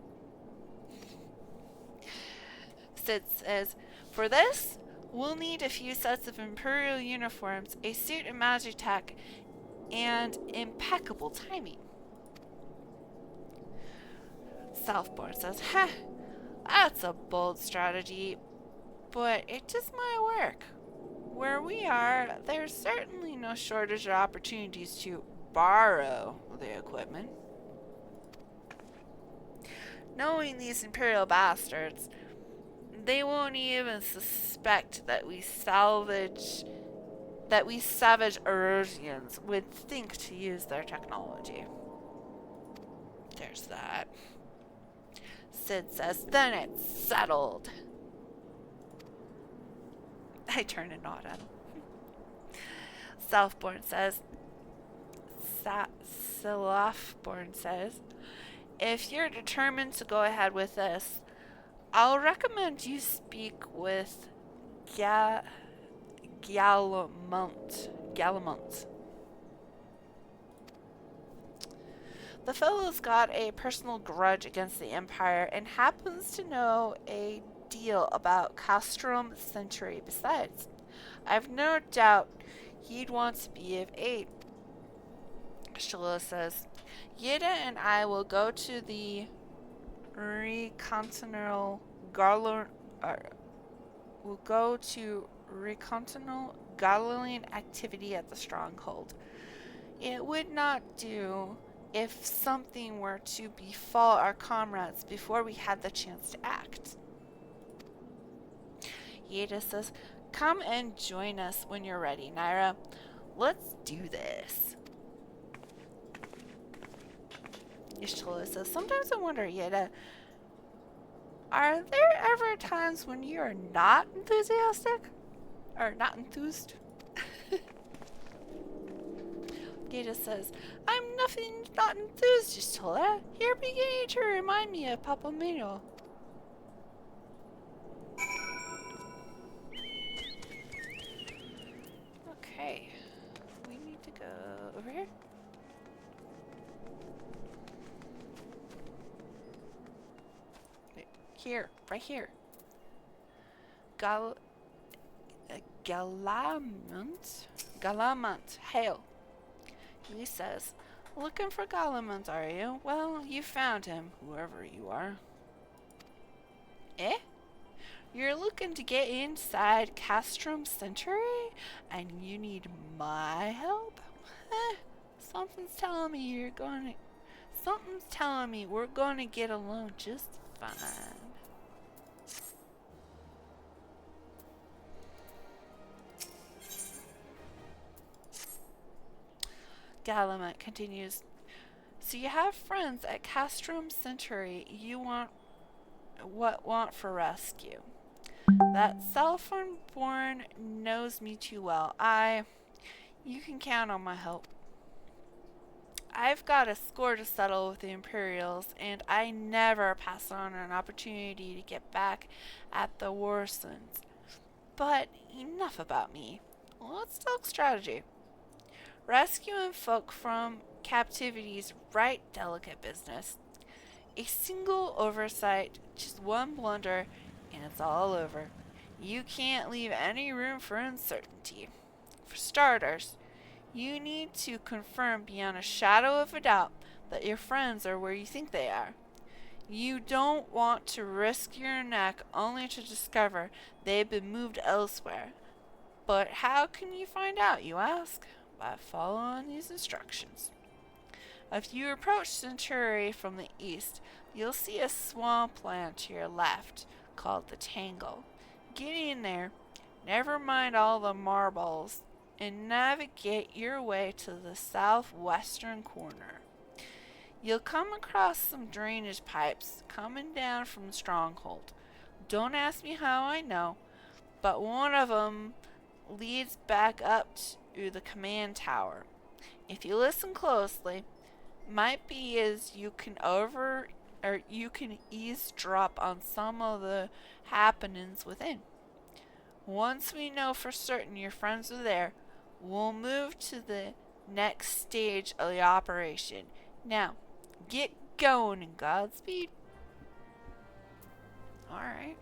Sid says, for this, we'll need a few sets of Imperial uniforms, a suit of Magitek, and impeccable timing. Southbourne says, heh, that's a bold strategy, but it just might work. Where we are, there's certainly no shortage of opportunities to borrow the equipment. Knowing these Imperial bastards, they won't even suspect that we savage Erusians would think to use their technology. There's that. Sid says, then it's settled. I turn and nod at him. Silafborn says, if you're determined to go ahead with this, I'll recommend you speak with Garlemald. The fellow's got a personal grudge against the Empire and happens to know a deal about Castrum Centri. Besides, I've no doubt he'd want to be of aid. Shalom says, Yeda and I will go to the Recontinental Garlean activity at the stronghold. It would not do if something were to befall our comrades before we had the chance to act. Yeda says, come and join us when you're ready, Nyra. Let's do this. Ishtola says, sometimes I wonder, Yeda, are there ever times when you are not enthusiastic? Or not enthused? Yeda says, I'm not enthused, Ishtola. You're beginning to remind me of Papa Mino. Okay. We need to go over here. Wait, here, right here. Garlemald, hail. He says, looking for Garlemald, are you? Well, you found him, whoever you are. Eh? You're looking to get inside Castrum Centri, and you need my help? Something's telling me we're gonna get along just fine. Garlemald continues, so you have friends at Castrum Centri you want for rescue. That Self-Born knows me too well. You can count on my help. I've got a score to settle with the Imperials, and I never pass on an opportunity to get back at the Warsons. But enough about me. Let's talk strategy. Rescuing folk from captivity's right delicate business. A single oversight, just one blunder, and it's all over. You can't leave any room for uncertainty. For starters, you need to confirm beyond a shadow of a doubt that your friends are where you think they are. You don't want to risk your neck only to discover they've been moved elsewhere. But how can you find out, you ask? By following these instructions. If you approach Centri from the east, you'll see a swampland to your left called the Tangle. Get in there, never mind all the marbles, and navigate your way to the southwestern corner. You'll come across some drainage pipes coming down from the stronghold. Don't ask me how I know, but one of them leads back up to the command tower. If you listen closely, might be as you can eavesdrop on some of the happenings within. Once we know for certain your friends are there, we'll move to the next stage of the operation. Now, get going and Godspeed. Alright.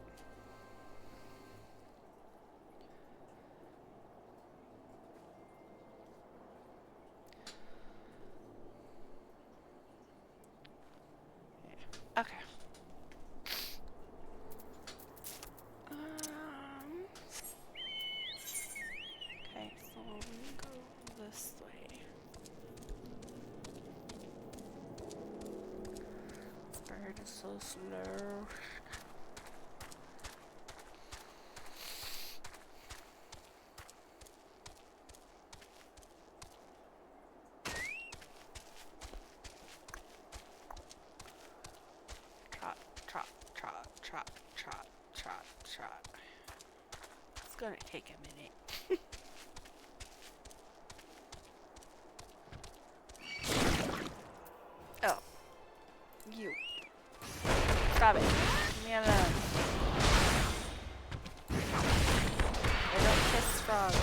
Okay. Okay, so we go this way. This bird is so slow. Trot. It's gonna take a minute. Oh. You. Stop it. Leave me alone. I don't kiss frogs.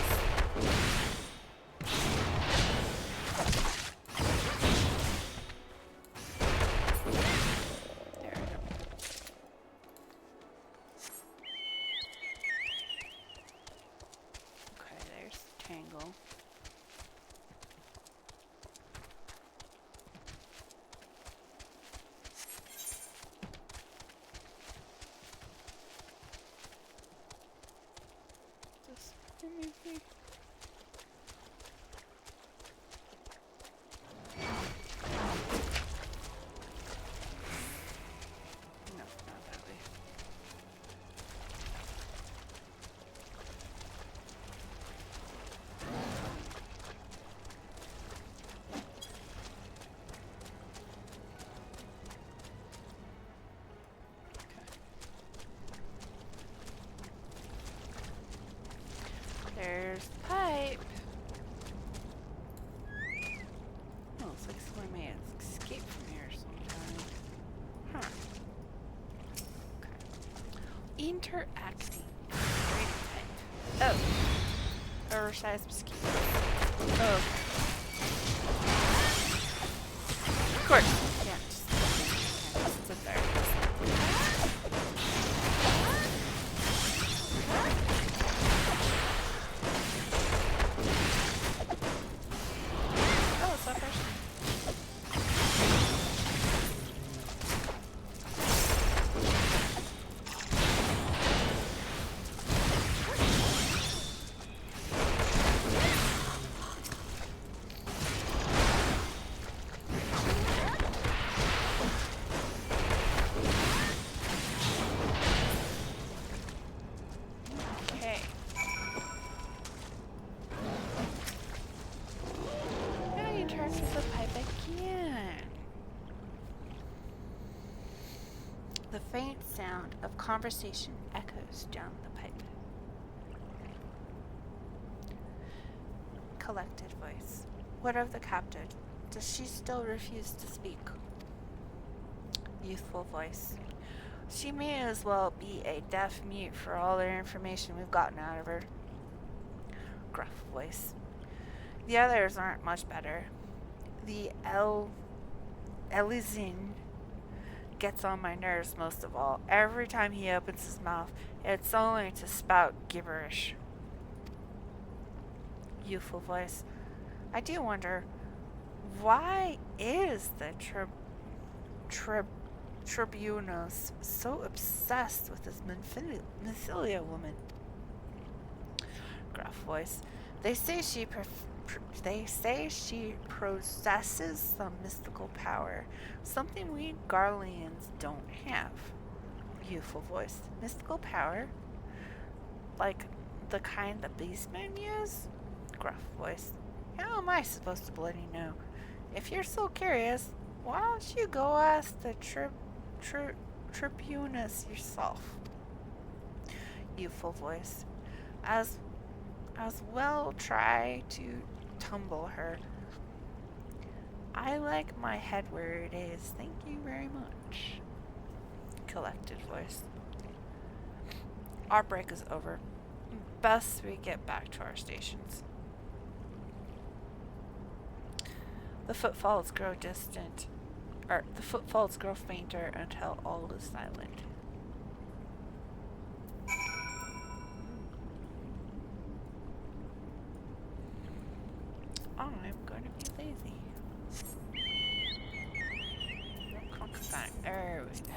Tangle. Just anything. No, not that way. There's the pipe. Oh, looks like someone may have escaped from here sometime. Huh. Okay. Interacting. Rating type. Oh. Oversized mosquito. Oh, okay. Of course. Yeah, just sit there. The faint sound of conversation echoes down the pipe. Collected voice. What of the captive? Does she still refuse to speak? Youthful voice. She may as well be a deaf mute for all the information we've gotten out of her. Gruff voice. The others aren't much better. The Elysian gets on my nerves most of all. Every time he opens his mouth, it's only to spout gibberish. Youthful voice. I do wonder, why is the Tribunus so obsessed with this Menthilia woman? Gruff voice. They say she possesses some mystical power, something we Garleans don't have. Youthful voice. Mystical power? Like the kind the beastmen use? Gruff voice. How am I supposed to bloody know? If you're so curious, why don't you go ask the Tribunus yourself? Youthful voice. As well try to tumble her. I like my head where it is. Thank you very much. Collected voice. Our break is over. Best we get back to our stations. The footfalls grow distant. The footfalls grow fainter until all is silent. I'm going to be lazy. There we go.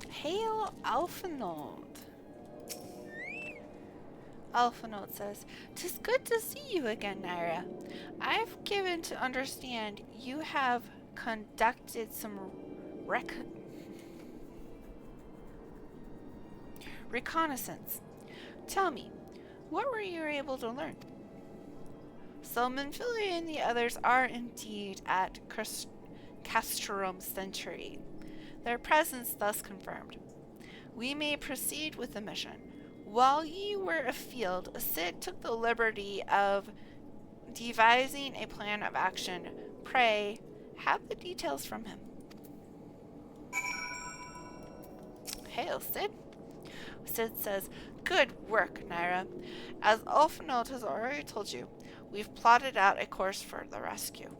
Hail Alphinaud. Alphinaud says, "'Tis good to see you again, Nyra. I've given to understand you have conducted some reconnaissance. Tell me, what were you able to learn?" So Menphilia and the others are indeed at Castrum Centri. Their presence thus confirmed. We may proceed with the mission. While ye were afield, Cid took the liberty of devising a plan of action. Pray, have the details from him. Hail, Cid. Cid says, "Good work, Nyra. As Alphinaud has already told you, we've plotted out a course for the rescue.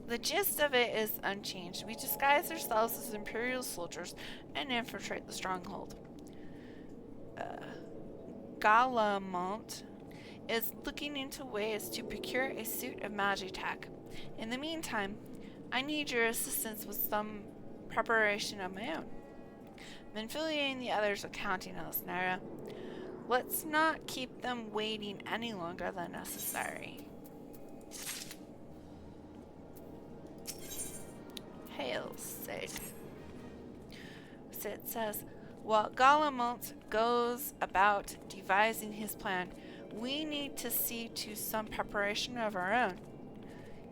The gist of it is unchanged. We disguise ourselves as Imperial soldiers and infiltrate the stronghold. Garlemald is looking into ways to procure a suit of Magitek. In the meantime, I need your assistance with some preparation of my own. Menphilia and the others are counting on us, Nyra. Let's not keep them waiting any longer than necessary." Hail, Cid. Cid says, "While Garlemald goes about devising his plan, we need to see to some preparation of our own.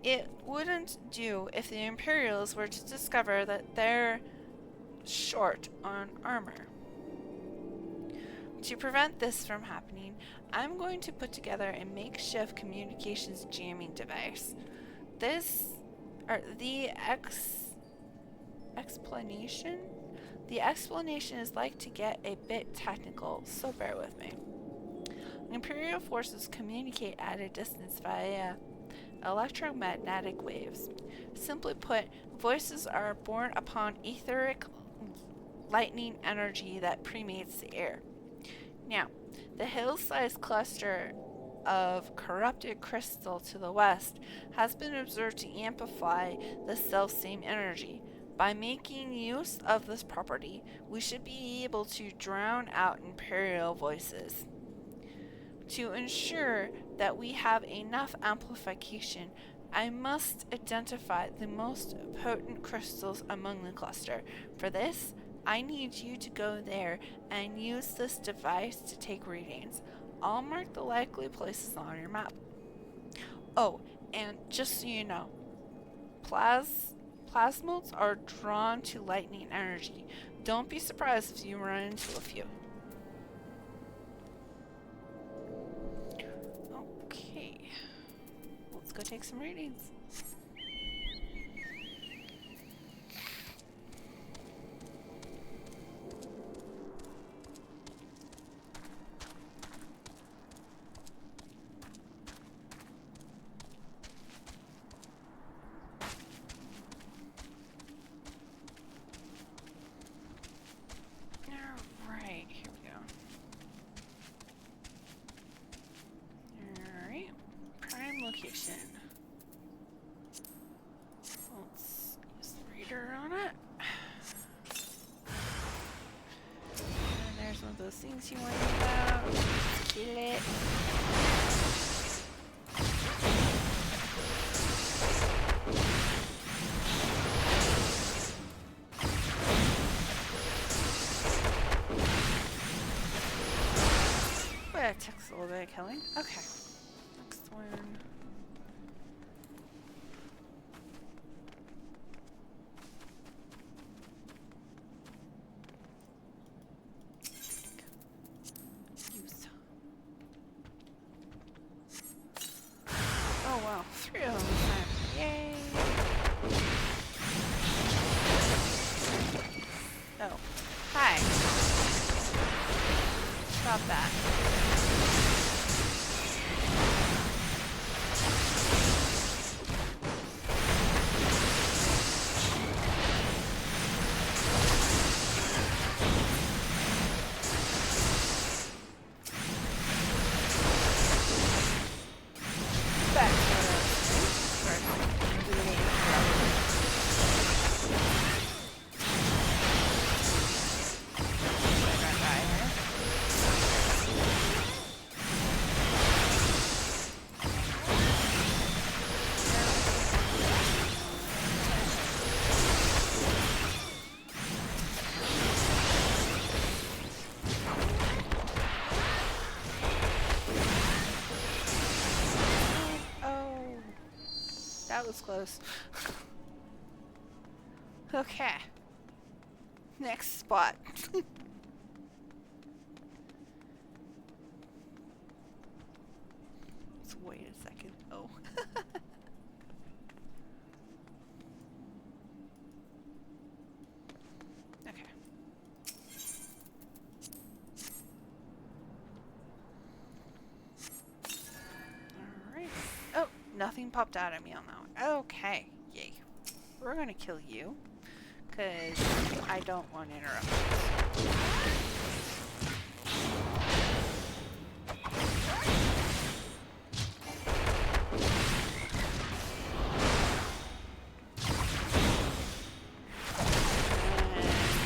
It wouldn't do if the Imperials were to discover that they're short on armor. To prevent this from happening, I'm going to put together a makeshift communications jamming device. The explanation is like to get a bit technical, so bear with me. Imperial forces communicate at a distance via electromagnetic waves. Simply put, voices are borne upon etheric lightning energy that permeates the air. Now, the hill-sized cluster of corrupted crystal to the west has been observed to amplify the self-same energy. By making use of this property, we should be able to drown out Imperial voices. To ensure that we have enough amplification, I must identify the most potent crystals among the cluster. For this, I need you to go there and use this device to take readings. I'll mark the likely places on your map. Oh, and just so you know, plasmodes are drawn to lightning energy. Don't be surprised if you run into a few." go take some readings. Alright, here we go. Alright, prime location. Let's use the reader on it. And there's one of those things you want to know about. Kill it. Well, that took a little bit of killing. Okay. Next one. Use. Oh wow, 3 of them this time. Yay! Oh. Hi. Stop that. Back that was close. Okay. Next spot. Let's wait a second. Oh. Okay. Alright. Oh, nothing popped out at me on that one. Okay. Yay. We're gonna kill you. Because I don't want interruptions.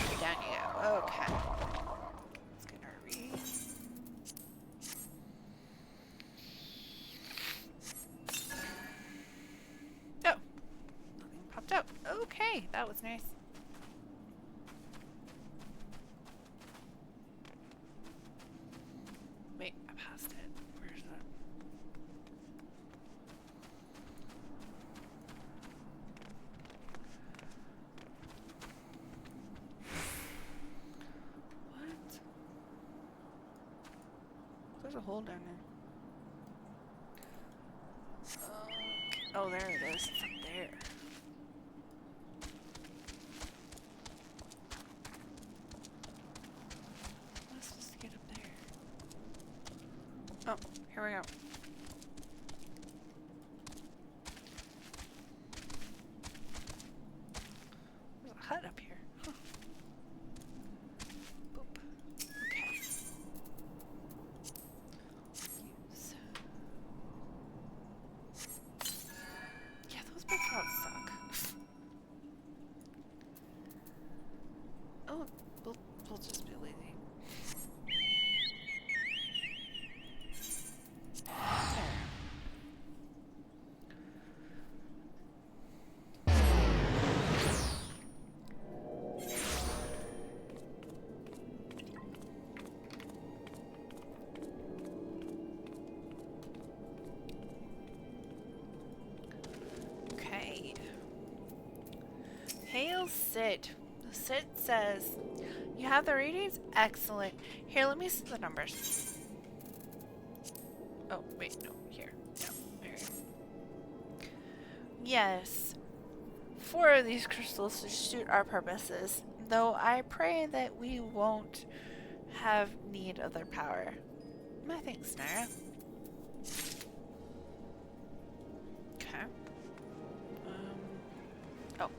And down you go. Okay. Let's get our read. Oh! Nothing popped out. Okay, that was nice. Wait, I passed it. Where's that? What? There's a hole down there. Oh, there it is. It's up there. Am I supposed to get up there? Oh, here we go. There's a hut up here. Huh. Boop. Okay. Use. Yeah, those big rods suck. Oh, we'll just be lazy. Okay. Hail Sid. Sid says, you have the readings? Excellent. Here, let me see the numbers. Oh, wait, no, here. No, there. Yes, 4 of these crystals to suit our purposes, though I pray that we won't have need of their power. My thanks, Nyra. Okay. Oh.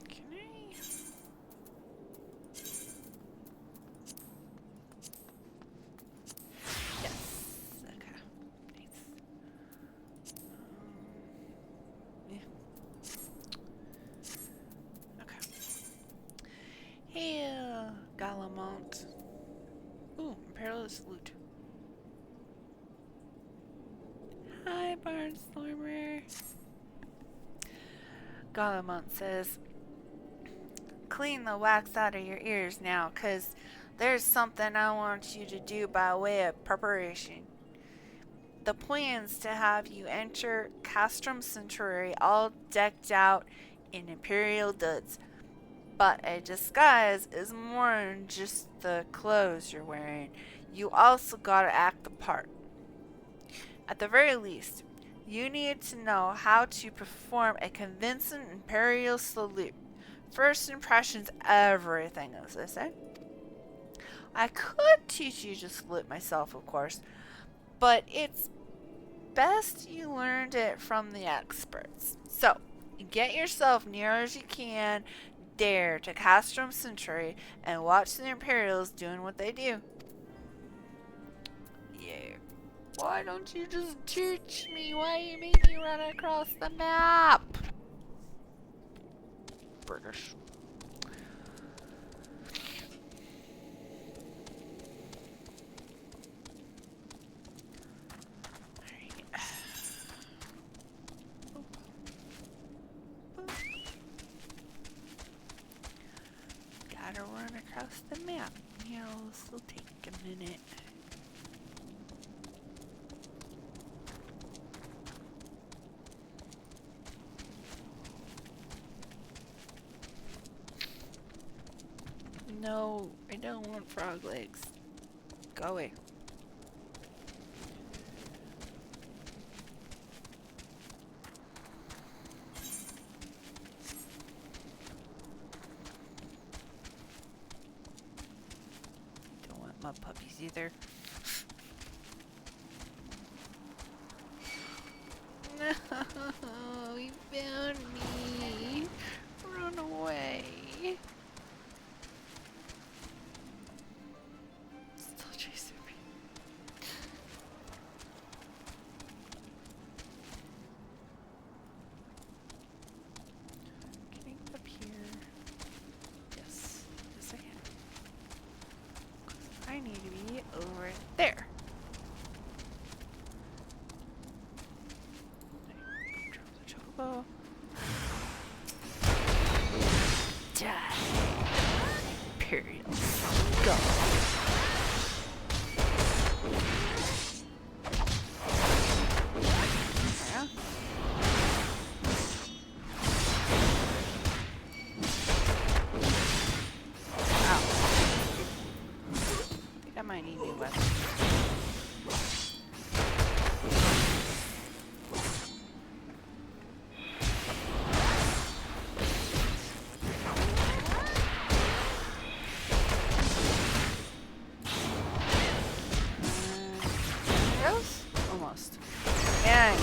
Can I? Yes. Okay. Nice. Yeah. Okay. Hey, Garlemald. Ooh, Imperialist loot. Hi, Barnstormer. Garlemald says, clean the wax out of your ears now, 'cause there's something I want you to do by way of preparation. The plan's to have you enter Castrum Centri all decked out in Imperial duds. But a disguise is more than just the clothes you're wearing. You also gotta act the part. At the very least, you need to know how to perform a convincing Imperial salute. First impressions, everything, as they say. I could teach you to salute myself, of course, but it's best you learned it from the experts. So, get yourself near as you can, dare to Castrum Centri, and watch the Imperials doing what they do. Yeah. Why don't you just teach me? Why you make me run across the map? British. Gotta run across the map. Yeah, this will take a minute. No, I don't want frog legs. Go away. Don't want mud puppies either. No, he found me. Run away. Still chasing me. Can I get up here? Yes. Yes, I can. 'Cause I need to be over there. Drop the chocobo. Die. Imperials. Go. Yeah. Ow. I think I might need new weapons. Gross? Almost. Yeah.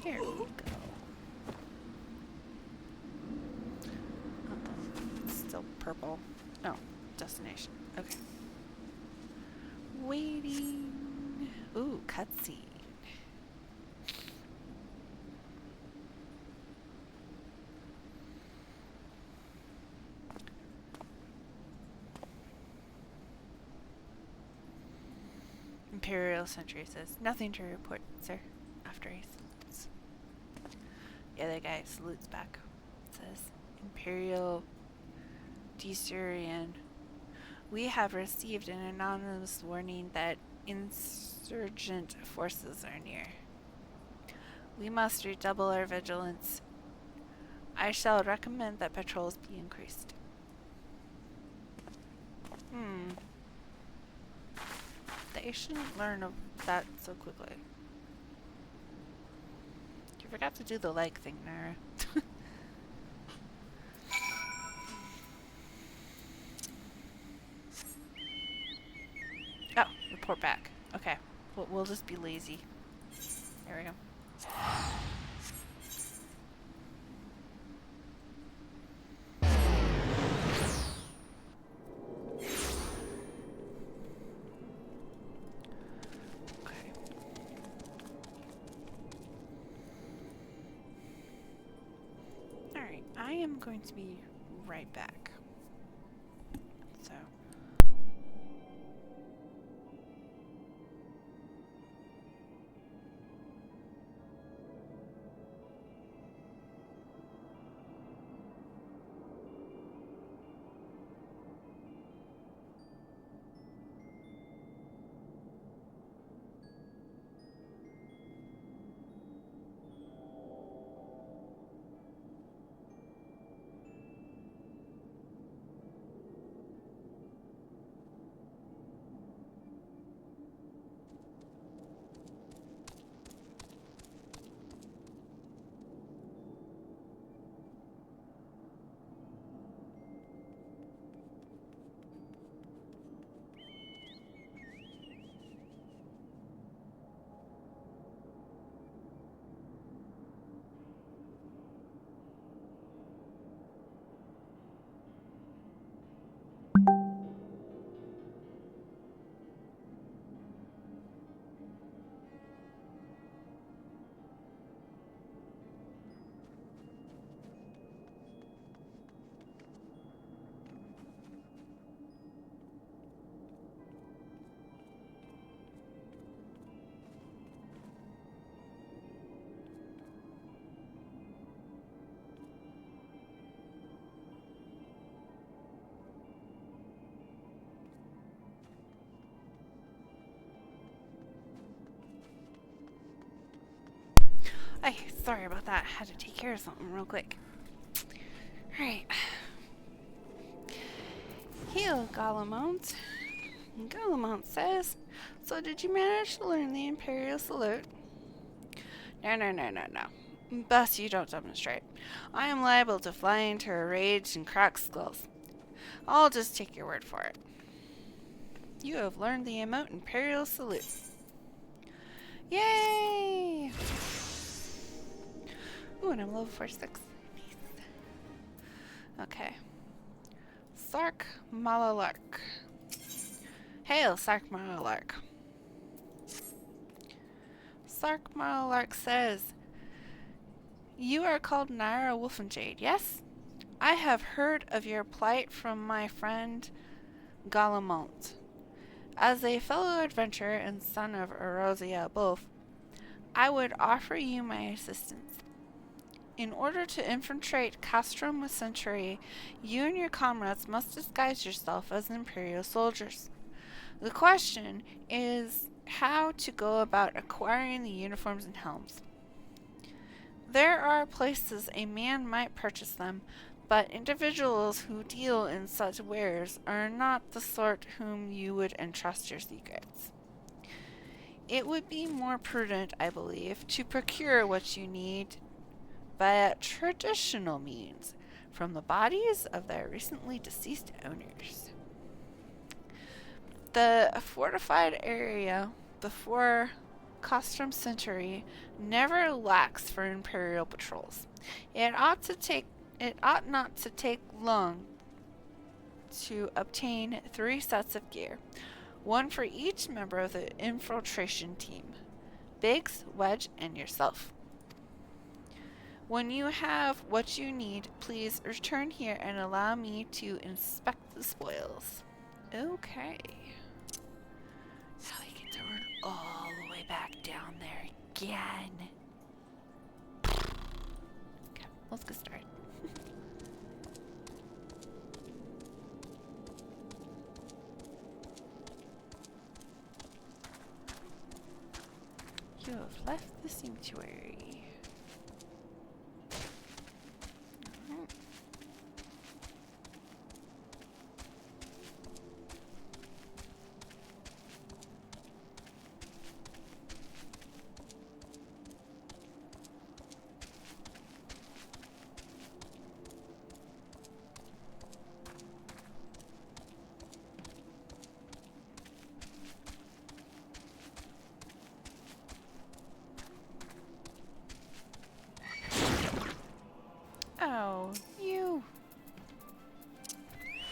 Here we go. It's still purple. No, destination. Okay. Waiting. Ooh, cutscene. Imperial Sentry says, nothing to report, sir. After he salutes. The other guy salutes back. It says, Imperial Desurian. We have received an anonymous warning that insurgent forces are near. We must redouble our vigilance. I shall recommend that patrols be increased. They shouldn't learn of that so quickly. You forgot to do the leg thing, Nyra. Oh, report back. Okay. We'll just be lazy. There we go. Okay. Alright, I am going to be right back. So... Hey, sorry about that. I had to take care of something real quick. Alright. Heal, Garlemald. Garlemald says, so did you manage to learn the Imperial Salute? No. Best you don't demonstrate. I am liable to fly into a rage and crack skulls. I'll just take your word for it. You have learned the Imperial Salute. Yay! Ooh, and I'm level 46. Nice. Okay. Sark Malalark. Hail, Sark Malalark. Sark Malalark says, you are called Nyra Wulfenshade, yes? I have heard of your plight from my friend Garlemald. As a fellow adventurer and son of Erosia both, I would offer you my assistance. In order to infiltrate Castrum Centri, you and your comrades must disguise yourself as Imperial soldiers. The question is how to go about acquiring the uniforms and helms. There are places a man might purchase them, but individuals who deal in such wares are not the sort whom you would entrust your secrets. It would be more prudent, I believe, to procure what you need via traditional means from the bodies of their recently deceased owners. The fortified area before Castrum Centri never lacks for Imperial patrols. It ought not to take long to obtain 3 sets of gear, one for each member of the infiltration team, Biggs, Wedge, and yourself. When you have what you need, please return here and allow me to inspect the spoils. Okay. Now we get to run all the way back down there again. Okay, let's get started. You have left the sanctuary.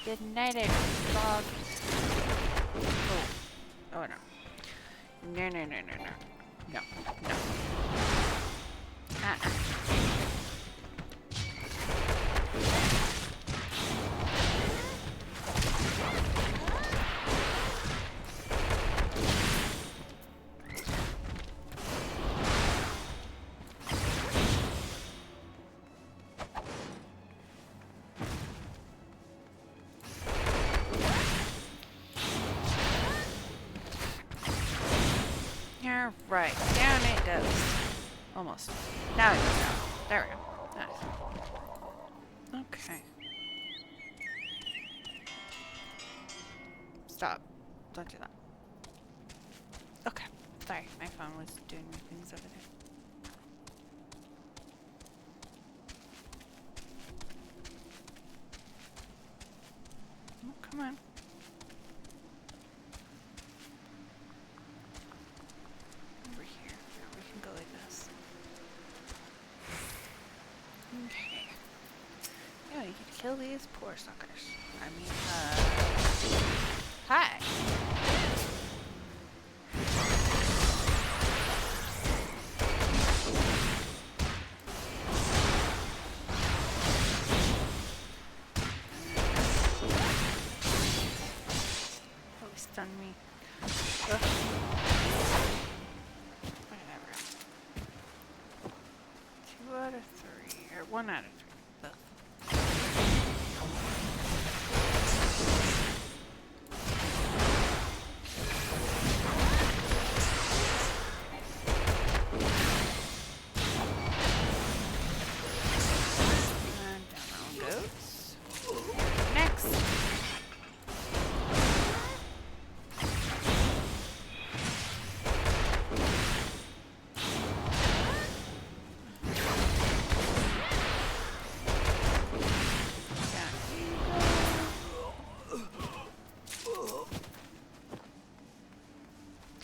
Good night, dog. Oh. Oh no. No, no, no, no, no. No, no. Uh-uh. You're right. Down it goes. Almost. Now it goes down. There we go. Nice. Okay. Stop. Don't do that. Okay. Sorry, my phone was doing weird things over there. Oh, come on. Over here. We can go like this. Okay. Yeah, you can kill these poor suckers. I mean, hi. Oh, stun me. Ugh. Whatever. 2 out of 3, or 1 out of 3. Both. And down that one goes. Next.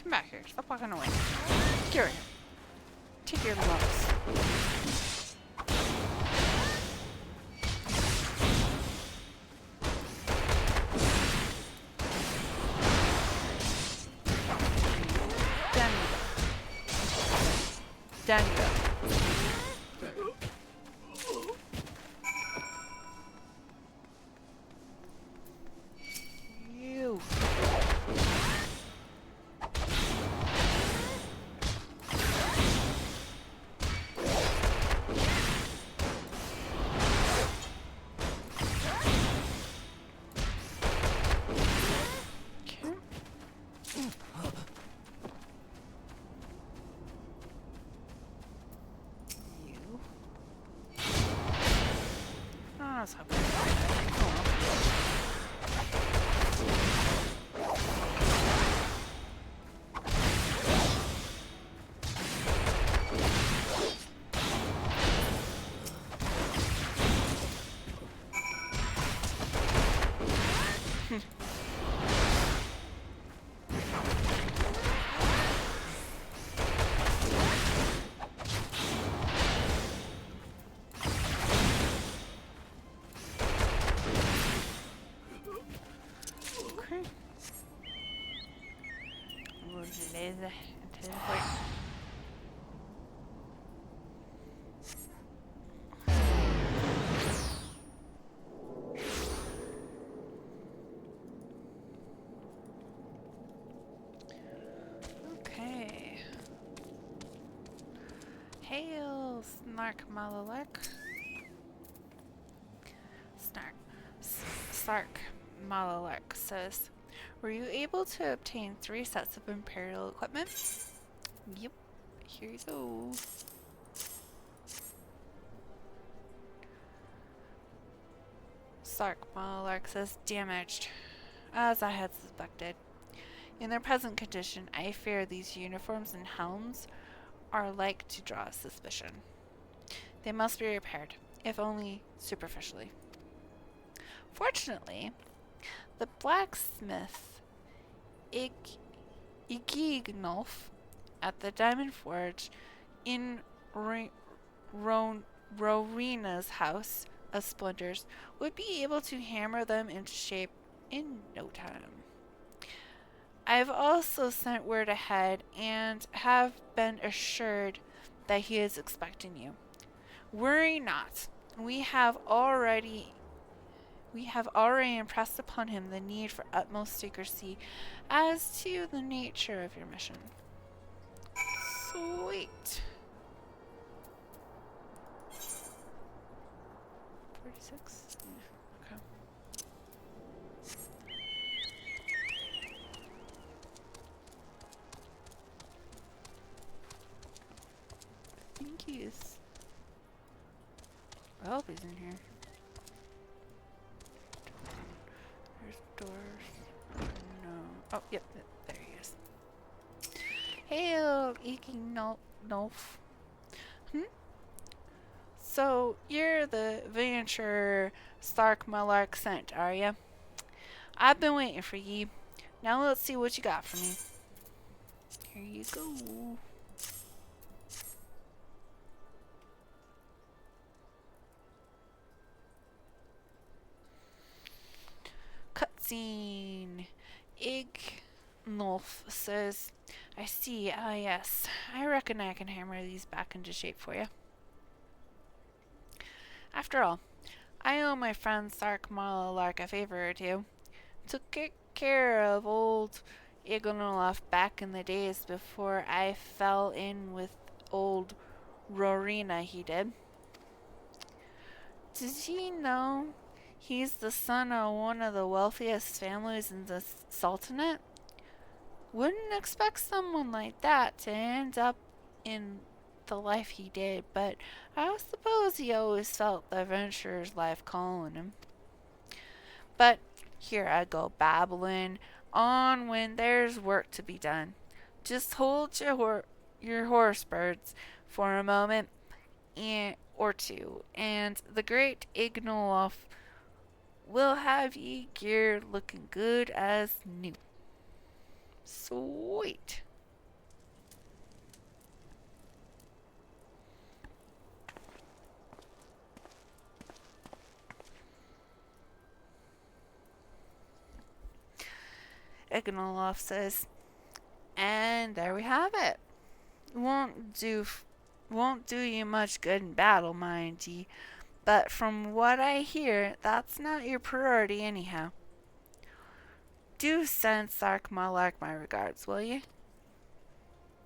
Come back here. Stop walking away. Get over here. Take your lumps. Down you go. Down you go. You. That's how good. Into the point. Okay. Hail, Snark Malalek. Snark Malalek says, were you able to obtain 3 sets of Imperial equipment? Yep. Here you go. Sark Malark says, damaged. As I had suspected. In their present condition, I fear these uniforms and helms are like to draw suspicion. They must be repaired, if only superficially. Fortunately, the blacksmith Igignolf at the Diamond Forge in Rowena's house of splinters would be able to hammer them into shape in no time. I've also sent word ahead and have been assured that he is expecting you. Worry not. We have already impressed upon him the need for utmost secrecy as to the nature of your mission. Sweet. 46? Yeah, okay. Thank yous. I hope he's in here. There's doors. No. Oh, yep, there he is. Hail, eking Nolf. So, you're the adventurer Stark Malark sent, are ya? I've been waiting for ye. Now let's see what you got for me. Here you go. Cutscene. Ignolf says, I see, yes. I reckon I can hammer these back into shape for you. After all, I owe my friend Sark Malark a favor or two. Took care of old Ignolf back in the days before I fell in with old Rorina, he did. Did he know he's the son of one of the wealthiest families in the Sultanate? Wouldn't expect someone like that to end up in the life he did, but I suppose he always felt the adventurer's life calling him. But here I go babbling on when there's work to be done. Just hold your horse birds for a moment or two, and the great Ignolf will have ye geared looking good as new. Sweet. Ignolf says, and there we have it. Won't do you much good in battle, mind ye, but from what I hear, that's not your priority anyhow. Do send Sark Malark my regards, will you?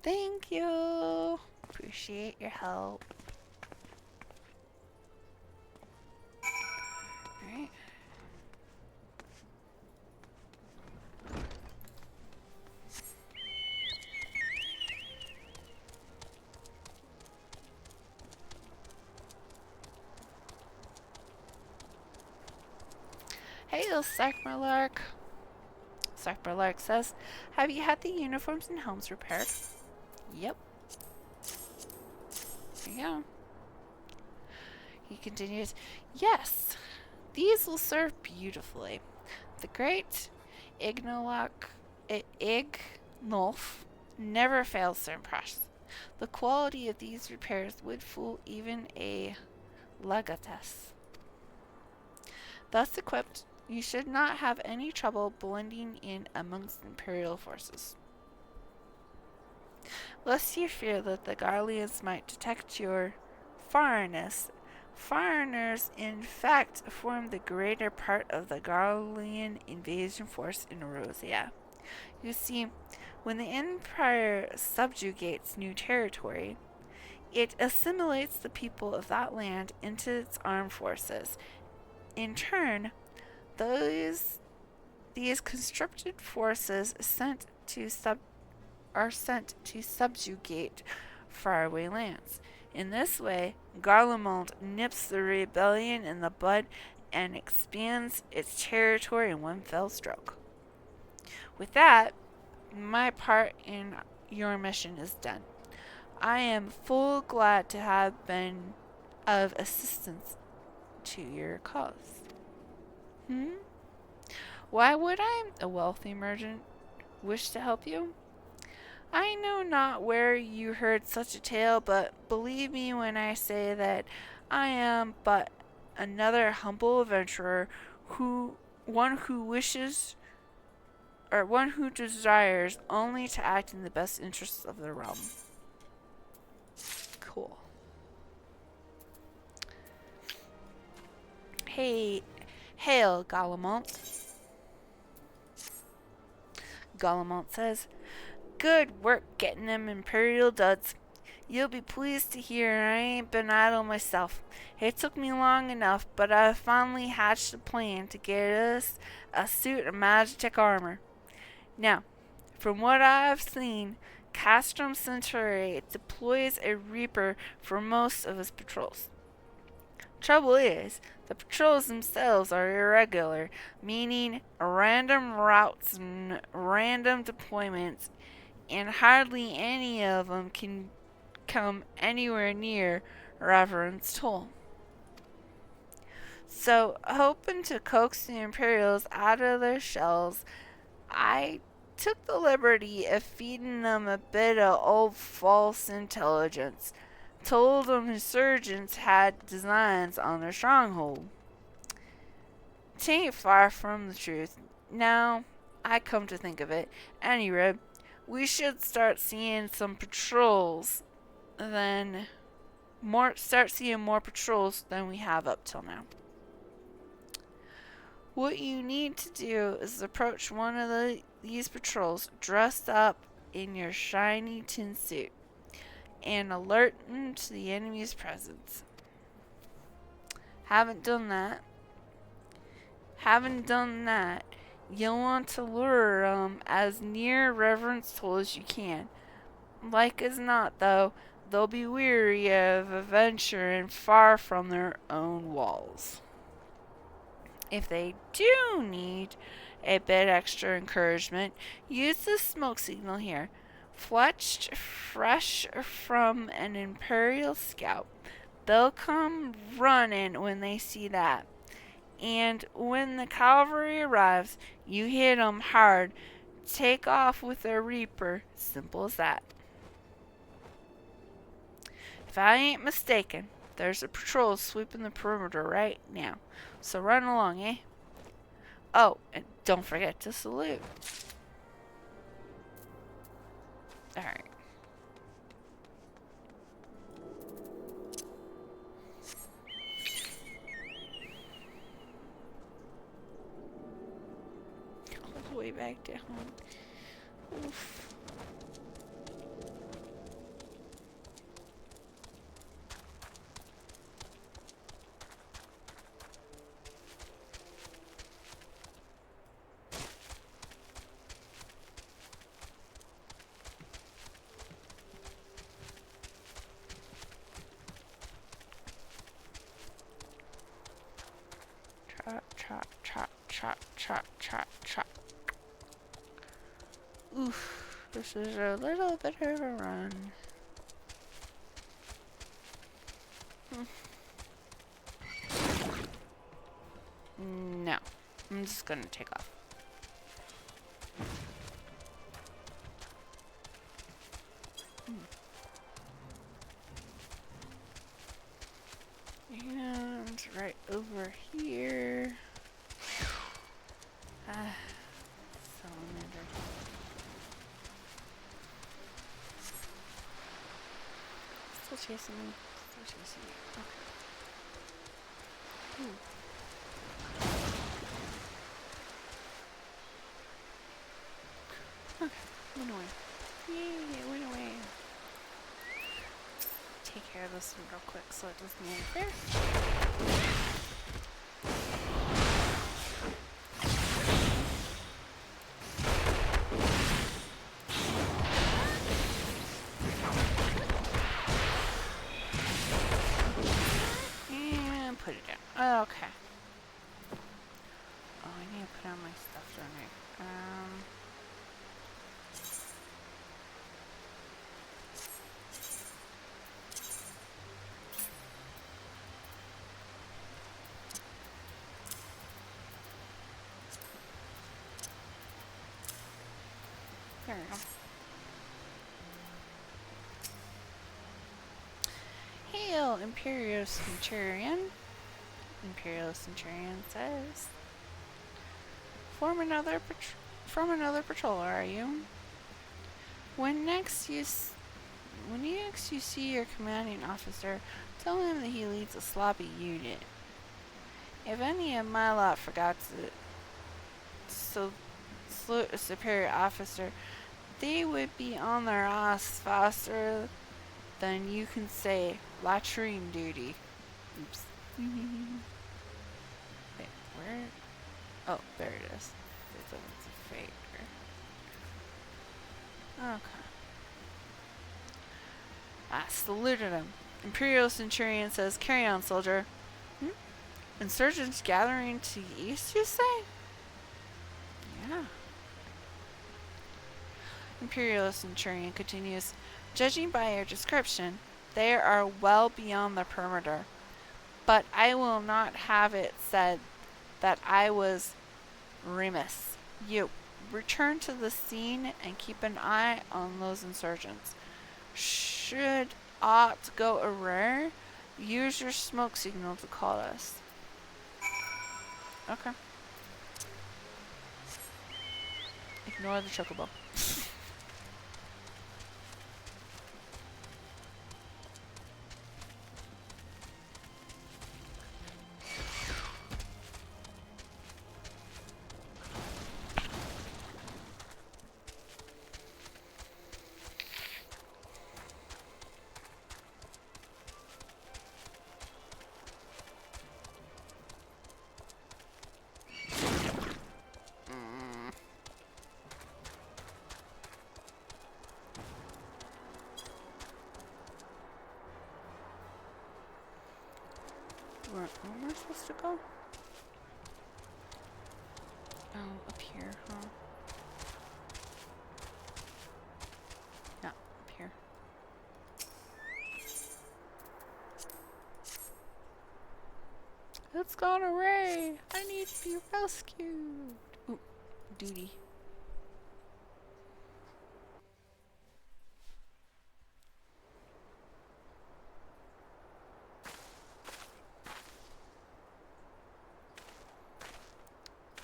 Thank you. Appreciate your help. Alright. Hail, Sark Malark. Sark Malark says, have you had the uniforms and helms repaired? Yep. There you go. He continues, yes, these will serve beautifully. The great Ignolf never fails to impress. The quality of these repairs would fool even a legatess. Thus equipped, you should not have any trouble blending in amongst Imperial forces. Lest you fear that the Garleans might detect your foreignness, foreigners in fact form the greater part of the Garlean invasion force in Erosia. You see, when the Empire subjugates new territory, it assimilates the people of that land into its armed forces. In turn, these conscripted forces are sent to subjugate faraway lands. In this way, Garlemald nips the rebellion in the bud and expands its territory in one fell stroke. With that, my part in your mission is done. I am full glad to have been of assistance to your cause. Why would I, a wealthy merchant, wish to help you? I know not where you heard such a tale, but believe me when I say that I am but another humble adventurer one who desires only to act in the best interests of the realm. Cool. Hey, hail, Garlemald. Garlemald says, "Good work getting them Imperial duds. You'll be pleased to hear I ain't been idle myself. It took me long enough, but I finally hatched a plan to get us a suit of Magitek armor. Now, from what I've seen, Castrum Centri deploys a Reaper for most of his patrols. Trouble is, the patrols themselves are irregular, meaning random routes and random deployments, and hardly any of them can come anywhere near Reverend's Toll. So, hoping to coax the Imperials out of their shells, I took the liberty of feeding them a bit of old false intelligence. Told them insurgents had designs on their stronghold. 'Tain't far from the truth. Now, I come to think of it, anyway, we should start seeing more patrols than we have up till now. What you need to do is approach one of these patrols dressed up in your shiny tin suit and alert them to the enemy's presence. Haven't done that, you'll want to lure them as near Reverend's Toll as you can. Like as not, though, they'll be weary of adventuring far from their own walls. If they do need a bit extra encouragement, use the smoke signal here. Fletched fresh from an Imperial scout. They'll come running when they see that. And when the cavalry arrives, you hit 'em hard. Take off with a Reaper. Simple as that. If I ain't mistaken, there's a patrol sweeping the perimeter right now. So run along, eh? Oh, and don't forget to salute. Alright. All the way back down. Oof. Chop. Oof, this is a little bit of a run. No, I'm just gonna take off. And right over here. Salamander. Still chasing me. Okay. Ooh. Okay, went away. Yay, it went away. Take care of this one real quick so it doesn't interfere. Put it down. Okay. Oh, I need to put on my stuff down here. There we go. Hail, Imperial Centurion. Imperial Centurion says. From another patrol, are you? When next you see your commanding officer, tell him that he leads a sloppy unit. If any of my lot forgot to salute a superior officer, they would be on their ass faster than you can say latrine duty. Oops. Wait, where? Oh, there it is. It's a faker. Okay. I saluted him. Imperial Centurion says, "Carry on, soldier." Insurgents gathering to the east, you say? Yeah. Imperial Centurion continues, "Judging by your description, they are well beyond the perimeter. But I will not have it said that I was remiss. You return to the scene and keep an eye on those insurgents. Should aught go awry, use your smoke signal to call us." Okay. Ignore the chocobo. Where am I supposed to go? Oh, up here, huh? Yeah, up here. It's gone away! I need to be rescued! Ooh, duty.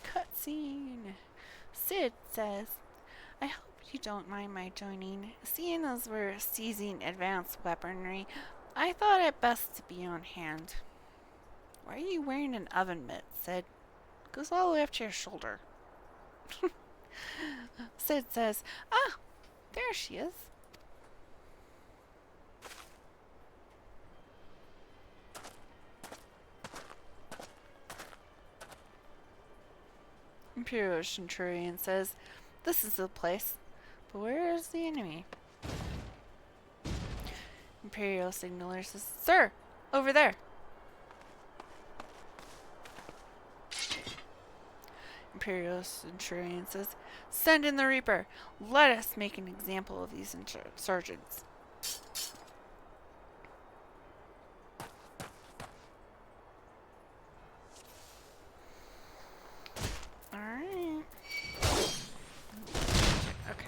Cutscene. Sid says, "I hope you don't mind my joining. Seeing as we're seizing advanced weaponry, I thought it best to be on hand." "Why are you wearing an oven mitt?" Sid. "Goes all the way up to your shoulder." Sid says, "Ah, there she is." Imperial Centurion says, "This is the place, but where is the enemy?" Imperial Signaler says, "Sir, over there." Imperial Centurion says, "Send in the Reaper. Let us make an example of these insurgents." Alright. Okay.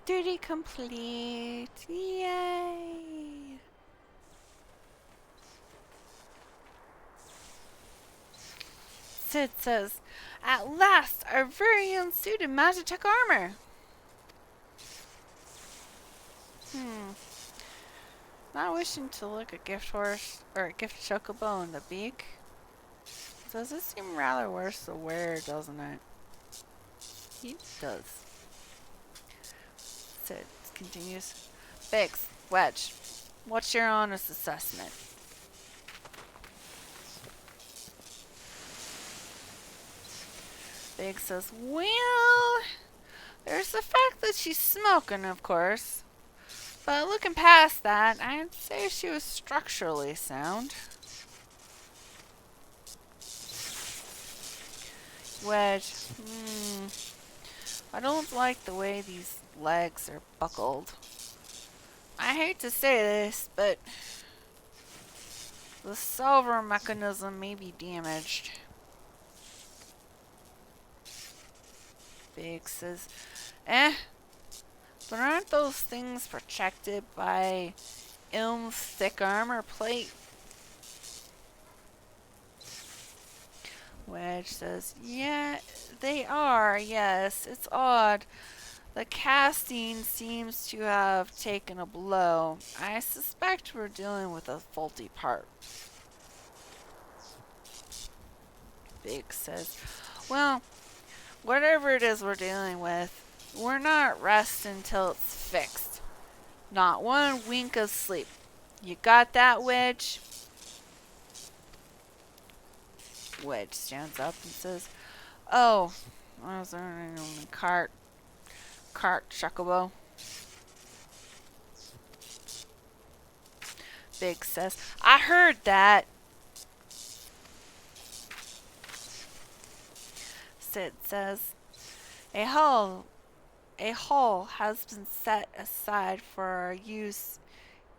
Duty complete. Yay! Sid says, "At last, our very own suited Magitek armor." Not wishing to look a gift horse or a gift chocobo in the beak. Does it seem rather worse to wear, doesn't it? It does. Sid continues. Biggs, Wedge, what's your honest assessment? Biggs says, well, there's the fact that she's smoking, of course. But looking past that, I'd say she was structurally sound. Wedge, I don't like the way these legs are buckled. I hate to say this, but the salver mechanism may be damaged. Biggs says, but aren't those things protected by Ilm's thick armor plate? Wedge says, yeah, they are, yes. It's odd. The casting seems to have taken a blow. I suspect we're dealing with a faulty part. Biggs says, well, whatever it is we're dealing with, we're not resting until it's fixed. Not one wink of sleep. You got that, Wedge? Wedge stands up and says, oh, I was on the cart chocobo. Biggs says, I heard that. Sid says, a hall has been set aside for our use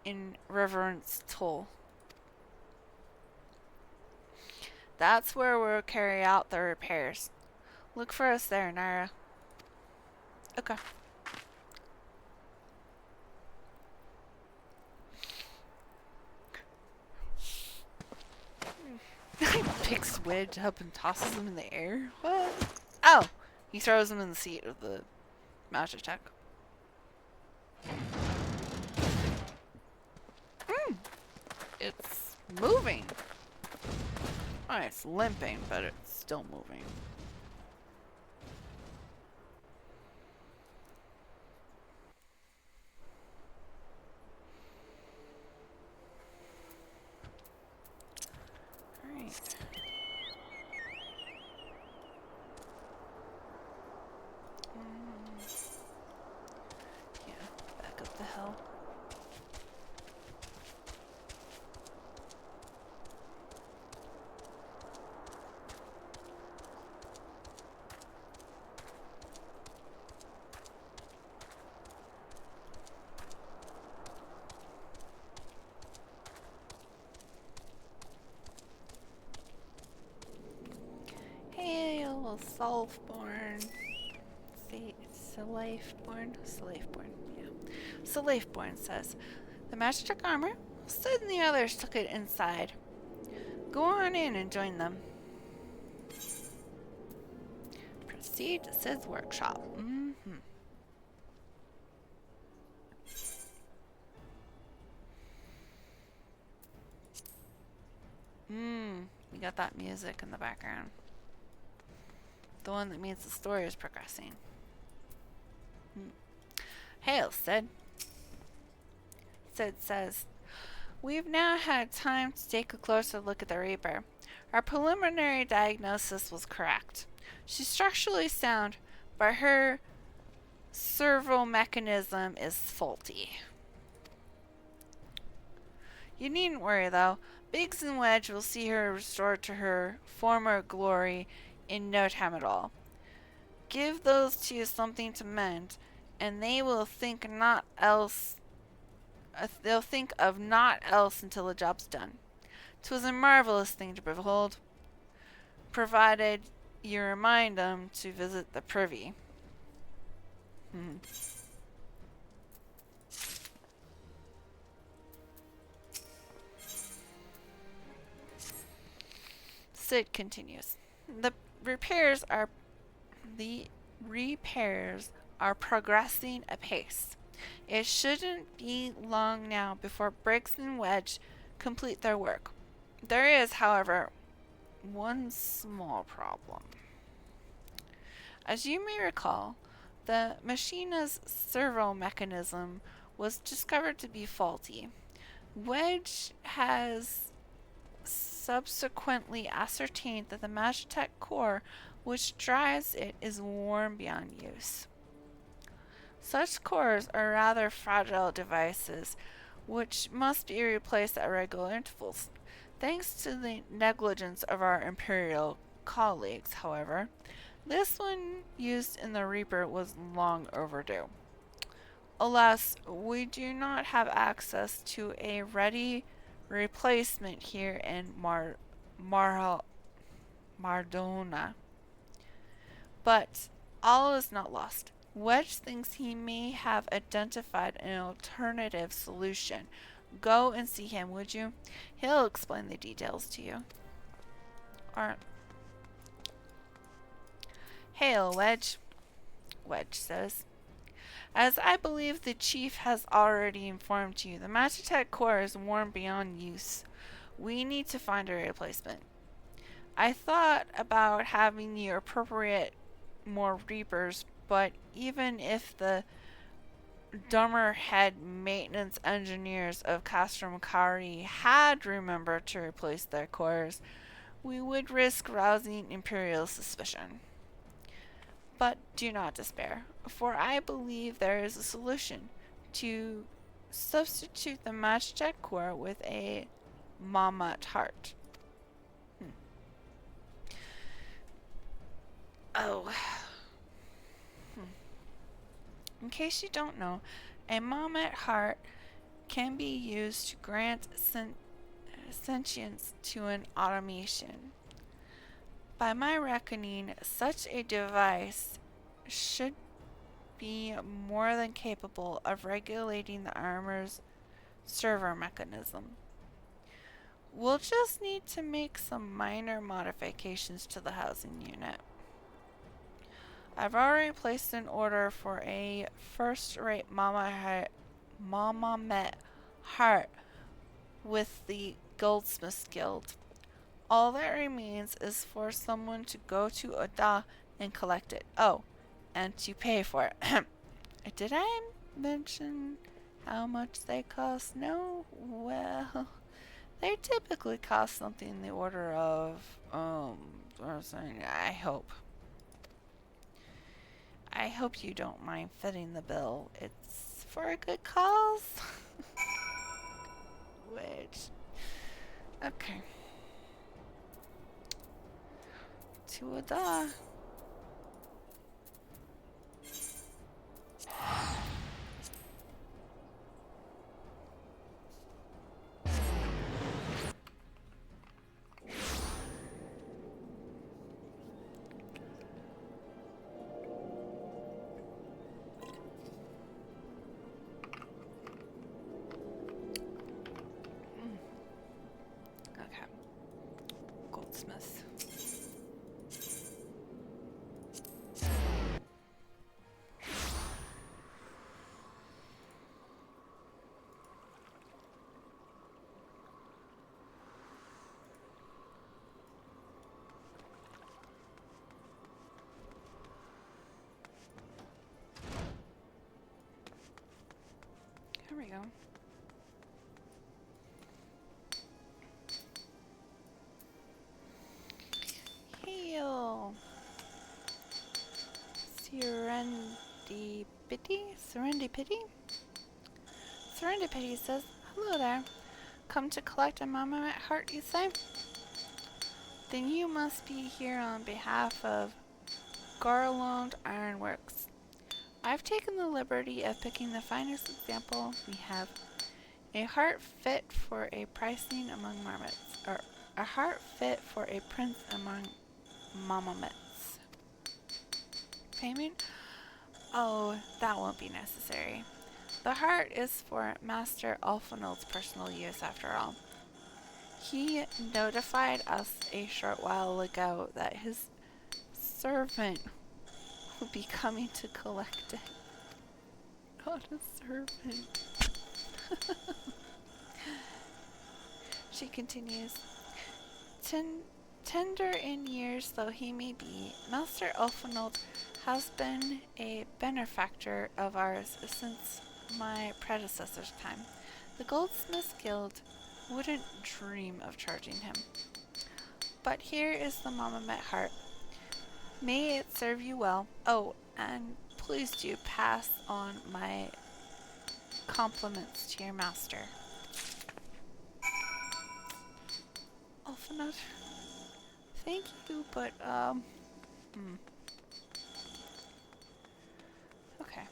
in Reverence Toll. That's where we'll carry out the repairs. Look for us there, Nyra. Okay. He picks Wedge up and tosses him in the air. What? Oh! He throws him in the seat of the Magitek. It's moving. Oh, it's limping, but it's still moving. Alright. Yeah, back up the hill. Hail, Salfborn. Salafborn, yeah. Salafborn says, the Magitek armor? Sid and the others took it inside. Go on in and join them. Proceed to Sid's workshop. We got that music in the background. The one that means the story is progressing. Hail, Sid. Sid says, we've now had time to take a closer look at the Reaper. Our preliminary diagnosis was correct. She's structurally sound, but her servo mechanism is faulty. You needn't worry, though. Biggs and Wedge will see her restored to her former glory in no time at all. Give those two something to mend, and they will think not else. They'll think of naught else until the job's done. 'Twas a marvelous thing to behold, provided you remind them to visit the privy. Sid continues. The repairs are the repairs are progressing apace. It shouldn't be long now before Briggs and Wedge complete their work. There is, however, one small problem. As you may recall, the machina's servo mechanism was discovered to be faulty. Wedge has subsequently ascertained that the Magitek core which drives it is worn beyond use. Such cores are rather fragile devices which must be replaced at regular intervals. Thanks to the negligence of our Imperial colleagues, however, this one used in the Reaper was long overdue. Alas, we do not have access to a ready replacement here in Mardona. But all is not lost. Wedge thinks he may have identified an alternative solution. Go and see him, would you? He'll explain the details to you. Hail, Wedge, Wedge says. As I believe the chief has already informed you, the Magitek core is worn beyond use. We need to find a replacement. I thought about having you appropriate more Reapers, but even if the dumber head maintenance engineers of Castrum had remembered to replace their cores, we would risk rousing Imperial suspicion. But do not despair, for I believe there is a solution to substitute the Magitek core with a Mammoth heart. Oh. In case you don't know, a Mammoth heart can be used to grant sentience to an automation. By my reckoning, such a device should be more than capable of regulating the armor's servo mechanism. We'll just need to make some minor modifications to the housing unit. I've already placed an order for a first-rate Mammoth heart with the Goldsmiths Guild. All that remains is for someone to go to Oda and collect it. Oh, and to pay for it. Did I mention how much they cost? No? Well, they typically cost something in the order of, I hope you don't mind fitting the bill. It's for a good cause. Okay. To Oda. Okay. Goldsmith. Here we go. Heal. Serendipity? Serendipity says, hello there. Come to collect a Mammoth heart, you say? Then you must be here on behalf of Garlemald Ironworks. I've taken the liberty of picking the finest example we have. A heart fit for a pricing among marmots, or a heart fit for a prince among mammoths. Payment? Oh, that won't be necessary. The heart is for Master Ulfenald's personal use, after all. He notified us a short while ago that his servant will be coming to collect it. Not a servant. She continues. Tender in years though he may be, Master Ulfenhold has been a benefactor of ours since my predecessor's time. The Goldsmiths Guild wouldn't dream of charging him. But here is the Monumental heart. May it serve you well. Oh, and please do pass on my compliments to your master. Ulfenhold, thank you, but, okay.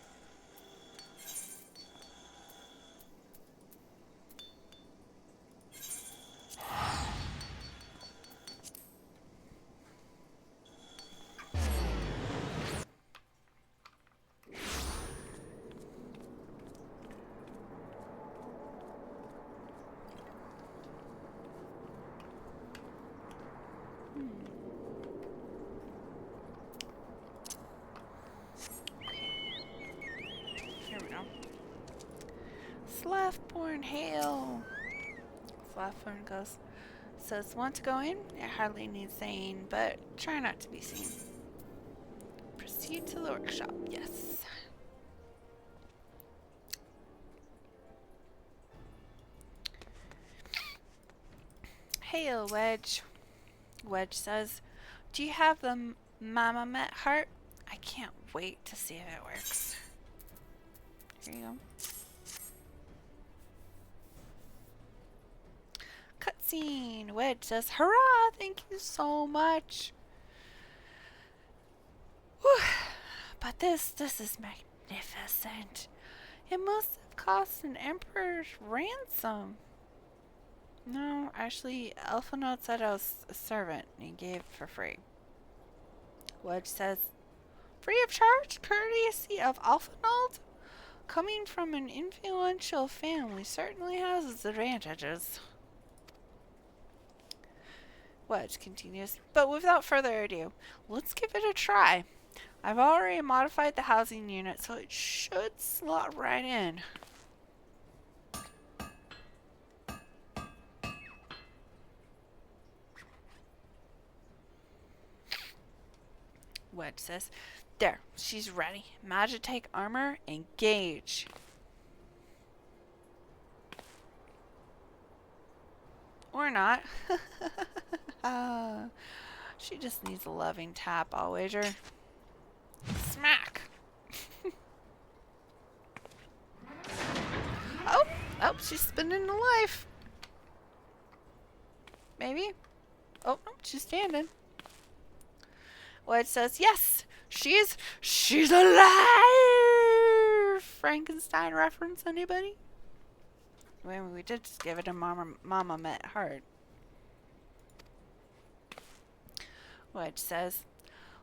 Here we go. Slathborn, hail! Slathborn says, want to go in? It hardly needs saying, but try not to be seen. Proceed to the workshop, yes. Hail, Wedge. Wedge says, do you have the Monumental heart? I can't wait to see if it works. Here you go. Cutscene. Wedge says, hurrah! Thank you so much. Whew. But this is magnificent. It must have cost an emperor's ransom. No, actually, Ulfenhold said I was a servant and he gave it for free. Wedge says, free of charge, courtesy of Ulfenhold? Coming from an influential family certainly has its advantages. Wedge continues, but without further ado, let's give it a try. I've already modified the housing unit, so it should slot right in. Wedge says, there, she's ready. Magitek armor, engage. Or not. She just needs a loving tap, I'll wager. Smack! Oh, she's spinning the life. Maybe? Oh, no, she's standing. Wedge says, yes, she's alive! Frankenstein reference, anybody? Well, we did just give it a Mama Met heart. Wedge says,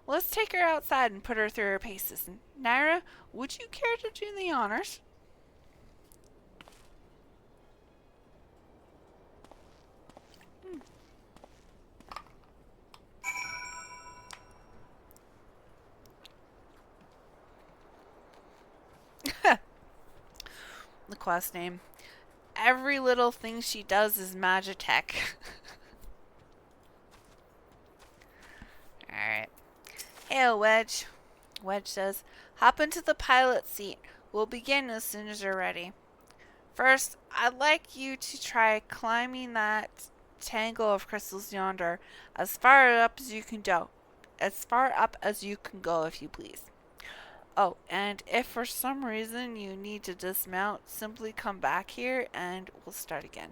let's take her outside and put her through her paces. Nyra, would you care to do the honors? The quest name. Every little thing she does is Magitek. Alright. Hail, Wedge. Wedge says, hop into the pilot seat. We'll begin as soon as you're ready. First, I'd like you to try climbing that tangle of crystals yonder as far up as you can go. As far up as you can go, if you please. Oh, and if for some reason you need to dismount, simply come back here and we'll start again.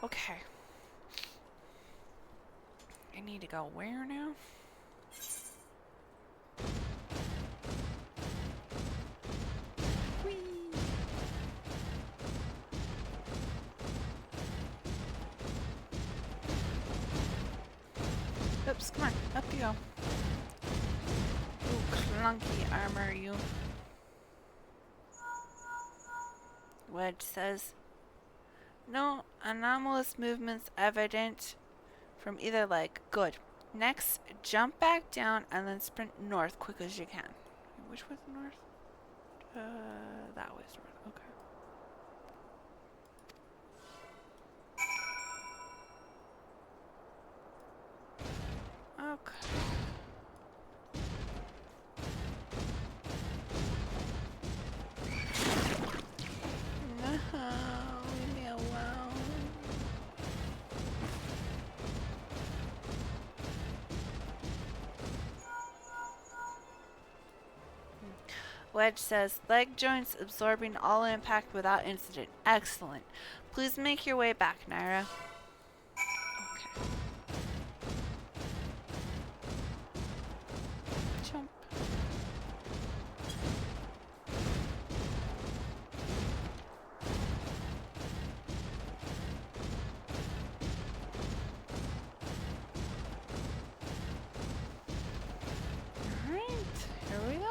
Okay. I need to go where now? Whee! Oops, come on, up you go. Ooh, clunky armor, you. Wedge says, No anomalous movements evident from either leg. Good. Next, jump back down and then sprint north quick as you can. Which was north? That was north. Okay. Okay. No, leave me alone. Wedge says, leg joints absorbing all impact without incident. Excellent. Please make your way back, Nyra. Okay. Jump. Alright, here we go.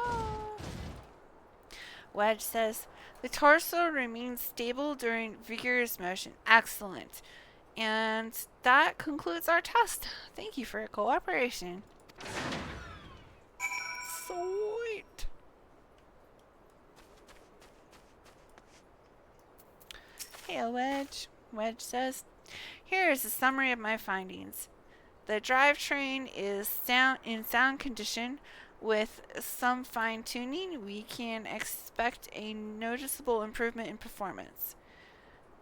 Wedge says, the torso remains stable during vigorous motion. Excellent. And that concludes our test. Thank you for your cooperation. Sweet. Hey, Wedge. Wedge says, here is a summary of my findings. The drivetrain is in sound condition. With some fine-tuning, we can expect a noticeable improvement in performance.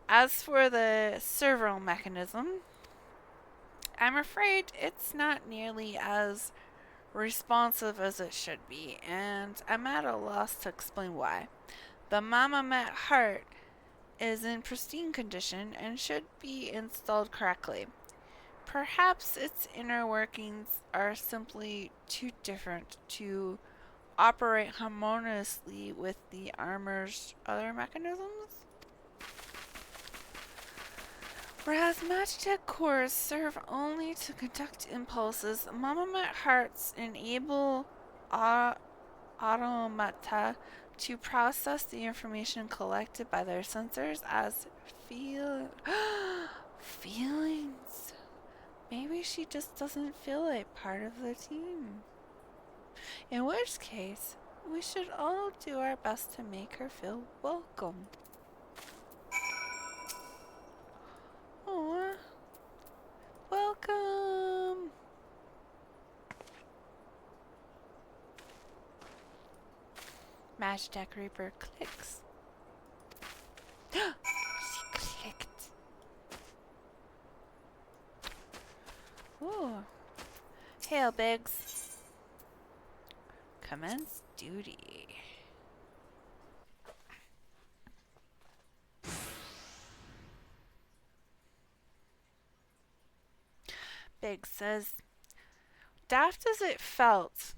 As for the servo mechanism, I'm afraid it's not nearly as responsive as it should be, and I'm at a loss to explain why. The Mama Met heart is in pristine condition and should be installed correctly. Perhaps its inner workings are simply too different to operate harmoniously with the armor's other mechanisms. Whereas Magitek cores serve only to conduct impulses, Monumental hearts enable automata to process the information collected by their sensors as feelings. Maybe she just doesn't feel like part of the team. In which case, we should all do our best to make her feel welcome. Aww. Welcome! Magitek Reaper clicks. She clicked. Ooh. Hail, Biggs. Commence duty. Biggs says, daft as it felt,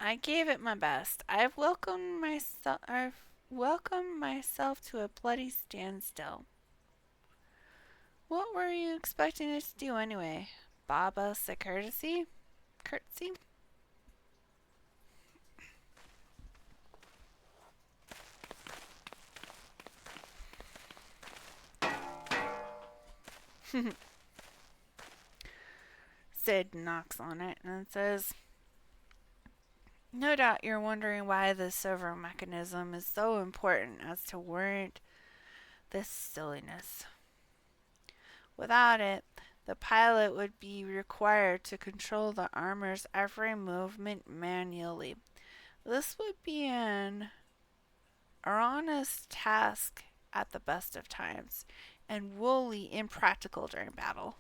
I gave it my best. I've welcomed myself to a bloody standstill. What were you expecting it to do anyway? Bob us a courtesy? Sid knocks on it and says, no doubt you're wondering why the servo mechanism is so important as to warrant this silliness. Without it, the pilot would be required to control the armor's every movement manually. This would be an erroneous task at the best of times, and wholly impractical during battle.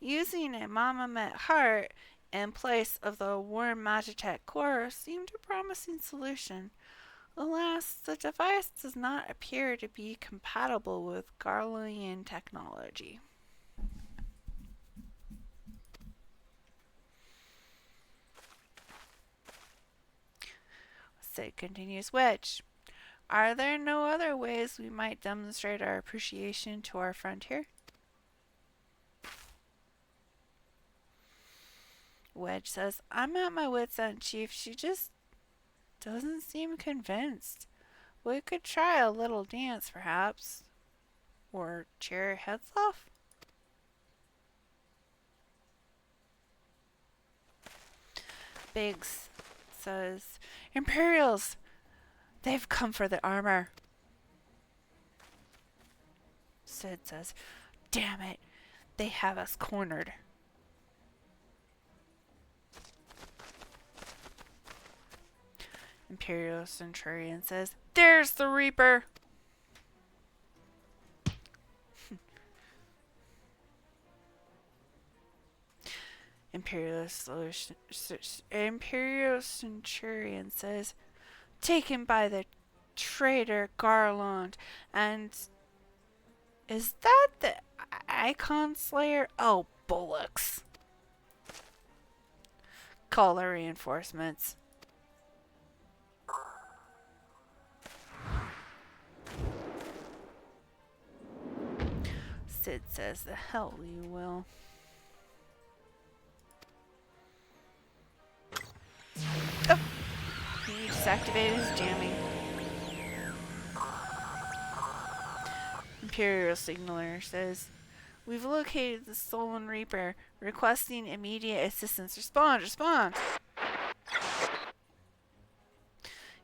Using a Mama Met heart in place of the worn Magitek core seemed a promising solution. Alas, the device does not appear to be compatible with Garlemald technology. Sid continues, which, are there no other ways we might demonstrate our appreciation to our friend here? Wedge says, I'm at my wit's end, Chief. She just doesn't seem convinced. We could try a little dance, perhaps. Or cheer our heads off? Biggs says, Imperials! They've come for the armor. Sid says, damn it, they have us cornered. Imperial Centurion says, there's the Reaper! Imperial Centurion says, taken by the traitor Garlemald, and is that the Icon Slayer? Oh, bullocks. Call the reinforcements. Sid says, the hell you will. Oh! He just activated his jamming. Imperial Signaler says, we've located the Stolen Reaper, requesting immediate assistance. Respond, respond!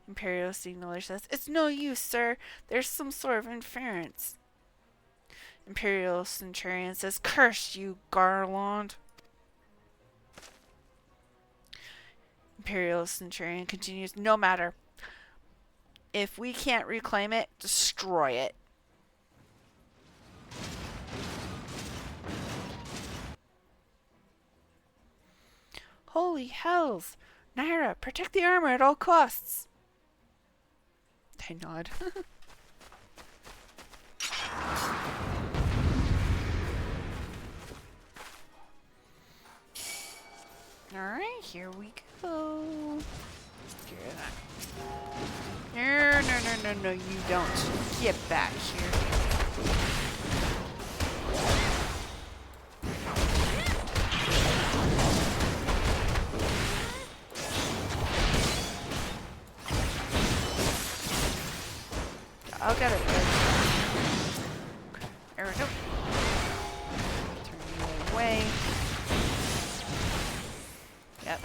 Imperial Signaler says, it's no use, sir. There's some sort of interference. Imperial Centurion says, curse you, Garlemald. Imperial Centurion continues, no matter. If we can't reclaim it, destroy it. Holy hells! Nyra, protect the armor at all costs! They nod. Alright, here we go. No, you don't. Get back here. I'll get it. There we go. Turn you away. Yep.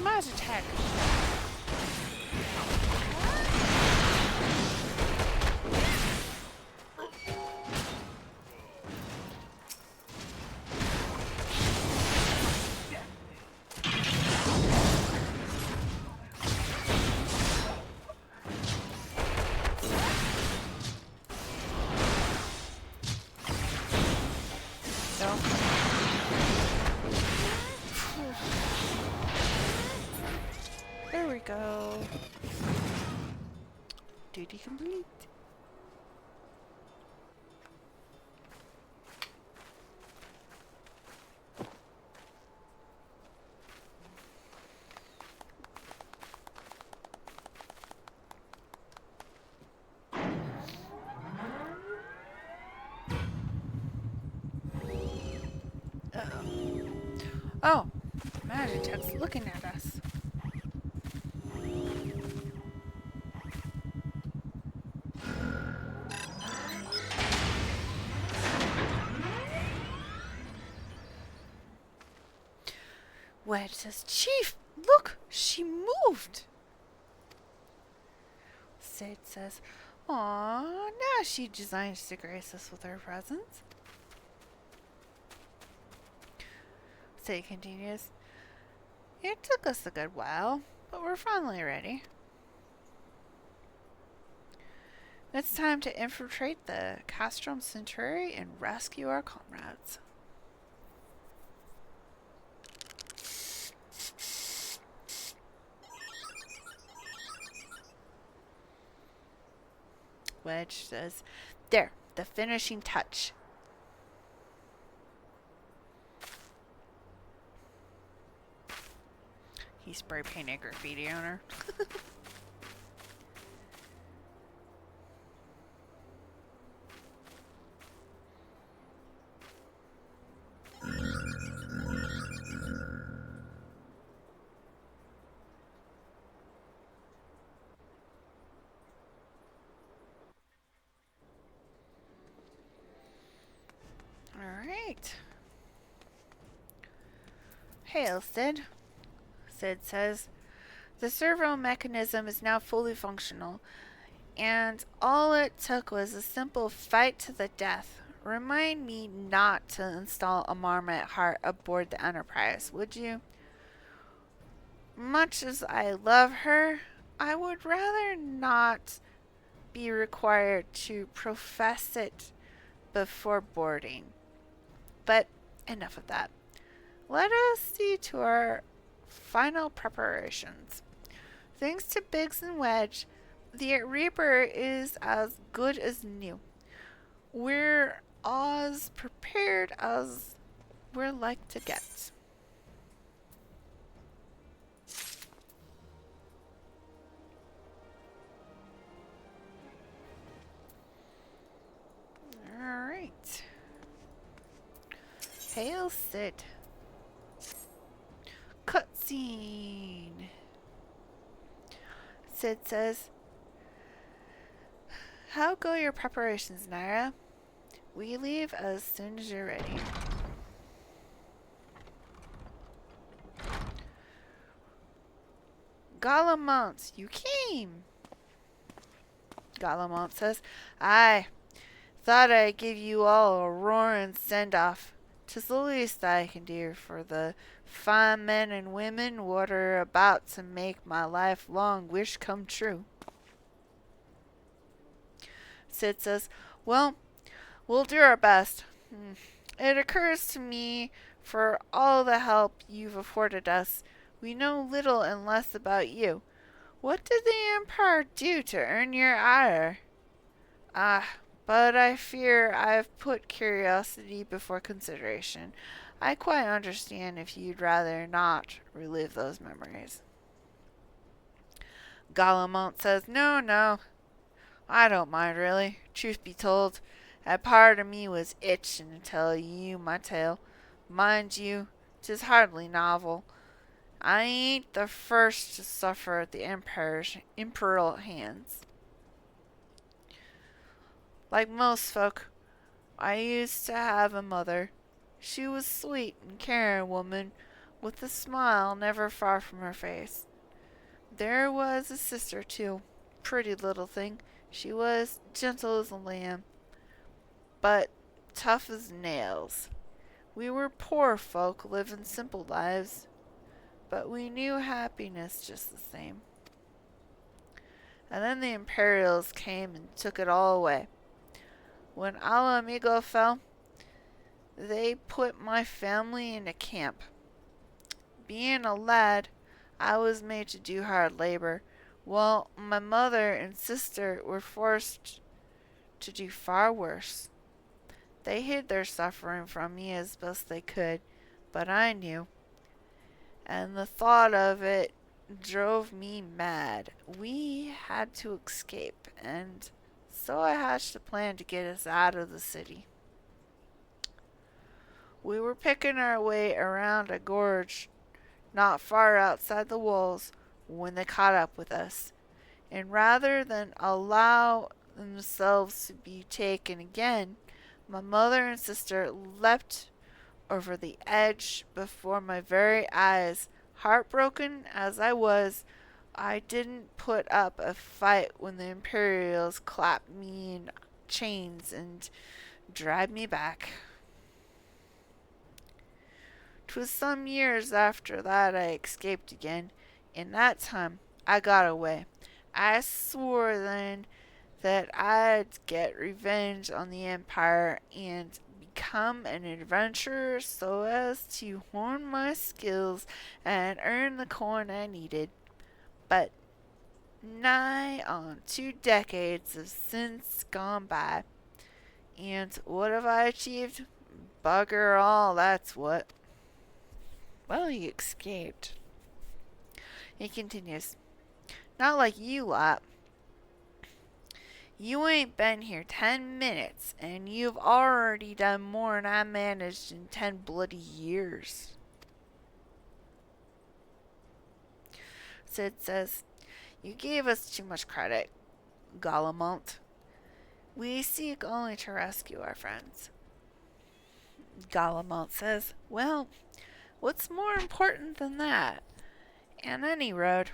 Magitek. There we go. Duty complete. Oh, Magitek's looking at us. Wedge says, Chief, look, she moved. Sid says, aw, now she designs to grace us with her presence. Sid continues, it took us a good while, but we're finally ready. It's time to infiltrate the Castrum Centri and rescue our comrades. Wedge says, "There, the finishing touch." He spray painted graffiti on her. Alright. Hail, Sid. Sid says, "The servo mechanism is now fully functional, and all it took was a simple fight to the death. Remind me not to install a Marmot heart aboard the Enterprise, would you? Much as I love her, I would rather not be required to profess it before boarding. But enough of that. Let us see to our final preparations. Thanks to Biggs and Wedge, the Reaper is as good as new. We're as prepared as we're like to get." Alright. Hail, Sid. Cutscene. Sid says, "How go your preparations, Nyra? We leave as soon as you're ready." "Garlemald, you came." Garlemald says, "Aye, thought I'd give you all a roaring send-off. 'Tis the least I can do for the fine men and women what are about to make my lifelong wish come true." Sid says, "Well, we'll do our best. It occurs to me, for all the help you've afforded us, we know little and less about you. What did the Empire do to earn your ire? But I fear I've put curiosity before consideration. I quite understand if you'd rather not relive those memories." Garlemald says, No, I don't mind really. Truth be told, a part of me was itching to tell you my tale. Mind you, 'tis hardly novel. I ain't the first to suffer at the Empire's imperial hands. Like most folk, I used to have a mother. She was sweet and caring woman, with a smile never far from her face. There was a sister too, pretty little thing. She was gentle as a lamb, but tough as nails. We were poor folk living simple lives, but we knew happiness just the same. And then the Imperials came and took it all away. When Ala Amigo fell, they put my family in a camp. Being a lad, I was made to do hard labor, while my mother and sister were forced to do far worse. They hid their suffering from me as best they could, but I knew, and the thought of it drove me mad. We had to escape, and so I hatched a plan to get us out of the city. We were picking our way around a gorge not far outside the walls when they caught up with us, and rather than allow themselves to be taken again, my mother and sister leapt over the edge before my very eyes. Heartbroken as I was, I didn't put up a fight when the Imperials clapped me in chains and dragged me back. 'Twas some years after that I escaped again. In that time, I got away. I swore then that I'd get revenge on the Empire and become an adventurer so as to hone my skills and earn the coin I needed. But nigh on 2 decades have since gone by. And what have I achieved? Bugger all, that's what. Well, he escaped. He continues. Not like you lot. You ain't been here 10 minutes, and you've already done more than I managed in 10 bloody years. Sid says, you gave us too much credit, Garlemald. We seek only to rescue our friends. Garlemald says, well, what's more important than that? On any road,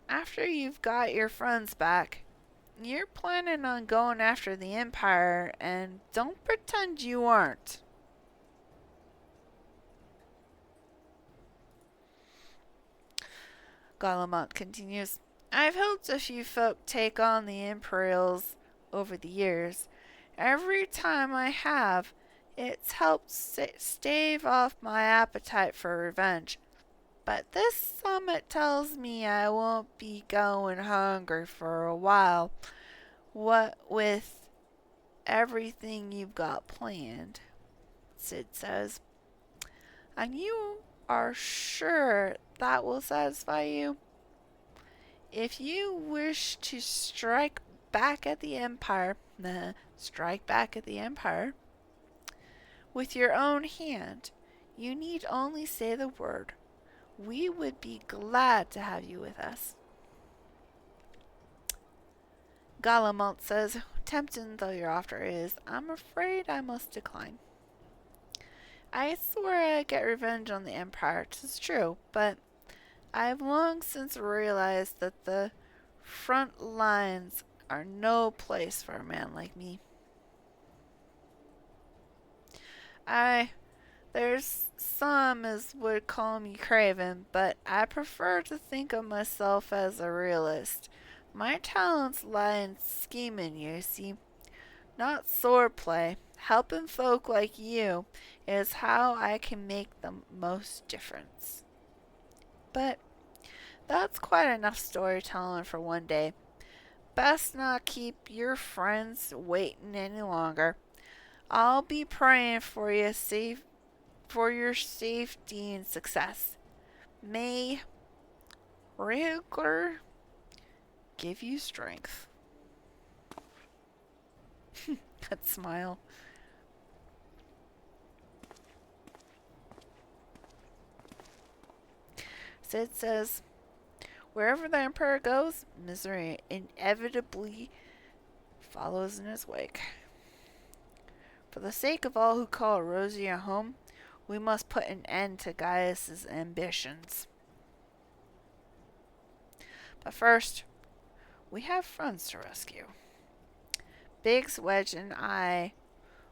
after you've got your friends back, you're planning on going after the Empire, and don't pretend you aren't. Garlemald continues, I've helped a few folk take on the Imperials over the years. Every time I have, it's helped stave off my appetite for revenge. But this summit tells me I won't be going hungry for a while. What with everything you've got planned, Sid says. And you are sure that will satisfy you? If you wish to strike back at the Empire, with your own hand, you need only say the word. We would be glad to have you with us. Garlemald says, tempting though your offer is, I'm afraid I must decline. I swore I'd get revenge on the Empire, 'tis true, but I've long since realized that the front lines are no place for a man like me. There's some as would call me craven, but I prefer to think of myself as a realist. My talents lie in scheming, you see, not swordplay. Helping folk like you is how I can make the most difference. But that's quite enough storytelling for one day. Best not keep your friends waiting any longer. I'll be praying for you for your safety and success. May Regler give you strength. That smile. Sid says, wherever the Emperor goes, misery inevitably follows in his wake. For the sake of all who call Erosia home, we must put an end to Gaius's ambitions. But first, we have friends to rescue. Biggs, Wedge, and I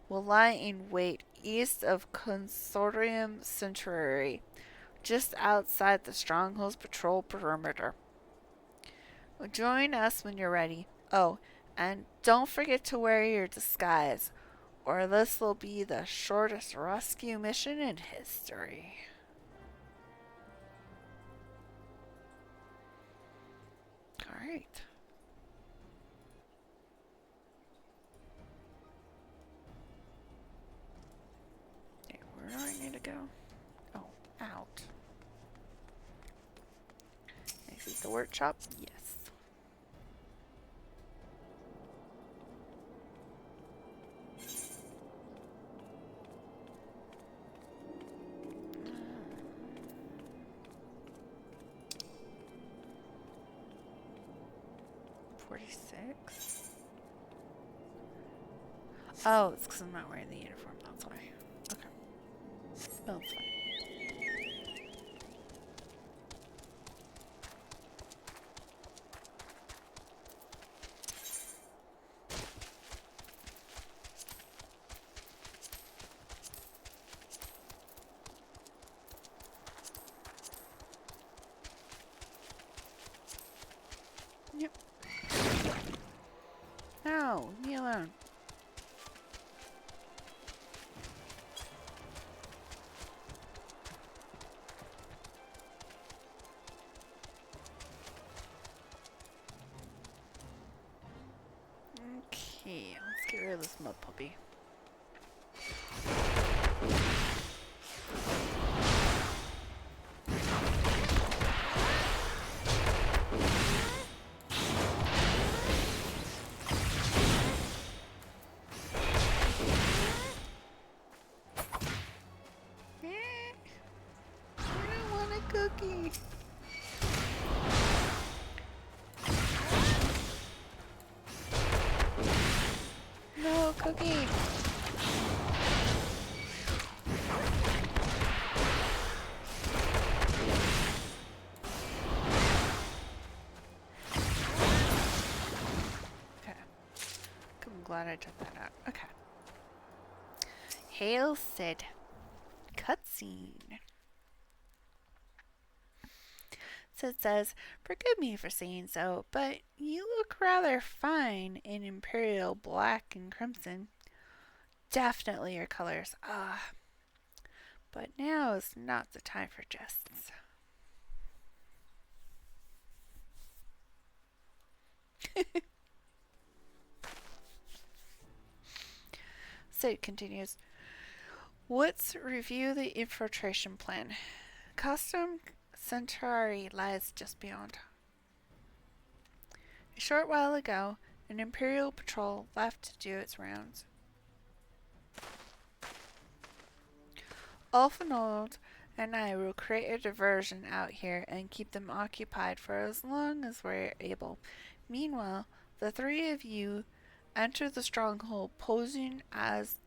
will lie in wait east of Castrum Centri, just outside the Stronghold's patrol perimeter. Join us when you're ready. Oh, and don't forget to wear your disguise, or this will be the shortest rescue mission in history. Alright. Okay, where do I need to go? Oh, out. Exit the workshop? Yes. Oh, it's because I'm not wearing the uniform, that's why. Okay. No, it's fine. Yep. No, leave me alone. Mud puppy. I don't want a cookie. No cookie. Okay. I'm glad I took that out. Okay. Hail Sid. Cutscene. Sid says, "Forgive me for saying so, but you look rather fine in Imperial black and crimson. Definitely your colors. Ah, but now is not the time for jests." Sid continues, "Let's review the infiltration plan. Castrum Centri lies just beyond. A short while ago, an Imperial patrol left to do its rounds. Ulfenold and I will create a diversion out here and keep them occupied for as long as we're able. Meanwhile, the three of you enter the stronghold posing as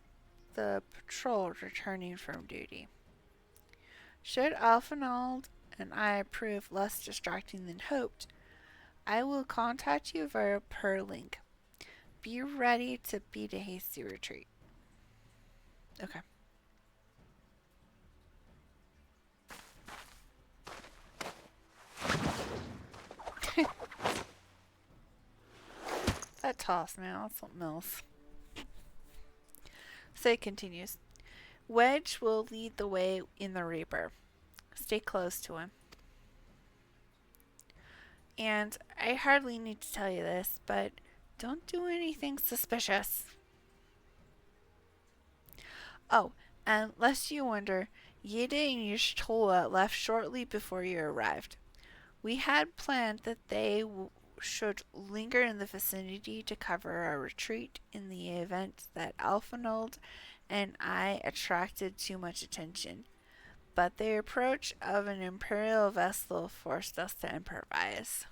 the patrol returning from duty. Should Ulfenold and I prove less distracting than hoped, I will contact you via per link. Be ready to beat a hasty retreat." Okay. That toss, man, that's something else. So it continues. Wedge will lead the way in the Reaper. Stay close to him. And I hardly need to tell you this, but don't do anything suspicious. Oh, and lest you wonder, Yida and Y'shtola left shortly before you arrived. We had planned that they should linger in the vicinity to cover our retreat in the event that Ulfenold and I attracted too much attention, but the approach of an Imperial vessel forced us to improvise.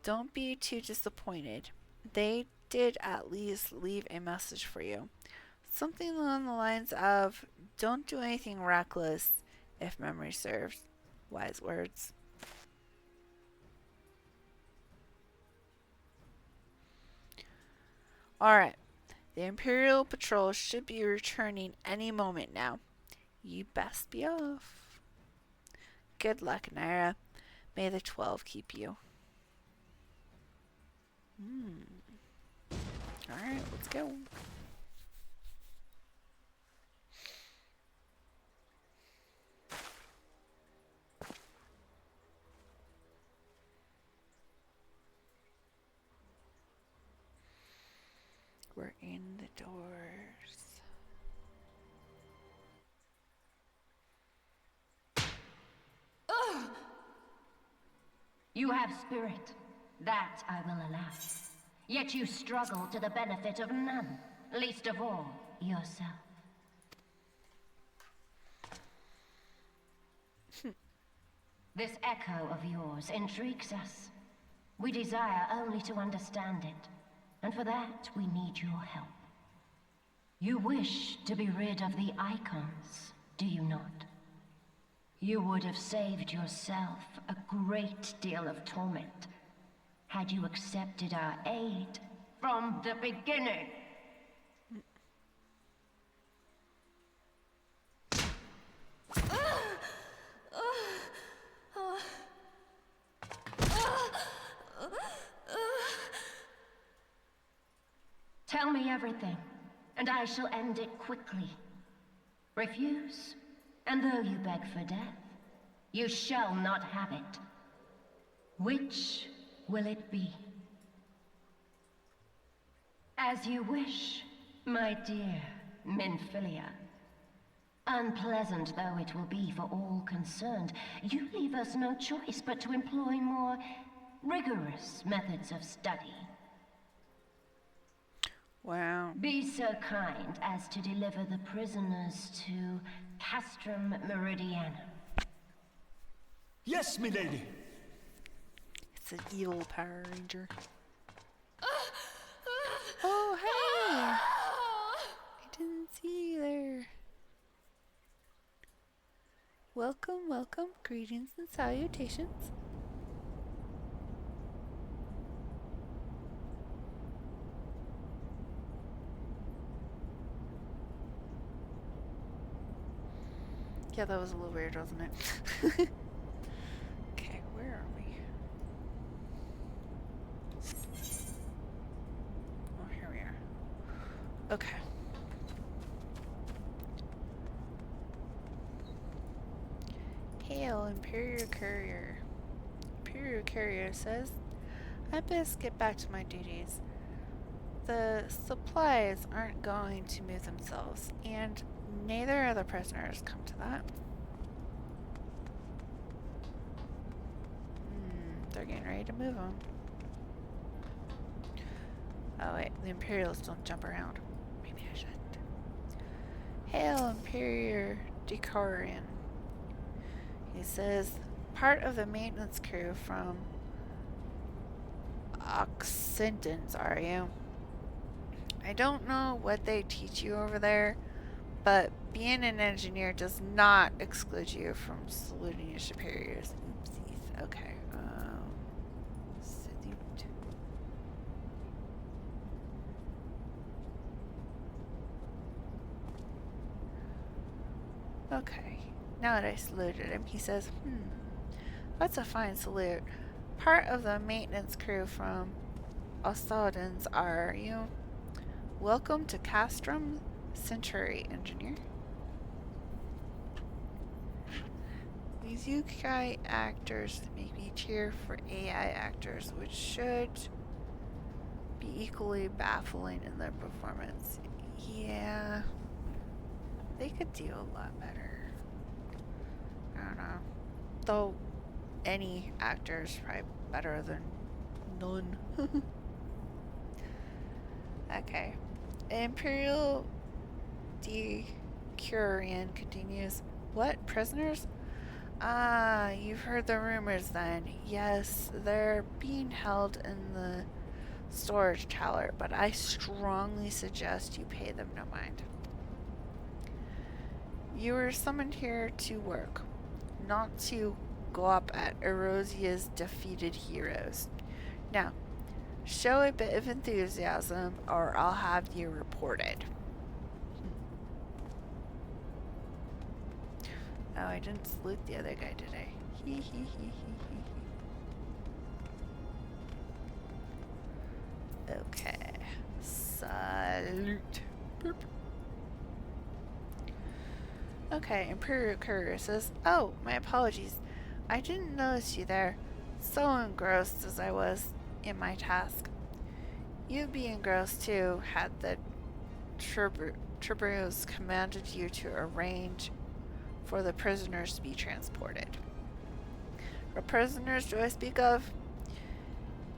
Don't be too disappointed. They did at least leave a message for you. Something along the lines of, don't do anything reckless, if memory serves. Wise words. Alright. The Imperial Patrol should be returning any moment now. You best be off. Good luck, Nyra. May the 12 keep you. Alright, let's go. We're in the doors. You have spirit. That I will allow. Yet you struggle to the benefit of none, least of all, yourself. This echo of yours intrigues us. We desire only to understand it, and for that we need your help. You wish to be rid of the icons, do you not? You would have saved yourself a great deal of torment had you accepted our aid from the beginning. Tell me everything, and I shall end it quickly. Refuse, and though you beg for death, you shall not have it. Which will it be? As you wish, my dear Minfilia. Unpleasant though it will be for all concerned, you leave us no choice but to employ more rigorous methods of study. Wow. Be so kind as to deliver the prisoners to Castrum Meridianum. Yes, milady. It's an evil Power Ranger. Oh, hey! I didn't see you there. Welcome, welcome. Greetings and salutations. Yeah, that was a little weird, wasn't it? Okay, where are we? Oh, here we are. Okay. Hail, Imperial Courier. Imperial Courier says, I best get back to my duties. The supplies aren't going to move themselves, and neither of the prisoners come to that. They're getting ready to move them. Oh wait, the Imperials don't jump around. Maybe I should. Hail, Imperial Decorian. He says, part of the maintenance crew from Occidents, are you? I don't know what they teach you over there, but being an engineer does not exclude you from saluting your superiors. Oopsies. Okay. Salute. Okay. Now that I saluted him, he says, that's a fine salute. Part of the maintenance crew from Occidents, are you? Welcome to Castrum Centri, engineer. These UK actors make me cheer for AI actors, which should be equally baffling in their performance. Yeah, they could do a lot better. I don't know. Though any actor is probably better than none. Okay. Imperial Decurion continues. What? Prisoners? Ah, you've heard the rumors then. Yes, they're being held in the storage tower, but I strongly suggest you pay them no mind. You were summoned here to work, not to go up at Erosia's defeated heroes. Now, show a bit of enthusiasm, or I'll have you reported. Oh, I didn't salute the other guy, did I? Okay. Salute. Boop. Okay, Imperial Courier says, oh, my apologies. I didn't notice you there. So engrossed as I was in my task. You'd be engrossed too, had the Tribunals commanded you to arrange for the prisoners to be transported. What prisoners do I speak of?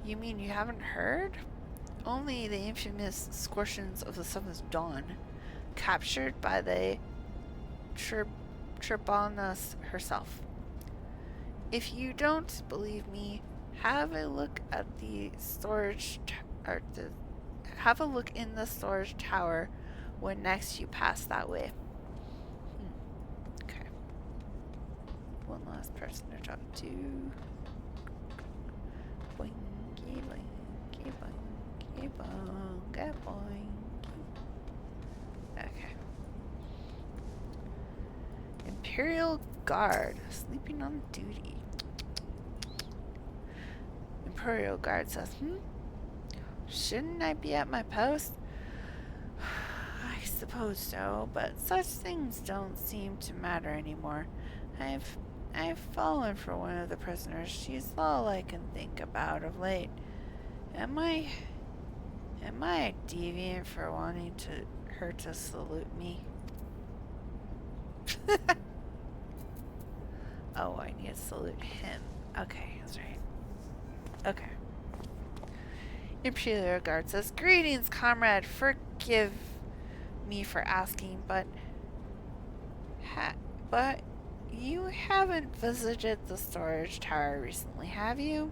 You mean you haven't heard? Only the infamous Scortions of the Seventh Dawn, captured by the Tribunus herself. If you don't believe me, have a look at the storage have a look in the storage tower when next you pass that way. Okay. One last person to talk to. Boinky, boinky, boinky, bonga, boinky. Okay. Imperial Guard, sleeping on duty. Imperial Guard says, shouldn't I be at my post? I suppose so, but such things don't seem to matter anymore. I've fallen for one of the prisoners. She's all I can think about of late. Am I Am I a deviant for wanting her to salute me? Oh, I need to salute him. Okay, that's right. Okay. Imperial Guard says, "Greetings, comrade. Forgive me for asking, but you haven't visited the storage tower recently, have you?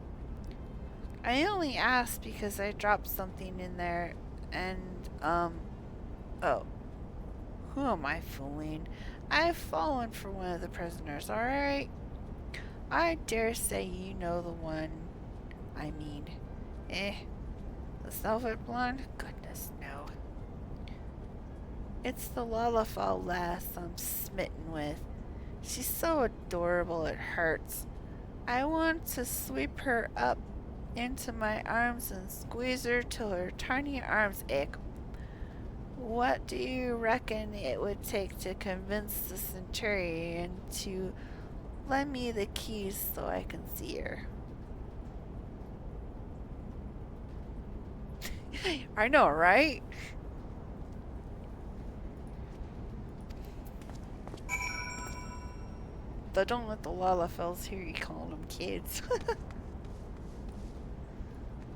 I only asked because I dropped something in there, and oh, who am I fooling? I've fallen for one of the prisoners. All right. I dare say you know the one I mean. The velvet blonde? Goodness, no. It's the Lalafell lass I'm smitten with. She's so adorable it hurts. I want to sweep her up into my arms and squeeze her till her tiny arms ache. What do you reckon it would take to convince the Centurion to lend me the keys so I can see her?" I know, right? But don't let the Lalafells hear you calling them kids.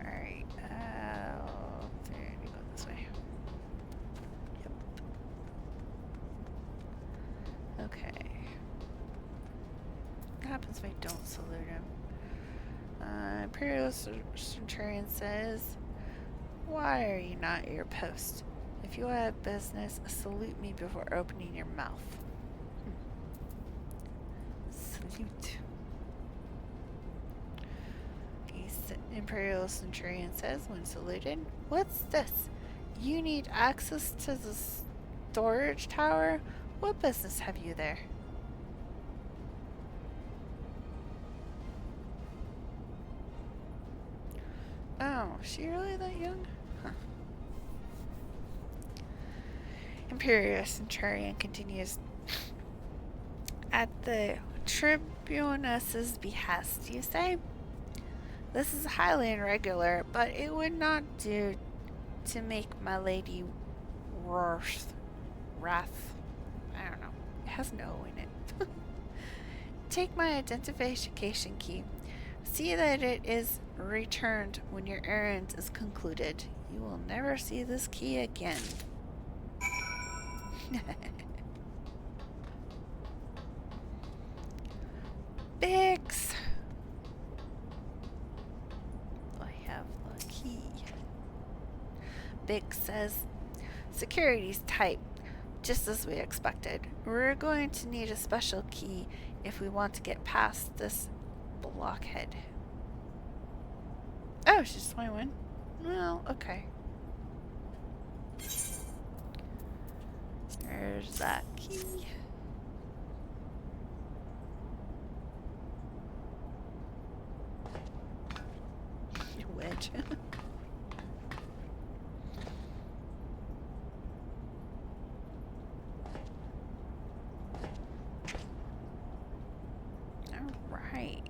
Alright, there, we go this way. Yep. Okay. What happens if I don't salute him? Imperial Centurion says, "Why are you not at your post? If you have business, salute me before opening your mouth." Salute. Imperial Centurion says when saluted, "What's this? You need access to the storage tower? What business have you there?" Oh, is she really that young? Huh. Imperial Centurion continues, "At the Tribunus's behest, you say? This is highly irregular, but it would not do to make my lady wrath. I don't know. It has no in it. Take my identification key. See that it is returned when your errand is concluded. You will never see this key again." Biggs! I have the key. Biggs says, "Security's tight, just as we expected. We're going to need a special key if we want to get past this blockhead." Oh, she's 21. Well, okay. There's that key. Wedge. All right.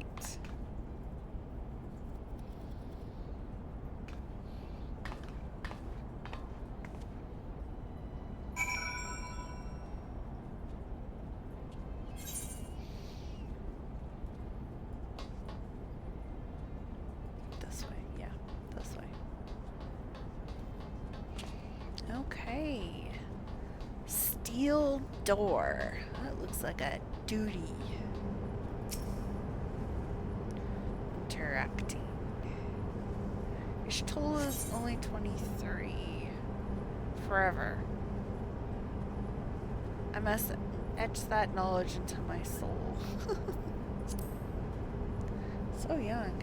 This way, yeah, this way. Okay. Steel door. That looks like a duty. Interacting. Ishtola is only 23. Forever. I must etch that knowledge into my soul. So young.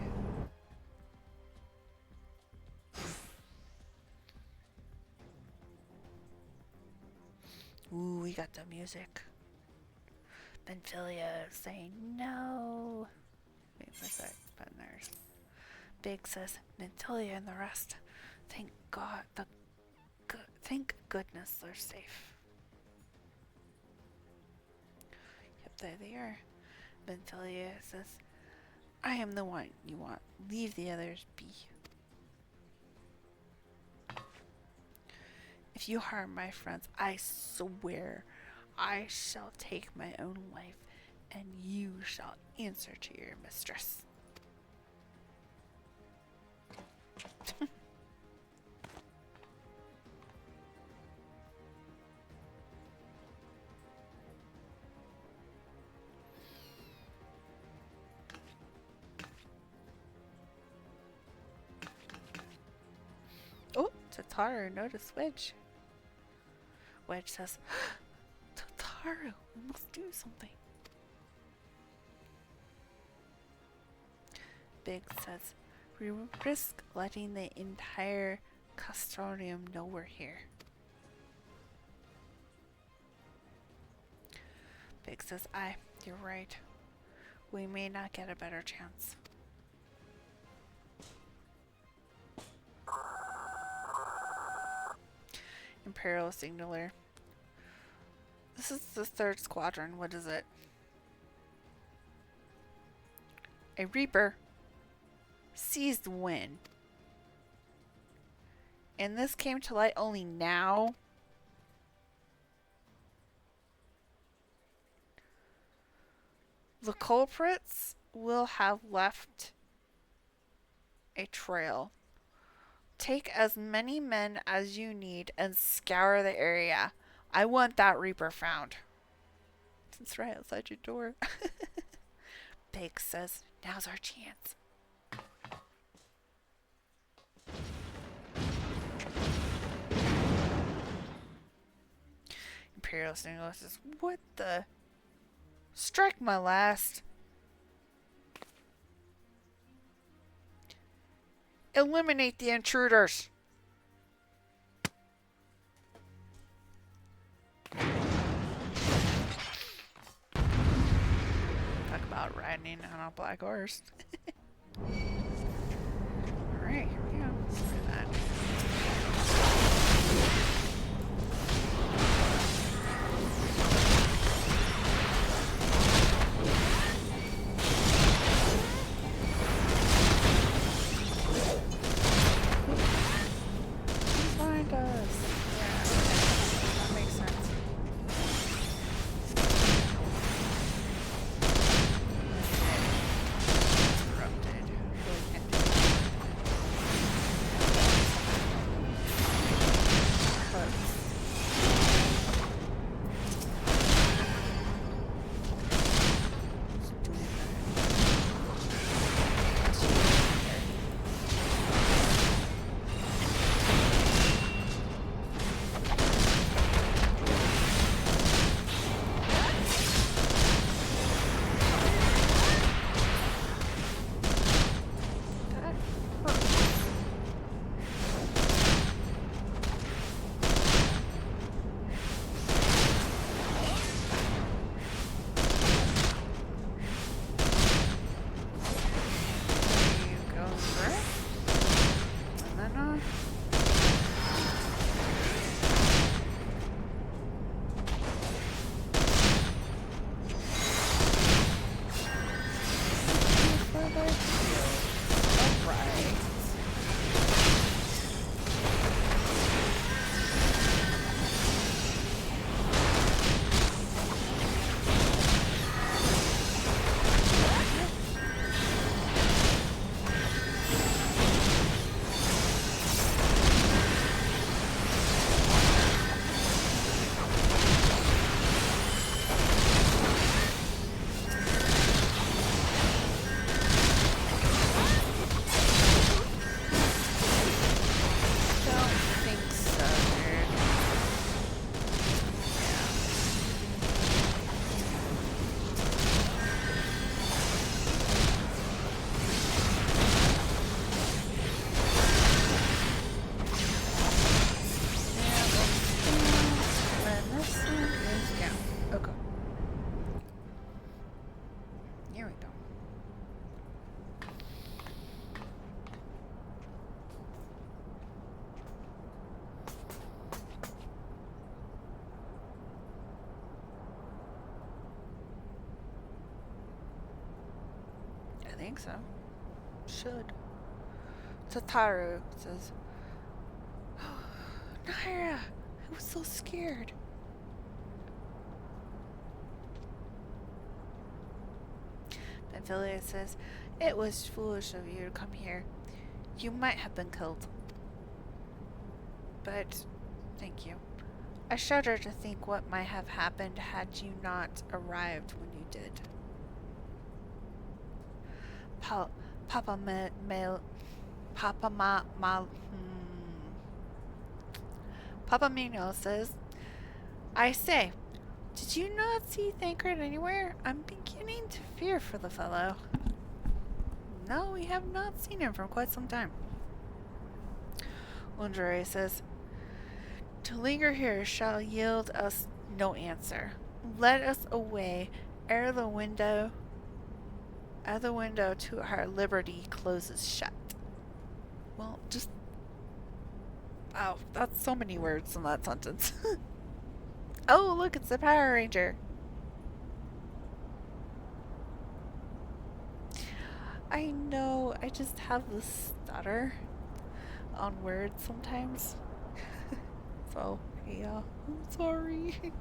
Ooh, we got the music. Benfilia saying no. Wait, what's that? Button there's. Big says, "Benfilia and the rest. Thank God. Thank goodness they're safe." Yep, there they are. Benfilia says, "I am the one you want. Leave the others be." If you harm my friends, I swear I shall take my own life, and you shall answer to your mistress. Oh, Tataru noticed Wedge. Wedge says, Tataru, we must do something. Biggs says, we risk letting the entire Castronium know we're here. Biggs says, aye, you're right. We may not get a better chance. Imperial Signaler. This is the 3rd squadron. What is it? A Reaper seized when? And this came to light only now? The culprits will have left a trail. Take as many men as you need and scour the area. I want that Reaper found. It's right outside your door. Biggs says, now's our chance. Imperial Signaler says, what the? Strike my last. Eliminate the intruders. Talk about riding on a black horse. Alright, here we go. Let's do that. Find us. Yeah, that makes sense. Corrupted. I think so. Should. Tataru says, Nyra, I was so scared. Benfilia says, it was foolish of you to come here. You might have been killed. But, thank you. I shudder to think what might have happened had you not arrived when you did. Papa Mino says, I say, did you not see Thancred anywhere? I'm beginning to fear for the fellow. No, we have not seen him for quite some time. Undre says, to linger here shall yield us no answer. Let us away ere the window to our liberty closes shut. Well, just... Oh, that's so many words in that sentence. Oh, look, it's the Power Ranger. I know, I just have this stutter on words sometimes. So, yeah, I'm sorry.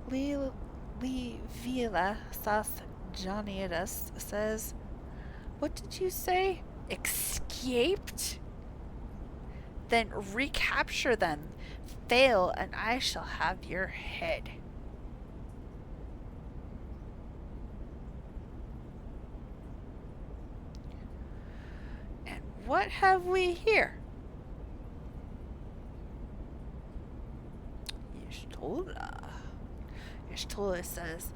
Vila Sas Janitas says, what did you say? Escaped? Then recapture them. Fail, and I shall have your head. And what have we here? Y'shtola says,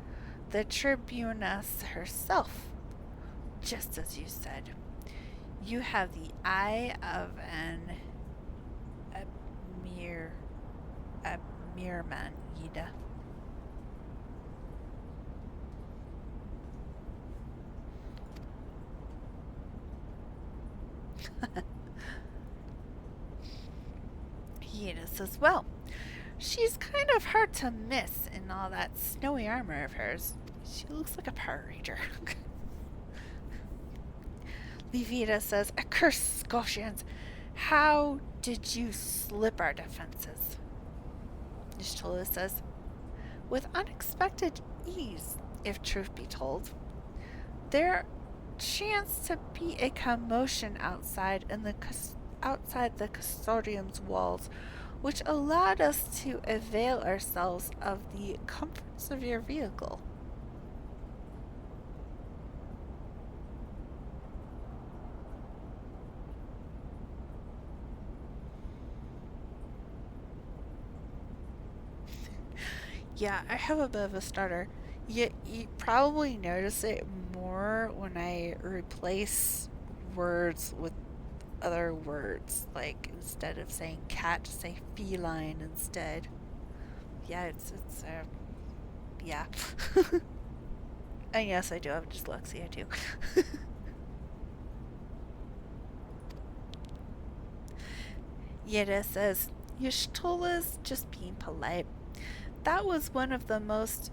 the Tribuness herself, just as you said. You have the eye of an Mirman, Yida. Yida says, well, she's kind of hard to miss in all that snowy armor of hers. She looks like a Power Ranger. Livida says, accursed Scotians, how did you slip our defenses? Y'shtola says, with unexpected ease, if truth be told. There chanced to be a commotion outside the custodian's walls, which allowed us to avail ourselves of the comforts of your vehicle. Yeah, I have a bit of a stutter. You probably notice it more when I replace words with other words. Like, instead of saying cat, to say feline instead. Yeah, yeah. And yes, I do have dyslexia too. Yeda says, Y'shtola's just being polite. That was one of the most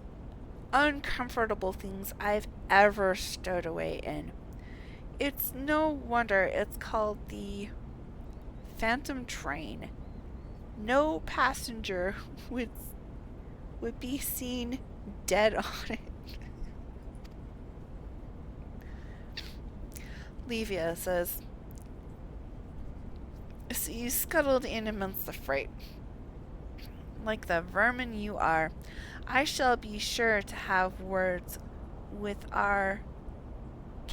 uncomfortable things I've ever stowed away in. It's no wonder it's called the Phantom Train. No passenger would be seen dead on it. Levia says, so you scuttled in amongst the freight. Like the vermin you are, I shall be sure to have words with our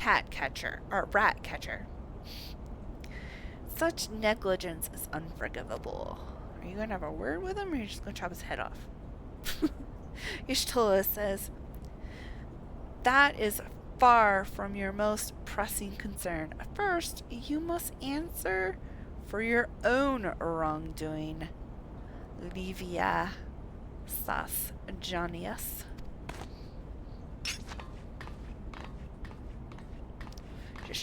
rat catcher. Such negligence is unforgivable. Are you going to have a word with him, or are you just going to chop his head off? Y'shtola says, that is far from your most pressing concern. First, you must answer for your own wrongdoing. Livia Sas Janius.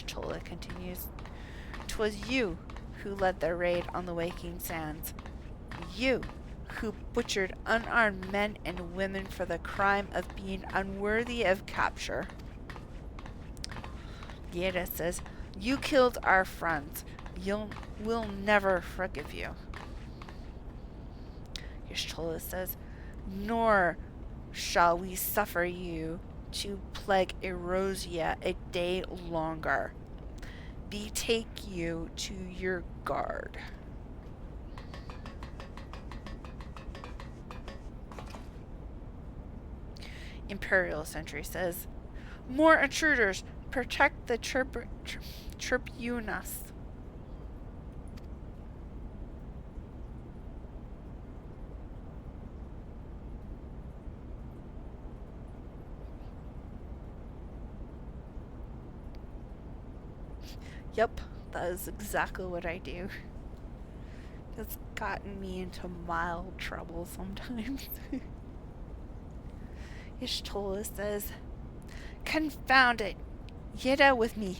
'Tola continues. 'Twas you who led the raid on the Waking Sands. You who butchered unarmed men and women for the crime of being unworthy of capture. Yeda says, you killed our friends. we'll never forgive you. Y'shtola says, nor shall we suffer you to plague Erosia a day longer. Betake you to your guard. Imperial Sentry says, more intruders, protect the tribunus. Yep, that is exactly what I do. It's gotten me into mild trouble sometimes. Y'shtola says, confound it! Get out with me!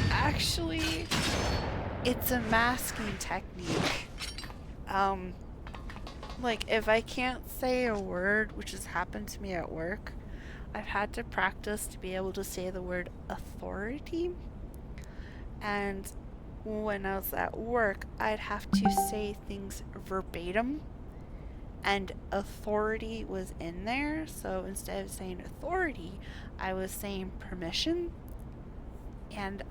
Actually, it's a masking technique. Like, if I can't say a word, which has happened to me at work, I've had to practice to be able to say the word authority. And when I was at work, I'd have to say things verbatim, and authority was in there. So instead of saying authority, I was saying permission. And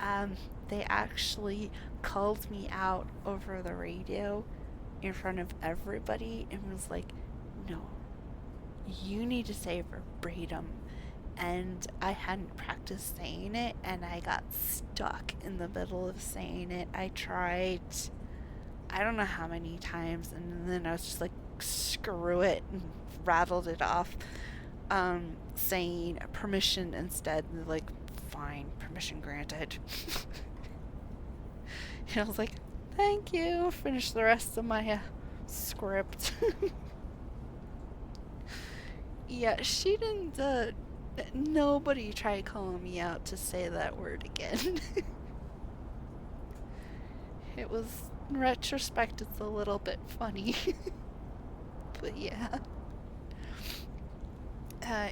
they actually called me out over the radio in front of everybody and was like, no, you need to say verbatim. And I hadn't practiced saying it, and I got stuck in the middle of saying it. I tried, I don't know how many times, and then I was just like, screw it, and rattled it off, saying permission instead. And like, fine, permission granted. And I was like, thank you. Finish the rest of my script. Yeah, she didn't, nobody tried calling me out to say that word again. It was, in retrospect, it's a little bit funny. But yeah.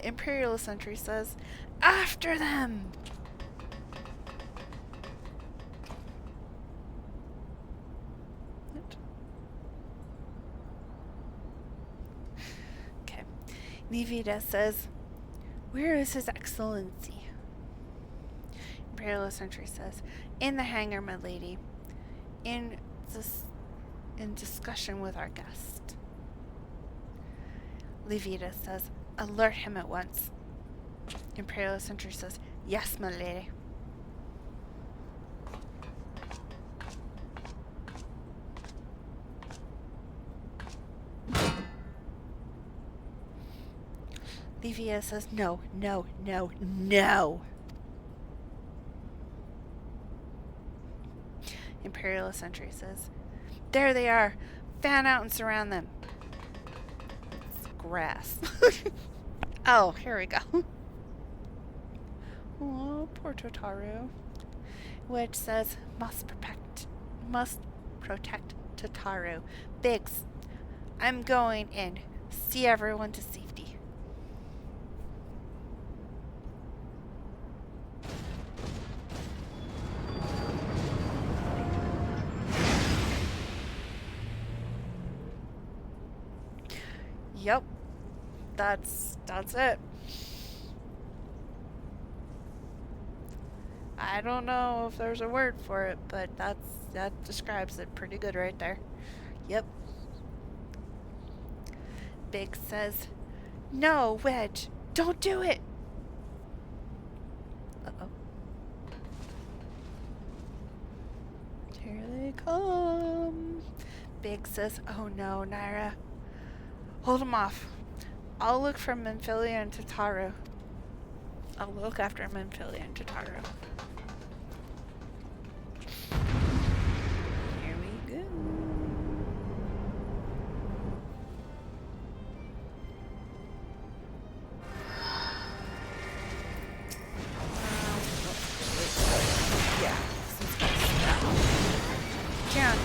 Imperial Sentry says, after them! Okay. Nivida says, where is His Excellency? Imperial Sentry says, in the hangar, my lady. In discussion with our guest. Livida says, alert him at once. Imperial Sentry says, yes, my lady. Livia says, no, no, no, no. Imperial Sentry says, there they are. Fan out and surround them. It's grass. Oh, here we go. Oh, poor Totaro. Which says, must protect Totaro. Biggs, I'm going in. See everyone to safety. Yep, that's it. I don't know if there's a word for it, but that describes it pretty good right there. Yep. Big says, no, Wedge, don't do it. Uh-oh. Here they come. Big says, oh no, Nyra. Hold him off. I'll look for Menphilia and Totaro. I'll look after Menphilia and Totaro. Here we go. Yeah. Can't go.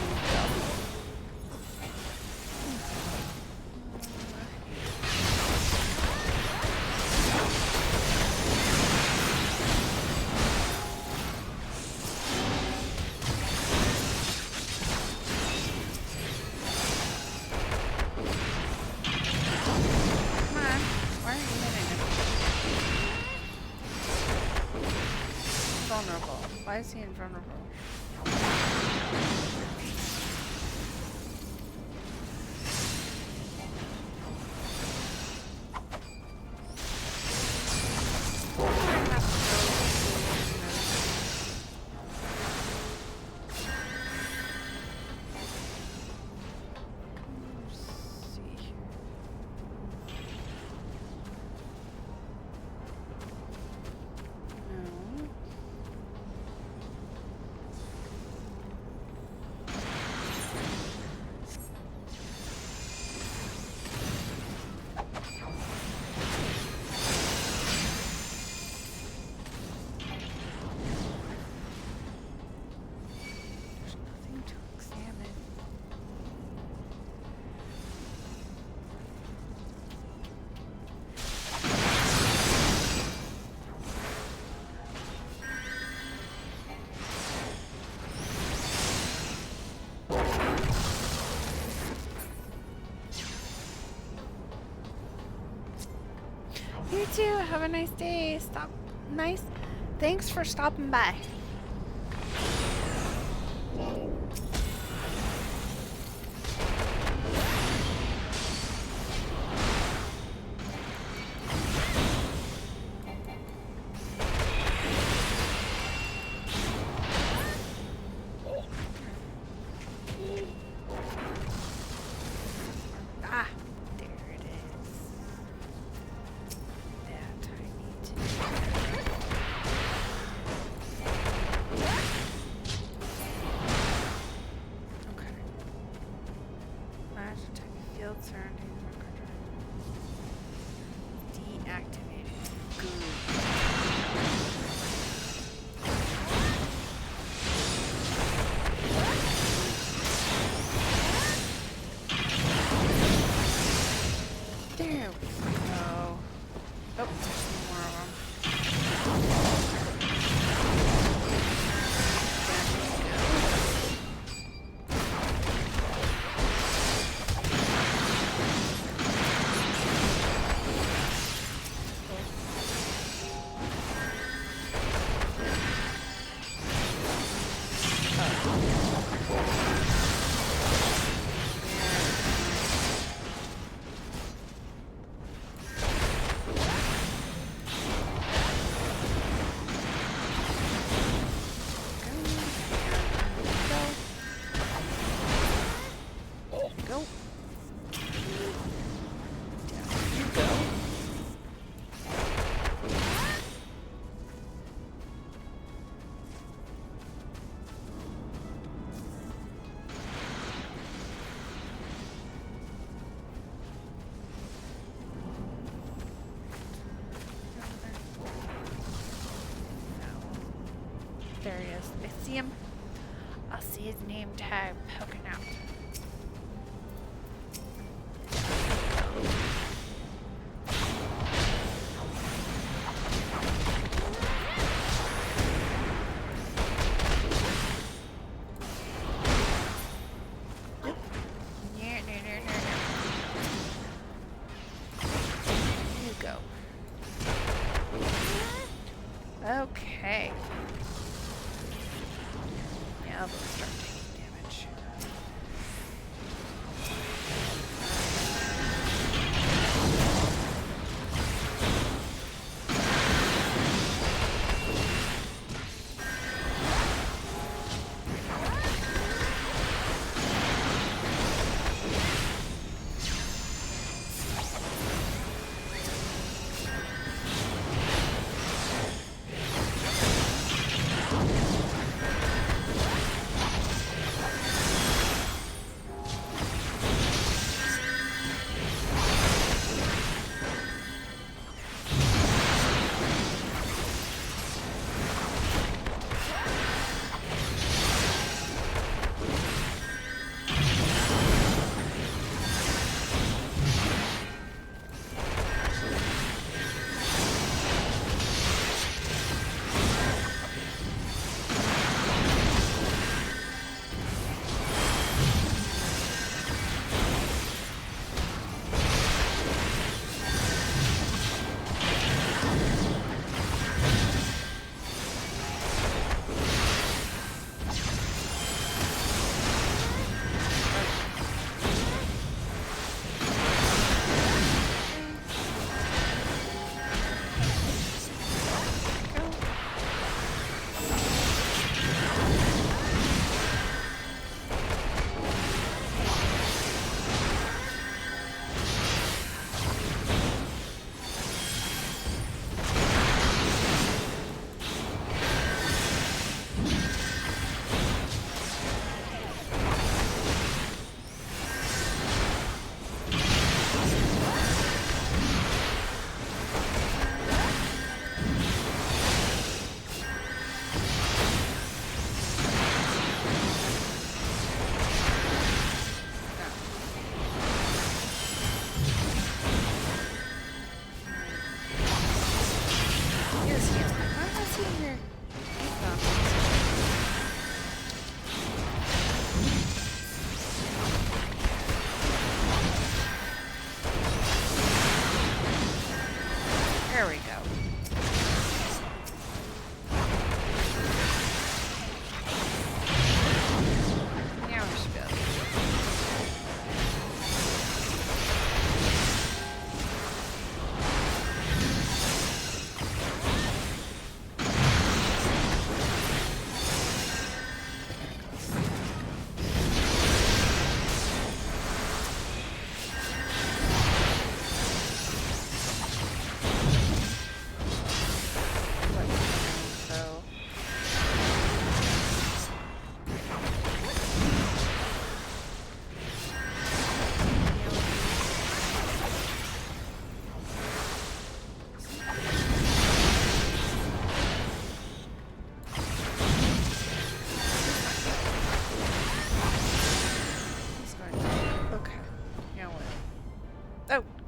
Why is he invulnerable? You too. Have a nice day. Thanks for stopping by. There he is. I see him. I'll see his name tag poking out. Okay. Yeah, they'll start taking damage.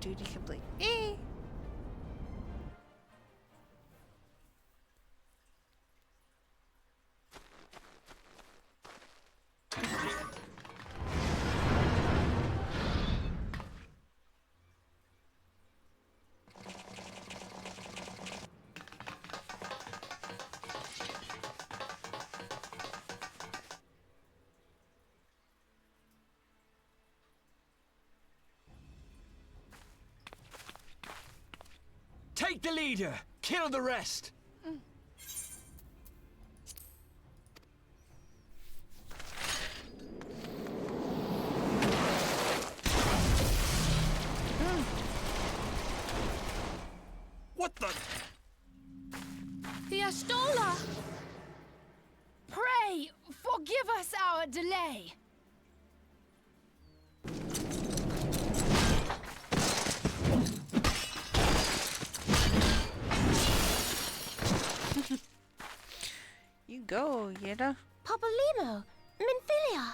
Duty complete. Eh. Take the leader! Kill the rest! What the? The Astola! Pray, forgive us our delay. You go, Yeda. Papalymo, Minfilia.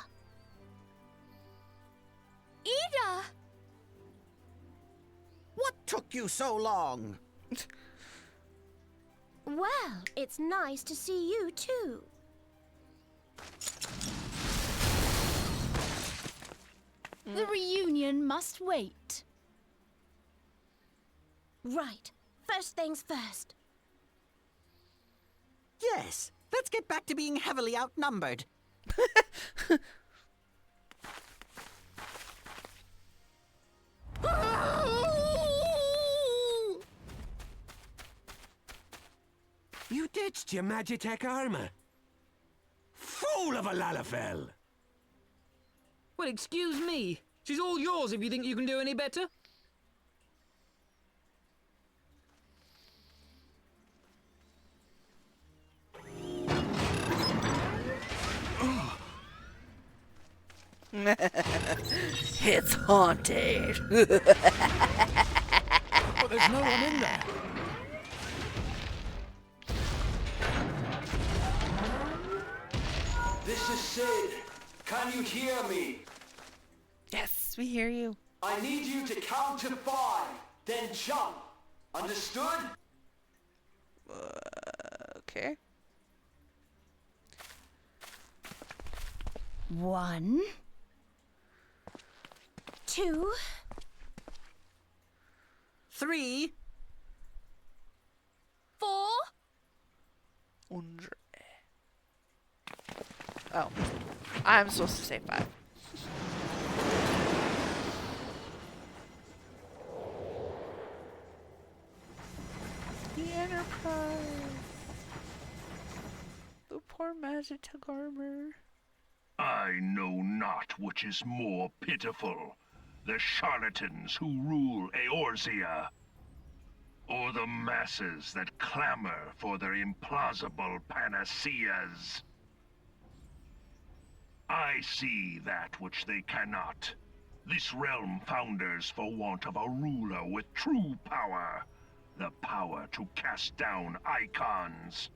Ida! What took you so long? Well, it's nice to see you too. The reunion must wait. Right. First things first. Yes, let's get back to being heavily outnumbered. You ditched your Magitek armor. Fool of a Lalafell! Well, excuse me. She's all yours if you think you can do any better. It's haunted. But there's no one in there. This is Sid. Can you hear me? Yes, we hear you. I need you to count to 5, then jump. Understood? Okay. 1, 2, 3. 4. Oh, I'm supposed to say 5. The Enterprise. The poor Magitek armor. I know not which is more pitiful, the charlatans who rule Eorzea, or the masses that clamor for their implausible panaceas. I see that which they cannot. This realm founders for want of a ruler with true power, the power to cast down icons.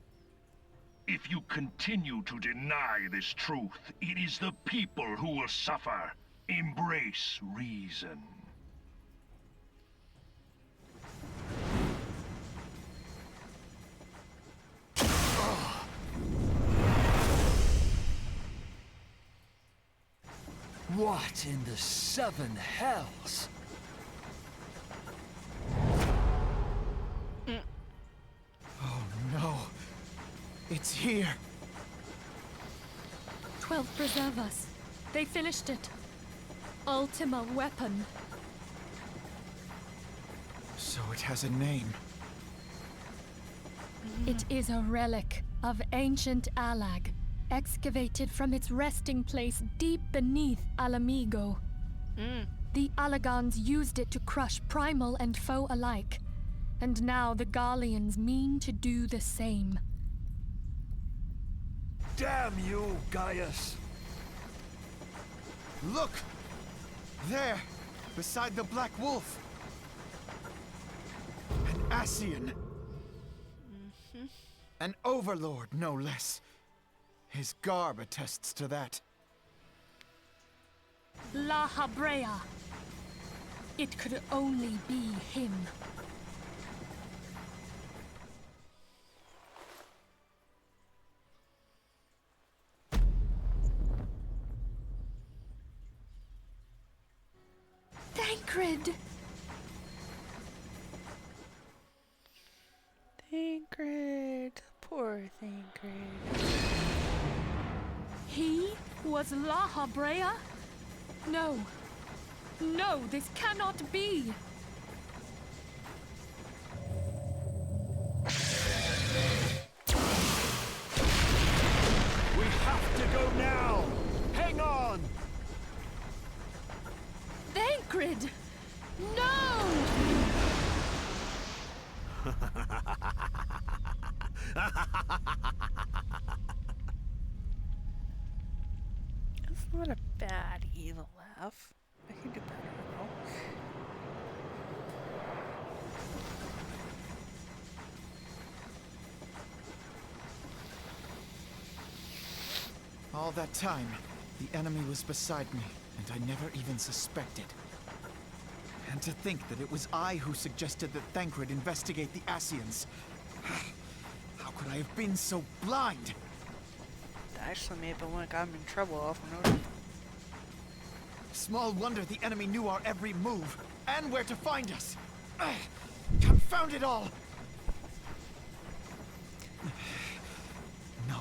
If you continue to deny this truth, it is the people who will suffer. Embrace reason. What in the 7 hells? Oh no. It's here. 12 preserve us. They finished it. Ultima weapon. So it has a name. It is a relic of ancient Alag, excavated from its resting place deep beneath Alamigo. The Alagons used it to crush primal and foe alike, and now the Garleans mean to do the same. Damn you, Gaius! Look! There, beside the Black Wolf. An Ascian. An overlord, no less. His garb attests to that. La Habrea. It could only be him. Thancred! Thancred. Poor Thancred. He was La Habrea? No. No, this cannot be! We have to go now! Hang on! Thancred! No! It's not a bad evil laugh. I can do better though. All that time, the enemy was beside me, and I never even suspected. And to think that it was I who suggested that Thancred investigate the Ascians. How could I have been so blind? That actually may have been what got him in trouble off note. Small wonder the enemy knew our every move, and where to find us. Confound it all! No.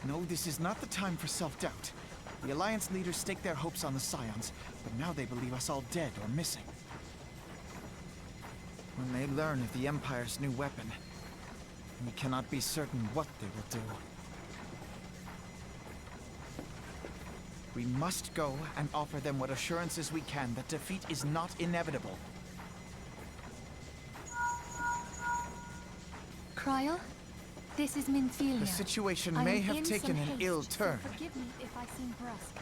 No, this is not the time for self-doubt. The Alliance leaders staked their hopes on the Scions, but now they believe us all dead or missing. When they learn of the Empire's new weapon, we cannot be certain what they will do. We must go and offer them what assurances we can that defeat is not inevitable. Cryle, this is Minfilia. The situation I may am have in taken some an haste, ill so turn, forgive me if I seem brusque.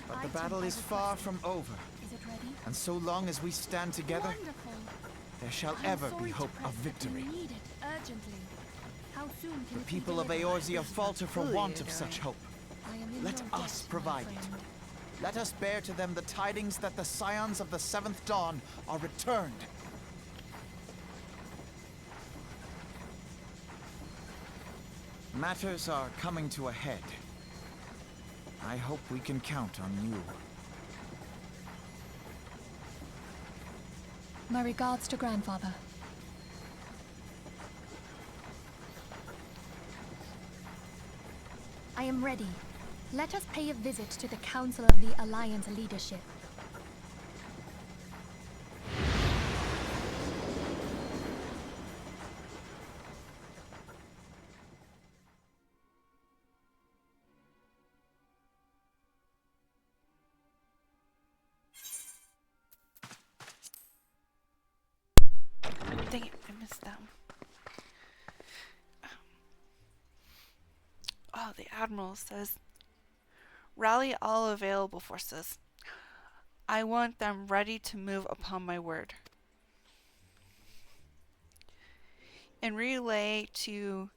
but the battle is far from over. Is it ready? And so long as we stand together, Wonderful. there shall I'm ever sorry be to hope press, of but victory. we need it urgently. How soon can The it be people of delivered? Eorzea falter for Fully want of doing. such hope. I am in Let your us debt, my provide it. friend. Let us bear to them the tidings that the Scions of the Seventh Dawn are returned. Matters are coming to a head. I hope we can count on you. My regards to grandfather. I am ready. Let us pay a visit to the Council of the Alliance leadership. Dang it, I missed them. Oh, the Admiral says, rally all available forces. I want them ready to move upon my word. And relay to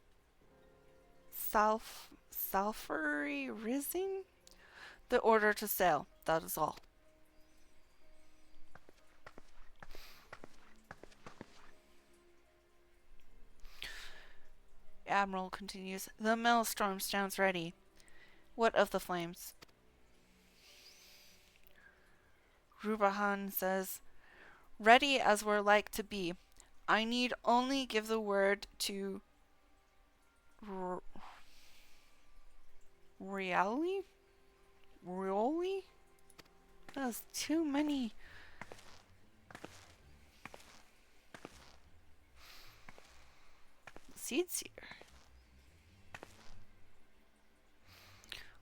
Salfuri Rising the order to sail. That is all. Admiral continues, the maelstrom stands ready. What of the flames? Rubahan says, ready as we're like to be. I need only give the word to Rioli? That's too many. Seeds here.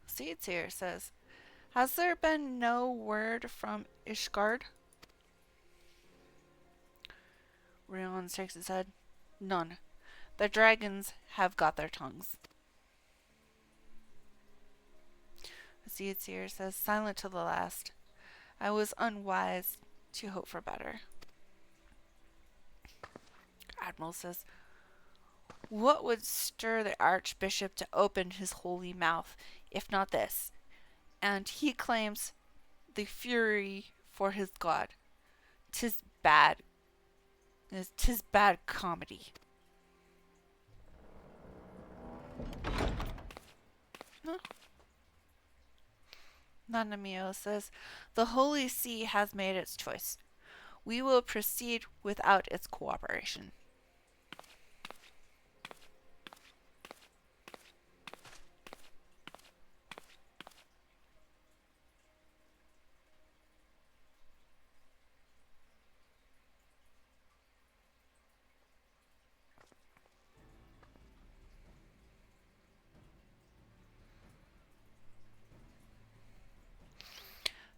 Seeds here says, has there been no word from Ishgard? Rion shakes his head. None. The dragons have got their tongues. Seeds here says, silent to the last. I was unwise to hope for better. Admiral says, what would stir the Archbishop to open his holy mouth, if not this? And he claims the fury for his god. 'tis bad. 'Tis bad comedy. Huh? Nanamio says, the Holy See has made its choice. We will proceed without its cooperation.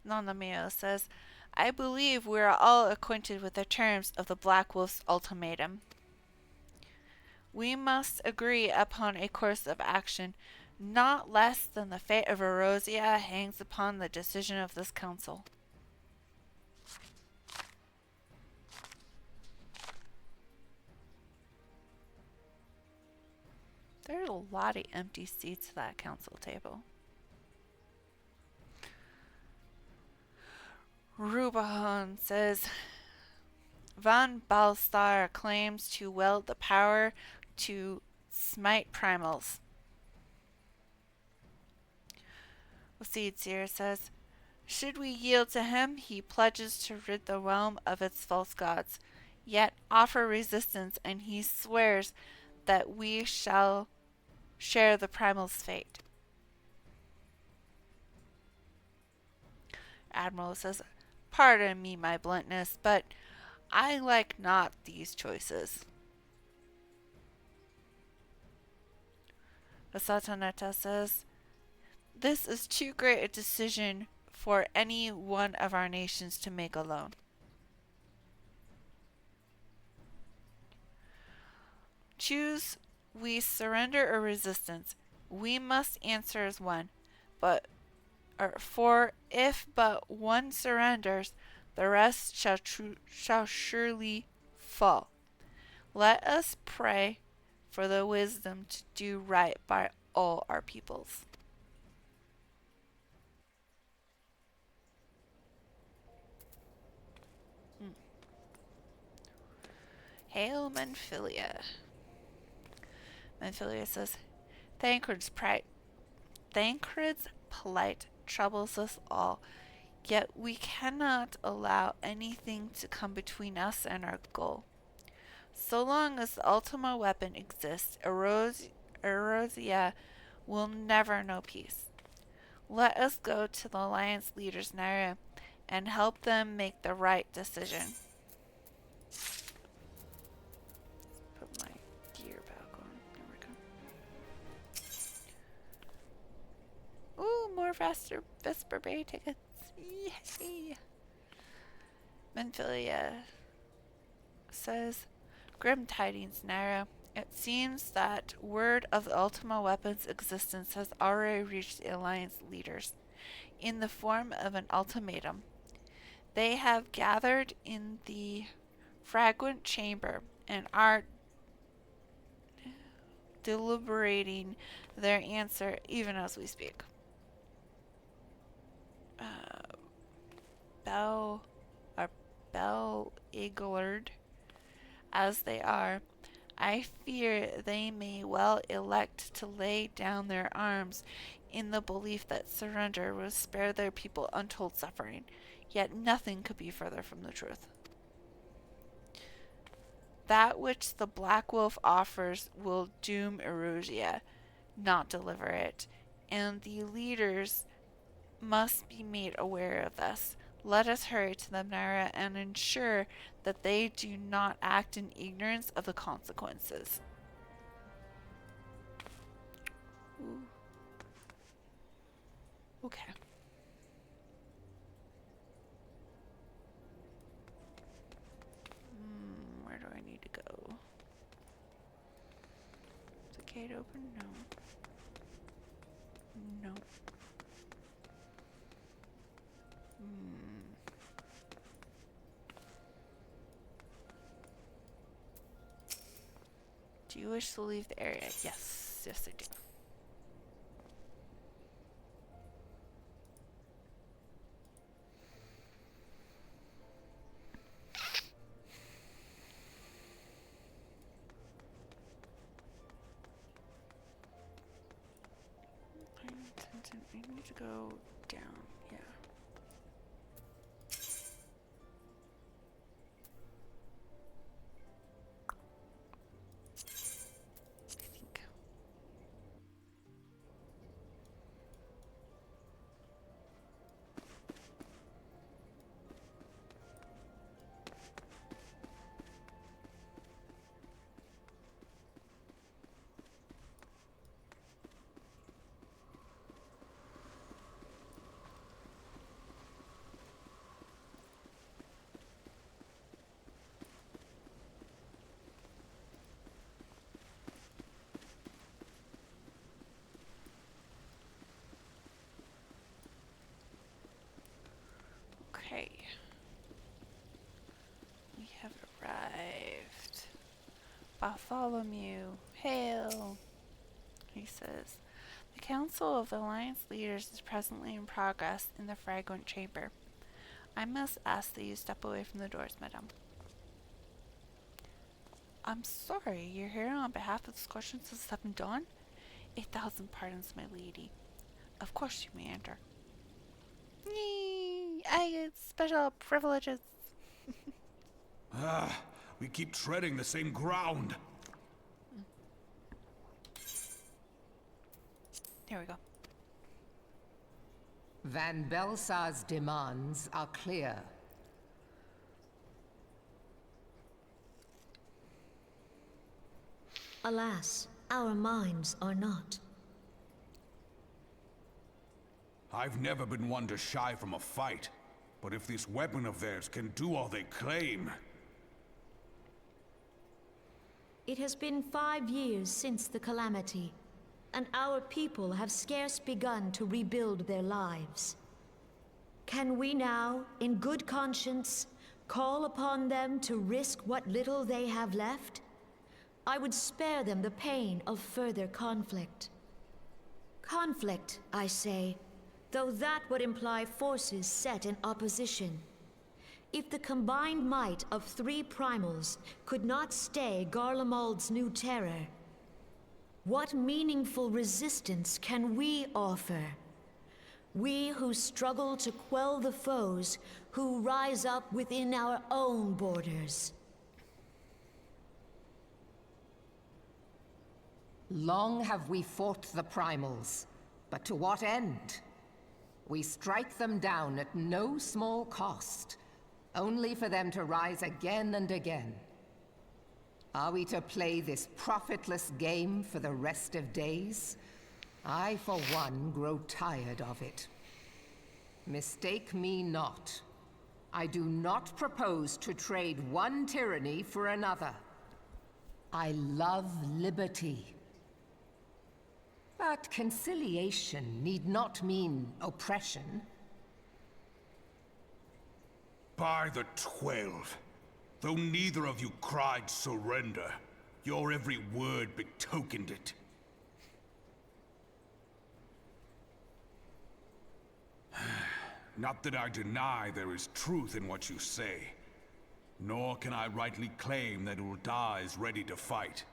Nanamio says, I believe we are all acquainted with the terms of the Black Wolf's ultimatum. We must agree upon a course of action not less than the fate of Erosia hangs upon the decision of this council. There's a lot of empty seats at that council table. Rubahan says, Van Balstar claims to wield the power to smite primals. Seer says, should we yield to him, he pledges to rid the realm of its false gods, yet offer resistance, and he swears that we shall share the primal's fate. Admiral says, pardon me my bluntness, but I like not these choices. Asataneta says, this is too great a decision for any one of our nations to make alone. Choose we surrender or resistance. We must answer as one, for if but one surrenders, the rest shall surely fall. Let us pray for the wisdom to do right by all our peoples. Hail Menphilia. Menphilia says, Thancred's plight troubles us all, yet we cannot allow anything to come between us and our goal. So long as the Ultima weapon exists, Erosia will never know peace. Let us go to the Alliance leaders, Nyra, and help them make the right decision. Put my gear back on. There we go. Ooh, more Vesper Bay tickets. Yay! Menphilia says, Grim tidings, Nyra. It seems that word of the Ultima weapon's existence has already reached the Alliance leaders in the form of an ultimatum. They have gathered in the fragrant chamber and are deliberating their answer even as we speak. Bell Eaglard, as they are, I fear they may well elect to lay down their arms in the belief that surrender will spare their people untold suffering, yet nothing could be further from the truth. That which the Black Wolf offers will doom Erosia, not deliver it, and the leaders must be made aware of this. Let us hurry to them, Nyra, and ensure that they do not act in ignorance of the consequences. Ooh. Okay. Where do I need to go? Is the gate open? No. No. Do you wish to leave the area? Yes. Yes, I do. we need to go down, yeah. I think. Okay. We have arrived. Bartholomew, hail! He says. The Council of Alliance Leaders is presently in progress in the Fragrant Chamber. I must ask that you step away from the doors, madame. I'm sorry, you're here on behalf of the Scorchers of Seven Dawn? 1,000 pardons, my lady. Of course you may enter. Yee! I get special privileges. We keep treading the same ground. There we go. Van Belsar's demands are clear. Alas, our minds are not. I've never been one to shy from a fight, but if this weapon of theirs can do all they claim... It has been 5 years since the calamity, and our people have scarce begun to rebuild their lives. Can we now, in good conscience, call upon them to risk what little they have left? I would spare them the pain of further conflict. Conflict, I say, though that would imply forces set in opposition. If the combined might of 3 primals could not stay Garlemald's new terror, what meaningful resistance can we offer? We who struggle to quell the foes who rise up within our own borders. Long have we fought the primals, but to what end? We strike them down at no small cost, only for them to rise again and again. Are we to play this profitless game for the rest of days? I, for one, grow tired of it. Mistake me not. I do not propose to trade one tyranny for another. I love liberty. But conciliation need not mean oppression. By the 12, though neither of you cried surrender, your every word betokened it. Not that I deny there is truth in what you say, nor can I rightly claim that Ul'dah is ready to fight.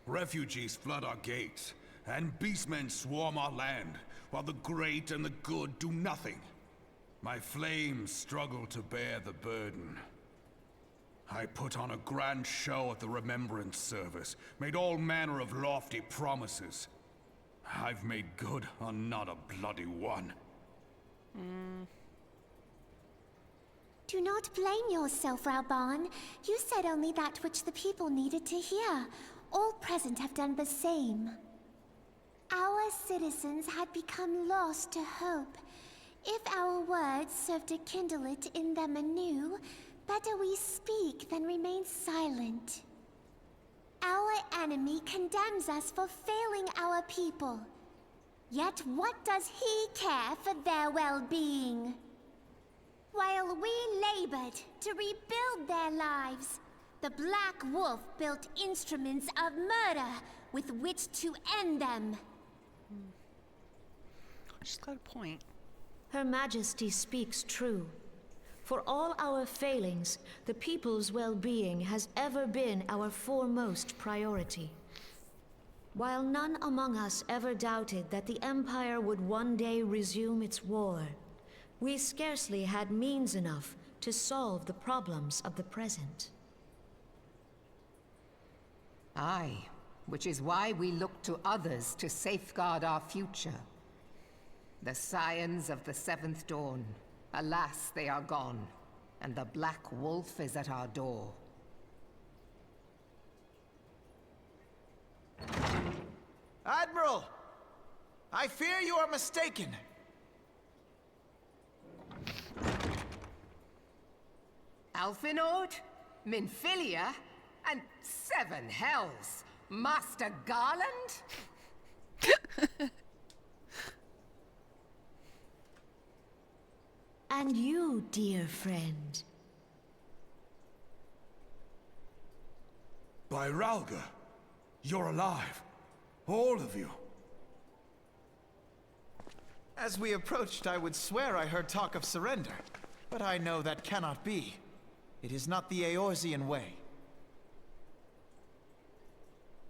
Refugees flood our gates, and beastmen swarm our land, while the great and the good do nothing. My flames struggle to bear the burden. I put on a grand show at the Remembrance Service, made all manner of lofty promises. I've made good on not a bloody one. Do not blame yourself, Reborn. You said only that which the people needed to hear. All present have done the same. Our citizens had become lost to hope. If our words serve to kindle it in them anew, better we speak than remain silent. Our enemy condemns us for failing our people. Yet what does he care for their well-being? While we labored to rebuild their lives, the Black Wolf built instruments of murder with which to end them. She's got a point. Her Majesty speaks true. For all our failings, the people's well-being has ever been our foremost priority. While none among us ever doubted that the Empire would one day resume its war, we scarcely had means enough to solve the problems of the present. Aye, which is why we look to others to safeguard our future. The Scions of the Seventh Dawn. Alas, they are gone, and the Black Wolf is at our door. Admiral! I fear you are mistaken. Alphinord, Minfilia, and Seven Hells. Master Garland? And you, dear friend. By Ralga, you're alive. All of you. As we approached, I would swear I heard talk of surrender. But I know that cannot be. It is not the Eorzean way.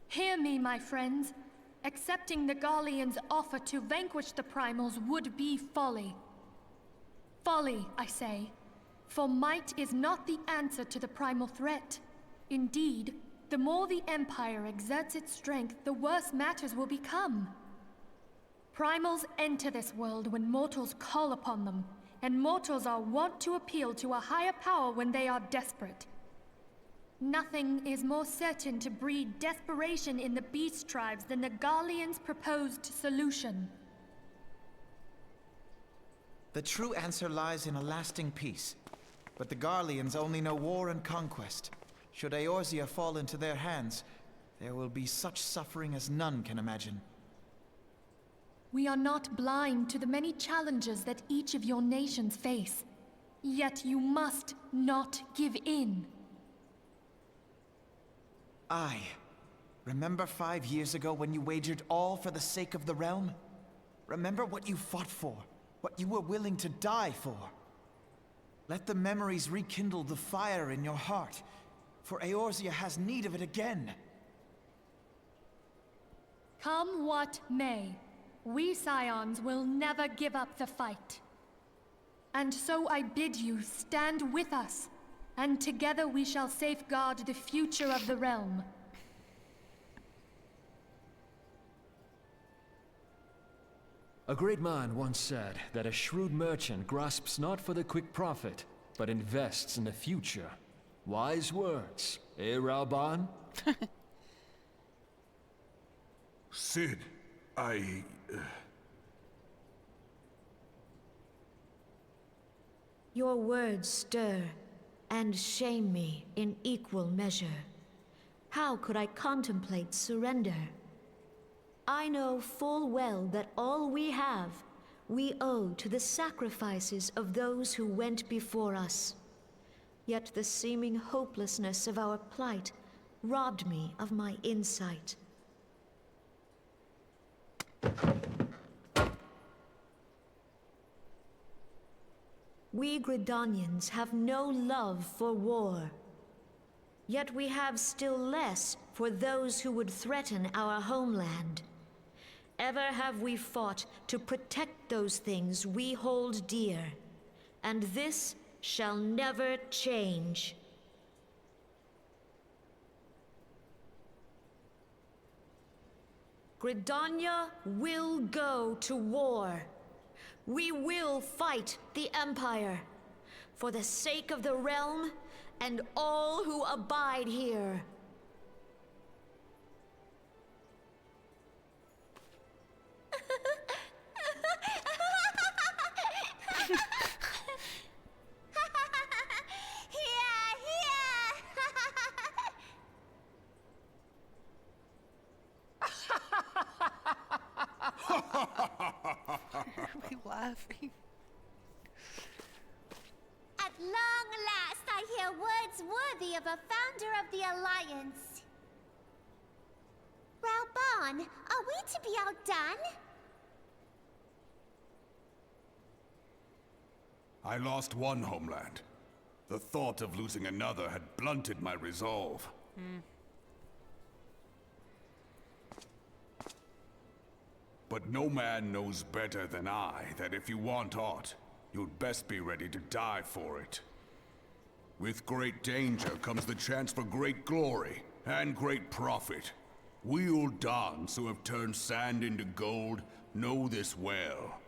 Hear me, my friends. Accepting the Garleans' offer to vanquish the Primals would be folly. Folly, I say. For might is not the answer to the primal threat. Indeed, the more the Empire exerts its strength, the worse matters will become. Primals enter this world when mortals call upon them, and mortals are wont to appeal to a higher power when they are desperate. Nothing is more certain to breed desperation in the beast tribes than the Garleans' proposed solution. The true answer lies in a lasting peace. But the Garleans only know war and conquest. Should Eorzea fall into their hands, there will be such suffering as none can imagine. We are not blind to the many challenges that each of your nations face. Yet you must not give in. Aye. Remember 5 years ago when you wagered all for the sake of the realm? Remember what you fought for, what you were willing to die for. Let the memories rekindle the fire in your heart, for Eorzea has need of it again. Come what may, we Scions will never give up the fight. And so I bid you stand with us, and together we shall safeguard the future of the realm. A great man once said that a shrewd merchant grasps not for the quick profit, but invests in the future. Wise words, eh, Ralban? Sid, Your words stir and shame me in equal measure. How could I contemplate surrender? I know full well that all we have, we owe to the sacrifices of those who went before us. Yet the seeming hopelessness of our plight robbed me of my insight. We Gridanians have no love for war. Yet we have still less for those who would threaten our homeland. Ever have we fought to protect those things we hold dear, and this shall never change. Gridania will go to war. We will fight the Empire for the sake of the realm and all who abide here. Are we laughing? At long last, I hear words worthy of a founder of the Alliance. Ralban, are we to be outdone? I lost one homeland. The thought of losing another had blunted my resolve. But no man knows better than I that if you want aught, you'd best be ready to die for it. With great danger comes the chance for great glory and great profit. We Uldans who have turned sand into gold know this well.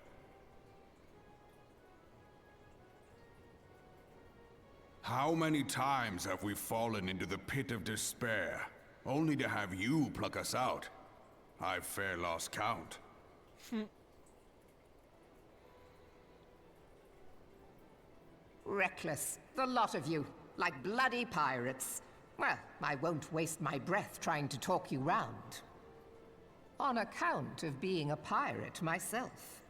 How many times have we fallen into the pit of despair, only to have you pluck us out? I've fair lost count. Reckless, the lot of you, like bloody pirates. Well, I won't waste my breath trying to talk you round. On account of being a pirate myself.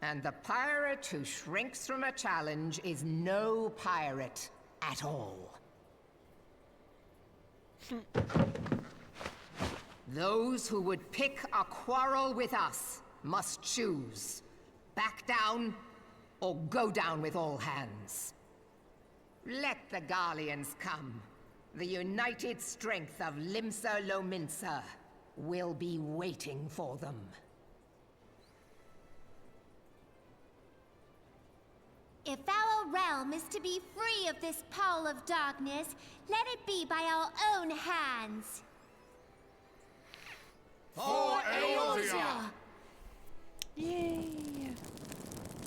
And the pirate who shrinks from a challenge is no pirate at all. Those who would pick a quarrel with us must choose. Back down, or go down with all hands. Let the Garleans come. The united strength of Limsa Lominsa will be waiting for them. If our realm is to be free of this pall of darkness, let it be by our own hands. For Eorzea! Yay!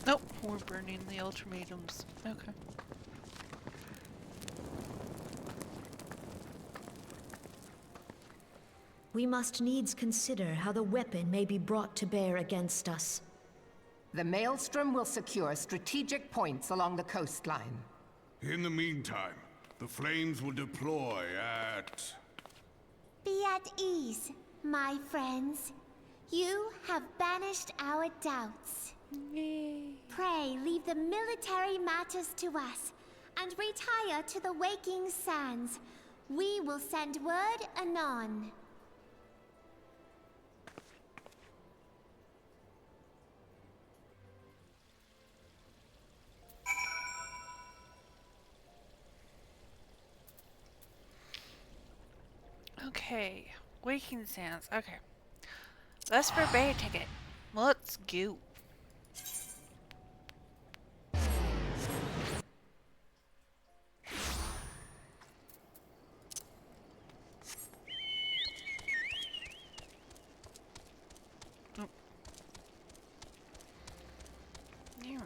Nope, we're burning the ultimatums. Okay. We must needs consider how the weapon may be brought to bear against us. The Maelstrom will secure strategic points along the coastline. In the meantime, the flames will deploy at... Be at ease, my friends. You have banished our doubts. Pray leave the military matters to us, and retire to the waking sands. We will send word anon. Okay, Waking Sands. Okay. Vesper Bay ticket. Let's go. Oh. There we go.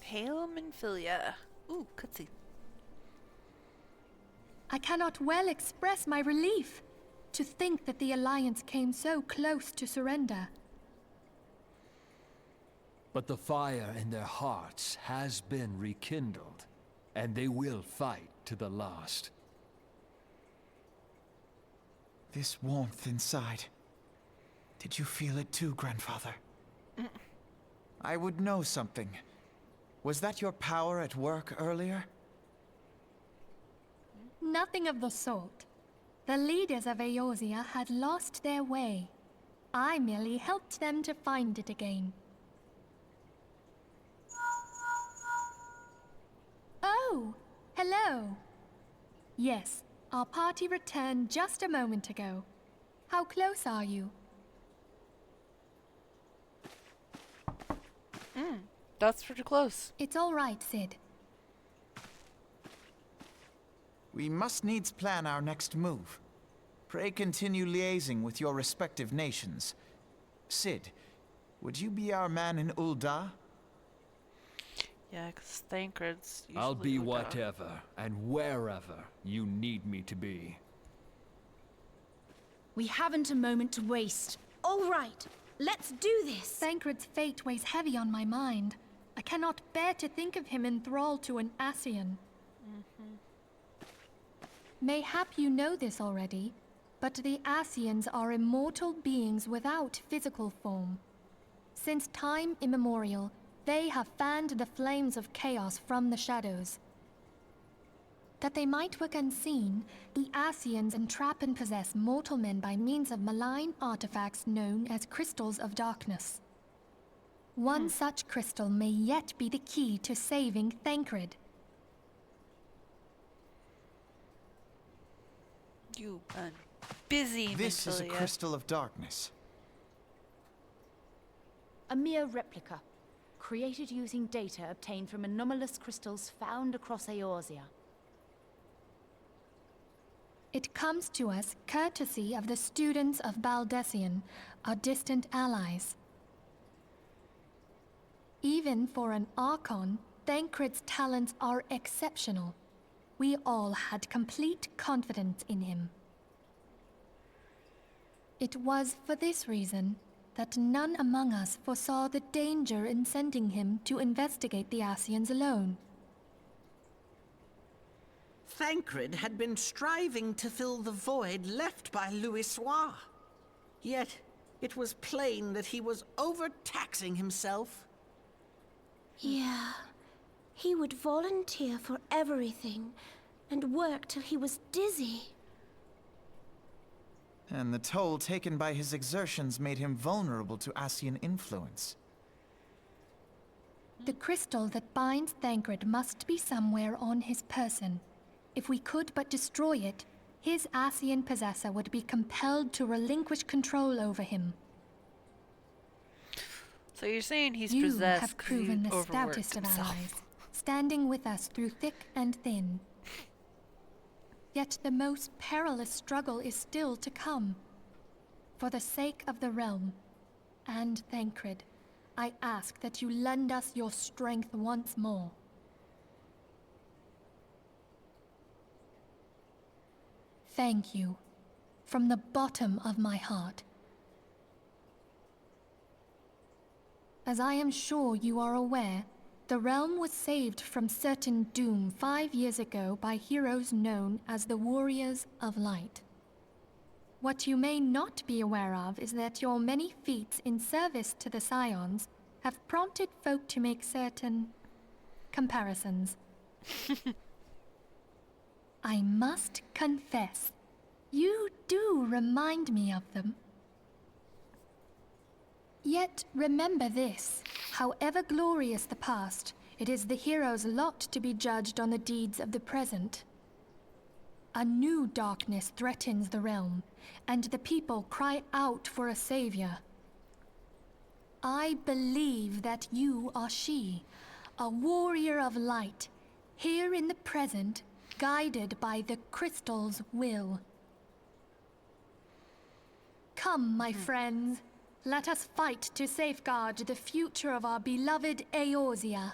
Hail Minfilia. Ooh, cutscene. I cannot well express my relief to think that the Alliance came so close to surrender. But the fire in their hearts has been rekindled, and they will fight to the last. This warmth inside. Did you feel it too, Grandfather? I would know something. Was that your power at work earlier? Nothing of the sort. The leaders of Eorzea had lost their way. I merely helped them to find it again. Oh, hello. Yes, our party returned just a moment ago. How close are you? That's pretty close. It's all right, Sid. We must needs plan our next move. Pray continue liaising with your respective nations. Sid, would you be our man in Ul'dah? Yeah, because Thancred's usually I'll be Ul'dah. whatever and wherever you need me to be. We haven't a moment to waste. All right, let's do this. Thancred's fate weighs heavy on my mind. I cannot bear to think of him enthralled to an Ascian. Mayhap you know this already, But the Ascians are immortal beings without physical form. Since time immemorial, they have fanned the flames of chaos from the shadows. That they might work unseen, the Ascians entrap and possess mortal men by means of malign artifacts known as crystals of darkness. One such crystal may yet be the key to saving Thancred. You busy, This is a Mintilia. crystal of darkness. A mere replica, created using data obtained from anomalous crystals found across Eorzea. It comes to us courtesy of the students of Baldessian, our distant allies. Even for an Archon, Thancred's talents are exceptional. We all had complete confidence in him. It was for this reason that none among us foresaw the danger in sending him to investigate the Ascians alone. Thancred had been striving to fill the void left by Louisoix. Yet, it was plain that he was overtaxing himself. Yeah. He would volunteer for everything and work till he was dizzy. And the toll taken by his exertions made him vulnerable to Ascian influence. The crystal that binds Thancred must be somewhere on his person. If we could but destroy it, his Ascian possessor would be compelled to relinquish control over him. So you're saying he's You possessed have 'cause proven he the overworked stoutest of himself. allies, standing with us through thick and thin. Yet the most perilous struggle is still to come. For the sake of the realm and Thancred, I ask that you lend us your strength once more. Thank you, from the bottom of my heart. As I am sure you are aware, the realm was saved from certain doom 5 years ago by heroes known as the Warriors of Light. What you may not be aware of is that your many feats in service to the Scions have prompted folk to make certain comparisons. I must confess, you do remind me of them. Yet remember this, however glorious the past, it is the hero's lot to be judged on the deeds of the present. A new darkness threatens the realm, and the people cry out for a savior. I believe that you are she, a warrior of light, here in the present, guided by the crystal's will. Come, my friends, let us fight to safeguard the future of our beloved Eorzea.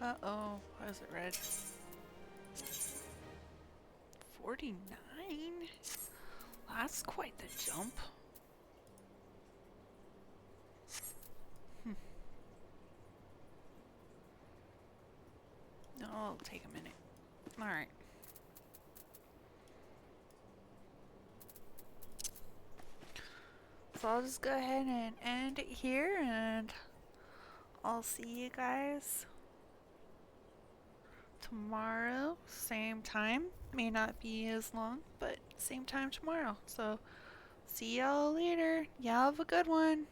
Uh-oh, why is it red? 49? That's quite the jump. No, it'll take a minute. Alright. So I'll just go ahead and end it here, and I'll see you guys tomorrow, same time. May not be as long, but same time tomorrow. So see y'all later. Y'all have a good one.